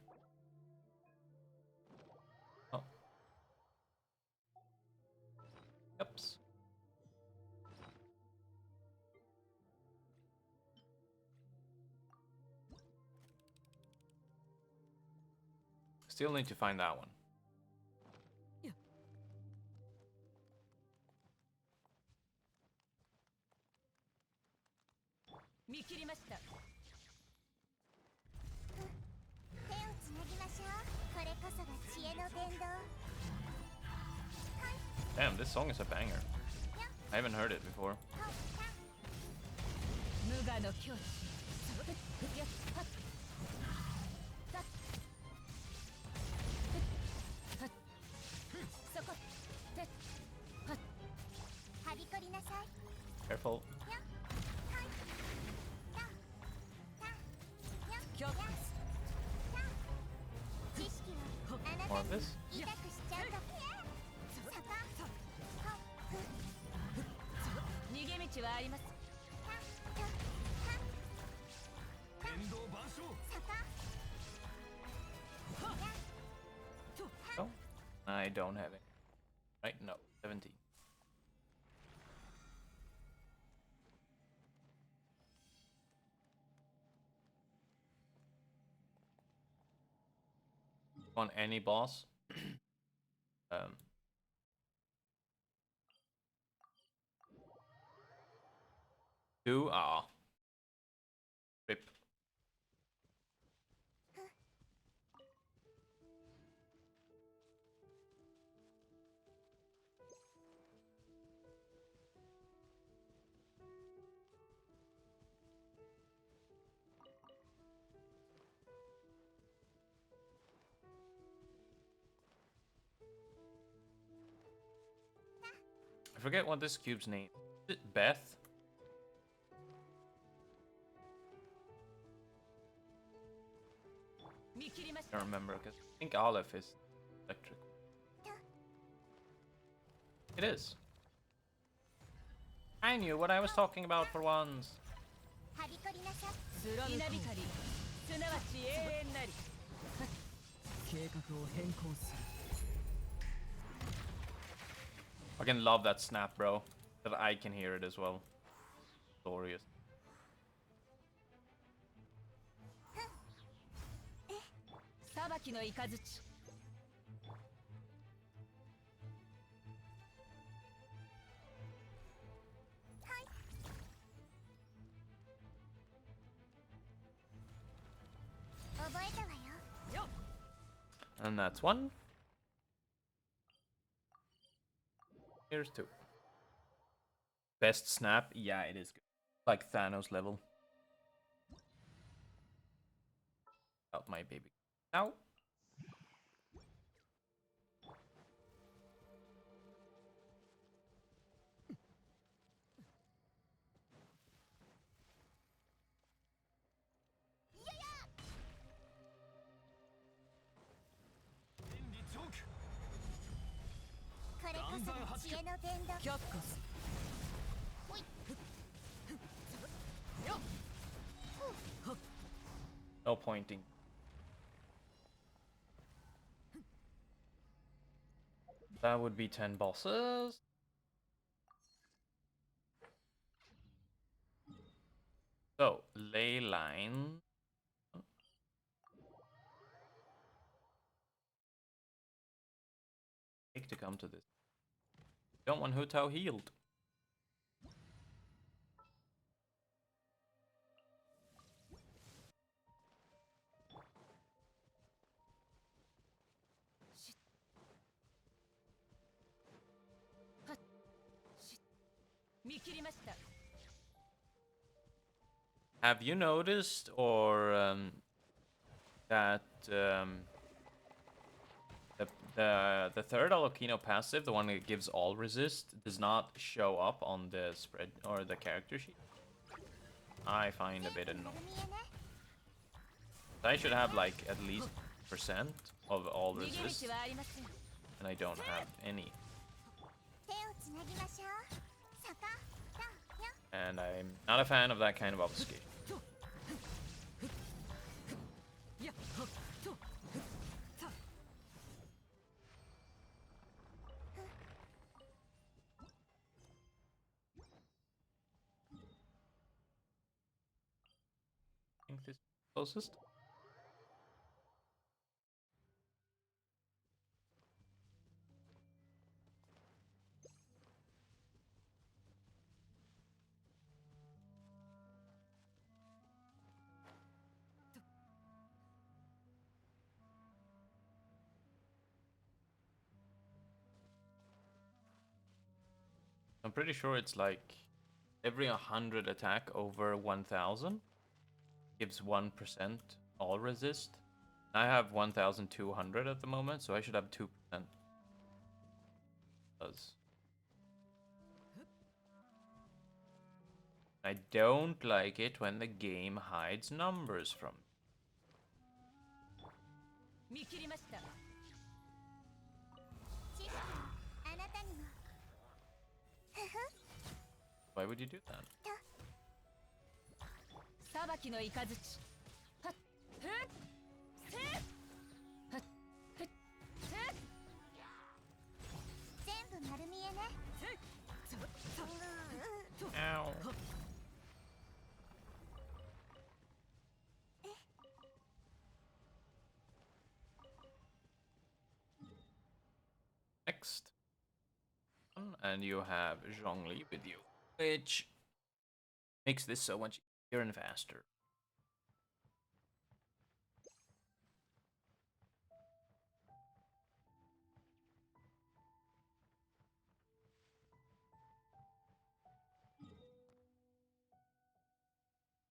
Oh. Oops. Still need to find that one. Damn, this song is a banger. I haven't heard it before. Careful. More of this? I don't have it. Right? No, 17. On any boss. um, 2. Ah. Rip. I forget what this cube's name. Is it Beth? I don't remember because I think Aleph is electric. It is. I knew what I was talking about for once. はびこりなさ稲光すなわち永遠なり計画を変更する I can love that snap, bro. That I can hear it as well. Glorious. 裁きの雷覚えたわよ And that's 1. Here's 2. Best snap? Yeah, it is good. Like Thanos level. Out my baby. Now. No pointing. That would be 10 bosses. So, ley line. Take to come to this. Don't want Hutao healed. Have you noticed that the third Alokino passive, the one that gives all resist, does not show up on the spread or the character sheet? I find a bit annoying. I should have like at least % of all resist, and I don't have any. And I'm not a fan of that kind of obfuscation. I think this is closest. I'm pretty sure it's like every 100 attack over 1000 gives 1% all resist. I have 1200 at the moment, so I should have 2%. Does. I don't like it when the game hides numbers from me. Why would you do that? next one, and you have Zhongli with you, which makes this so much easier and faster.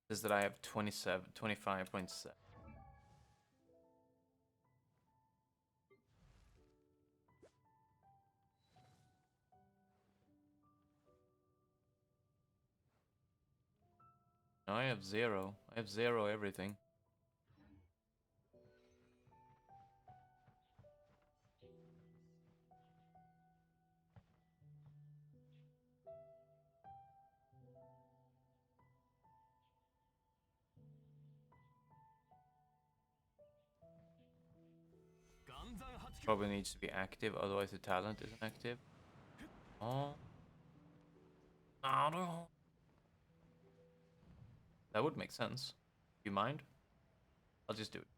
Says that I have 25.7. No, I have 0. I have 0 everything. Probably needs to be active, otherwise the talent isn't active. Oh. I don't know. That would make sense. Do you mind? I'll just do it.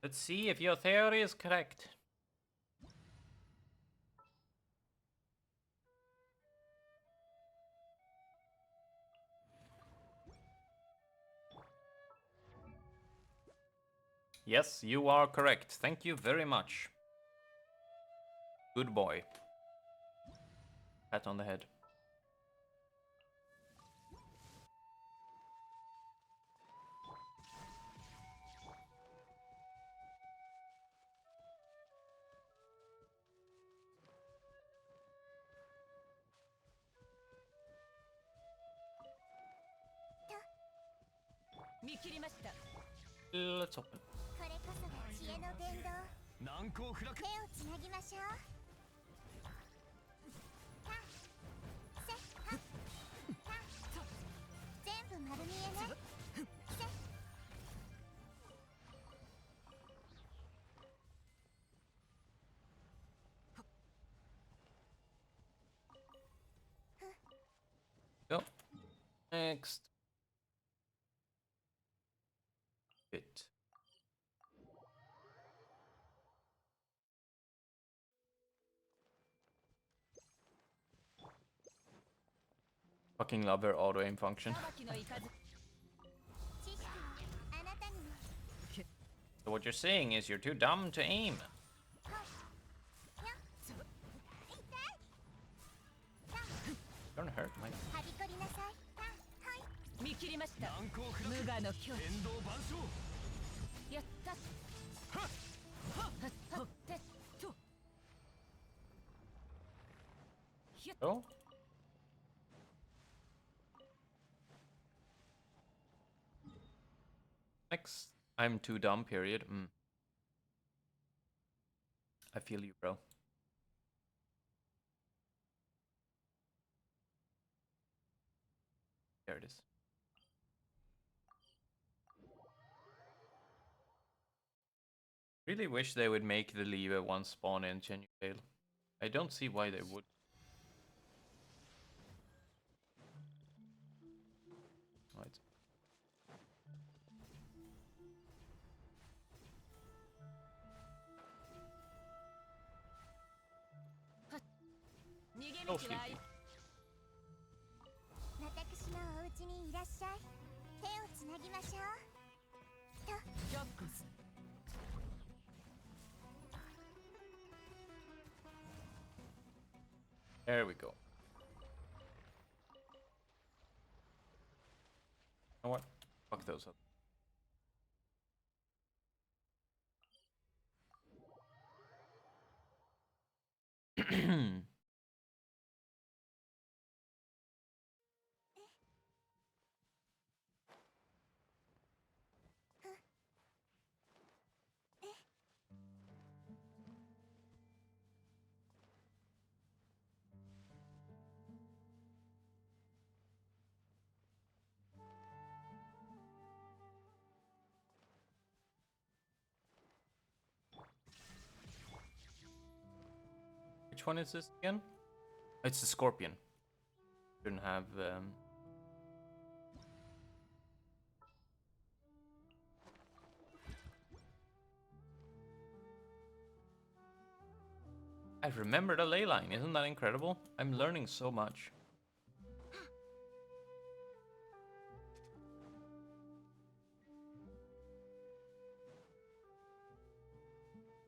Let's see if your theory is correct. Yes, you are correct. Thank you very much. Good boy. Pat on the head. Let's open. これこそが知恵の伝道。難攻不落。手をつなぎましょう。た、せ、は、た、全部丸見えね。せ。Go. Next. Bit. Fucking love her auto aim function. So what you're saying is you're too dumb to aim. Don't hurt my. 見切りました。無我の境地。やった。はっはってと。Oh. Next. I'm too dumb, period. I feel you, bro. There it is. Really wish they would make the lever one spawn in Genuine. I don't see why they would. Right. Oh, sleepy. 私のお家にいらっしゃい。手をつなぎましょう。と。ジャックス。There we go. You know what? Fuck those up. Which one is this again? It's the scorpion. Shouldn't have I remember the ley line. Isn't that incredible? I'm learning so much.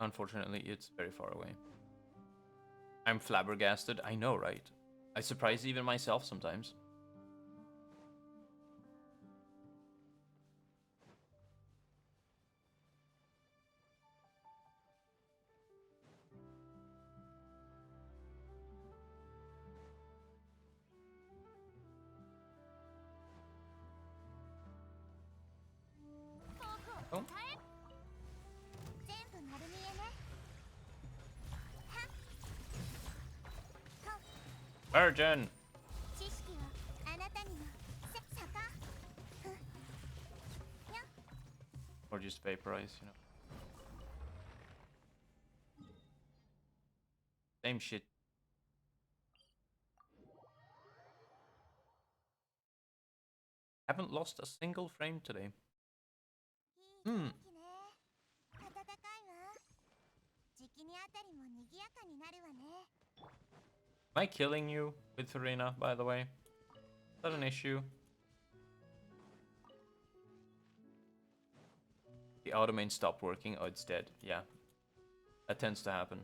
Unfortunately, it's very far away. I'm flabbergasted. I know, right? I surprise even myself sometimes. Oh. Virgin! Or just vaporize, you know. Same shit. Haven't lost a single frame today. Hmm. Am I killing you with Farina, by the way? Is that an issue? The automate stopped working. Oh, it's dead. Yeah. That tends to happen.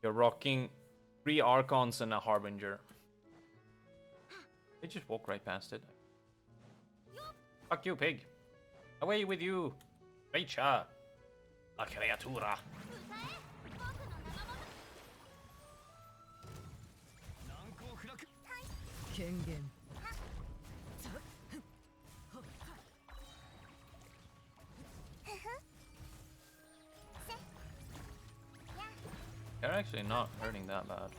You're rocking 3 Archons and a Harbinger. They just walk right past it. Fuck you, pig. Away with you. Reicha. La creatura. They're actually not hurting that bad.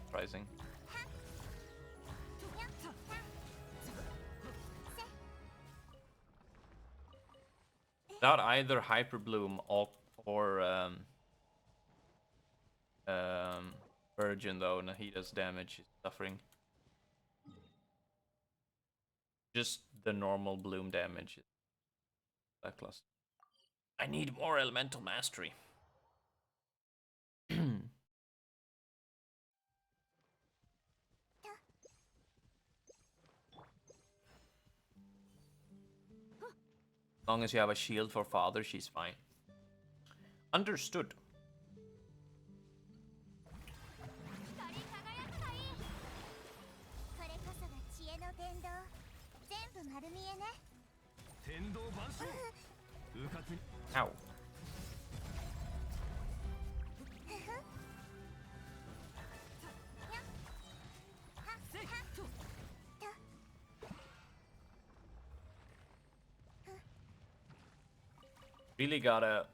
Surprising. Without either Hyper Bloom or Virgin though, Nahida's damage is suffering. Just the normal Bloom damage is lackluster. I need more Elemental Mastery. As long as you have a shield for father, she's fine. Understood. Ow. Really gotta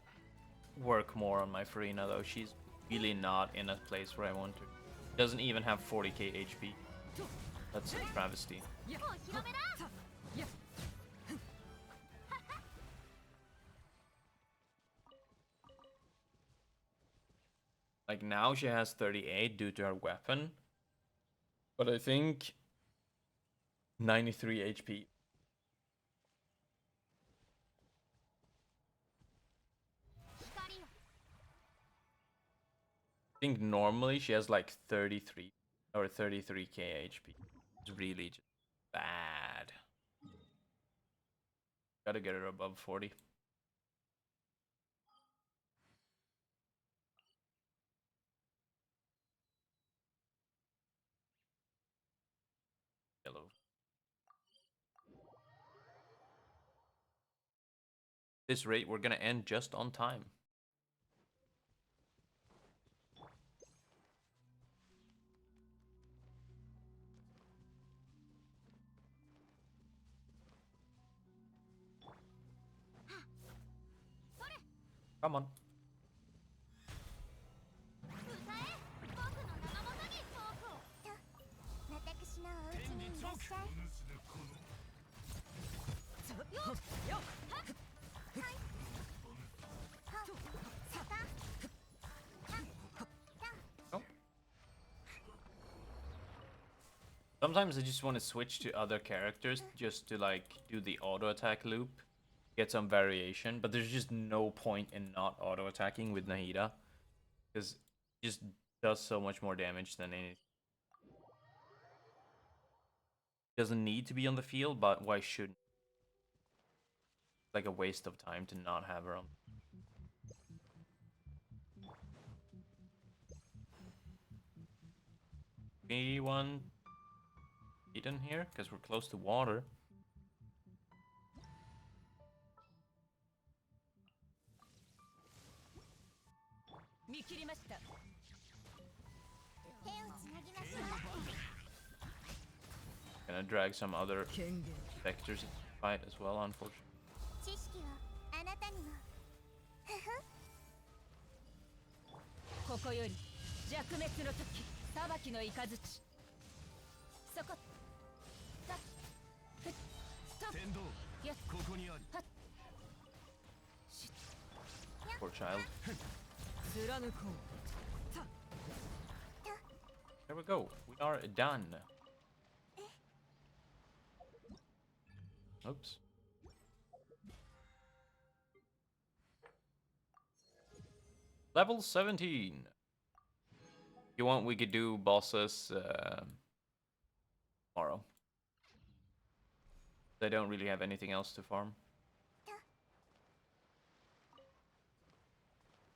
work more on my Farina though. She's really not in a place where I want her. Doesn't even have 40k HP. That's a travesty. Like now she has 38 due to her weapon. But I think 93 HP. I think normally she has like 33 or 33k HP. It's really just bad. Gotta get her above 40. Yellow. This rate, we're gonna end just on time. Come on. Oh. Sometimes I just want to switch to other characters just to like do the auto attack loop. get some variation, but there's just no point in not auto attacking with Nahida because it just does so much more damage than anything. Doesn't need to be on the field, but why shouldn't? It's like a waste of time to not have her on. We want Eden here because we're close to water. 見切りました。 Gonna drag some other vectors in the fight as well, unfortunately. 知識をあなたにもふふここより弱滅の時、裁きの雷。そこ。た。ふ。と。天道や。ここにあり。はっ。し。 Poor child. 貫こう。 There we go. We are done. Oops. Level 17. If you want, we could do bosses tomorrow. They don't really have anything else to farm.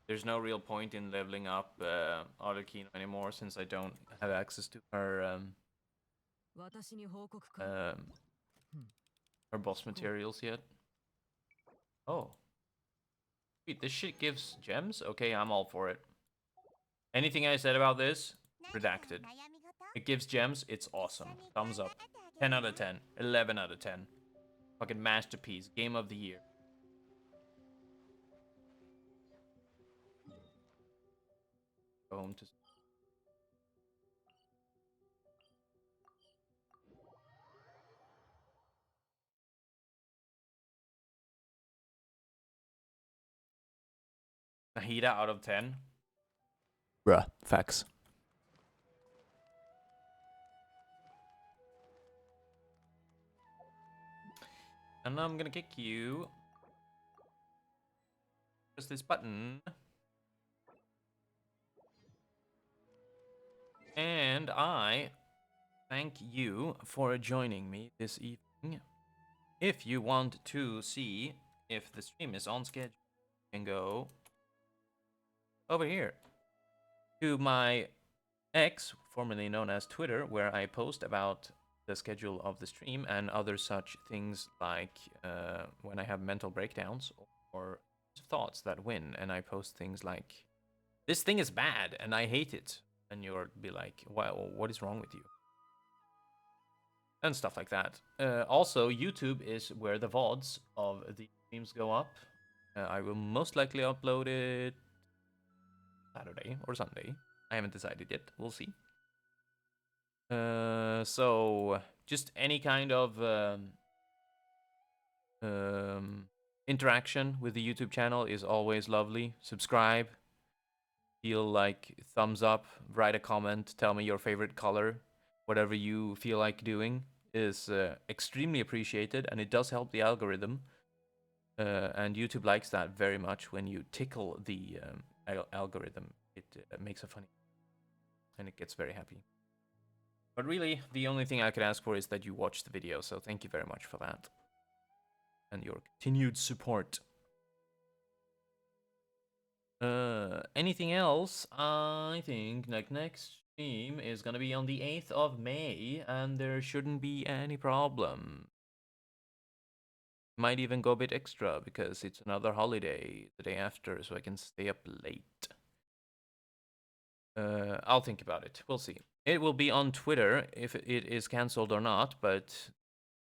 There's no real point in leveling up Arlecchino anymore since I don't have access to her her boss materials yet. Oh. Wait, this shit gives gems? Okay, I'm all for it. Anything I said about this, redacted. It gives gems, it's awesome. Thumbs up. 10 out of 10. 11 out of 10. Fucking masterpiece. Game of the year. Go home to... Nahida out of 10. Bruh, facts. And I'm gonna kick you. Press this button. And I thank you for joining me this evening. If you want to see if the stream is on schedule, you can go over here to my X, formerly known as Twitter, where I post about the schedule of the stream and other such things like when I have mental breakdowns or thoughts that win. And I post things like, this thing is bad and I hate it. And you'll be like, wow, what is wrong with you? And stuff like that. Also, YouTube is where the VODs of the streams go up. I will most likely upload it Saturday or Sunday. I haven't decided yet. We'll see. So, just any kind of interaction with the YouTube channel is always lovely. Subscribe. Feel like thumbs up. Write a comment. Tell me your favorite color. Whatever you feel like doing is extremely appreciated, and it does help the algorithm. And YouTube likes that very much when you tickle the algorithm. It makes a funny, and it gets very happy. But really, the only thing I could ask for is that you watch the video, so thank you very much for that. And your continued support. Anything else? I think like next stream is gonna be on the 8th of May, and there shouldn't be any problem. Might even go a bit extra because it's another holiday the day after, so I can stay up late. I'll think about it. We'll see. It will be on Twitter if it is cancelled or not, but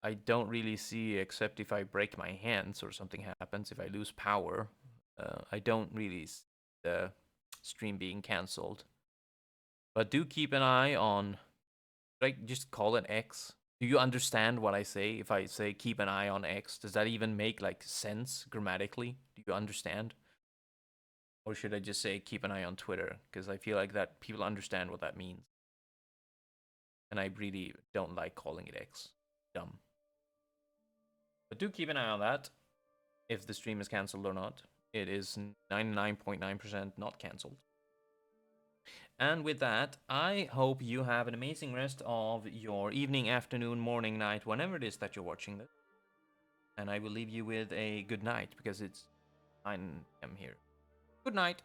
I don't really see, except if I break my hands or something happens, if I lose power, I don't really see the stream being cancelled. But do keep an eye on, like, just call it X. Do you understand what I say? If I say keep an eye on X, does that even make like sense grammatically? Do you understand? Or should I just say keep an eye on Twitter? Because I feel like that people understand what that means. And I really don't like calling it X. Dumb. But do keep an eye on that. if the stream is cancelled or not. It is 99.9% not cancelled. And with that, I hope you have an amazing rest of your evening, afternoon, morning, night, whenever it is that you're watching this. And I will leave you with a good night because it's 9 p.m. here. Good night.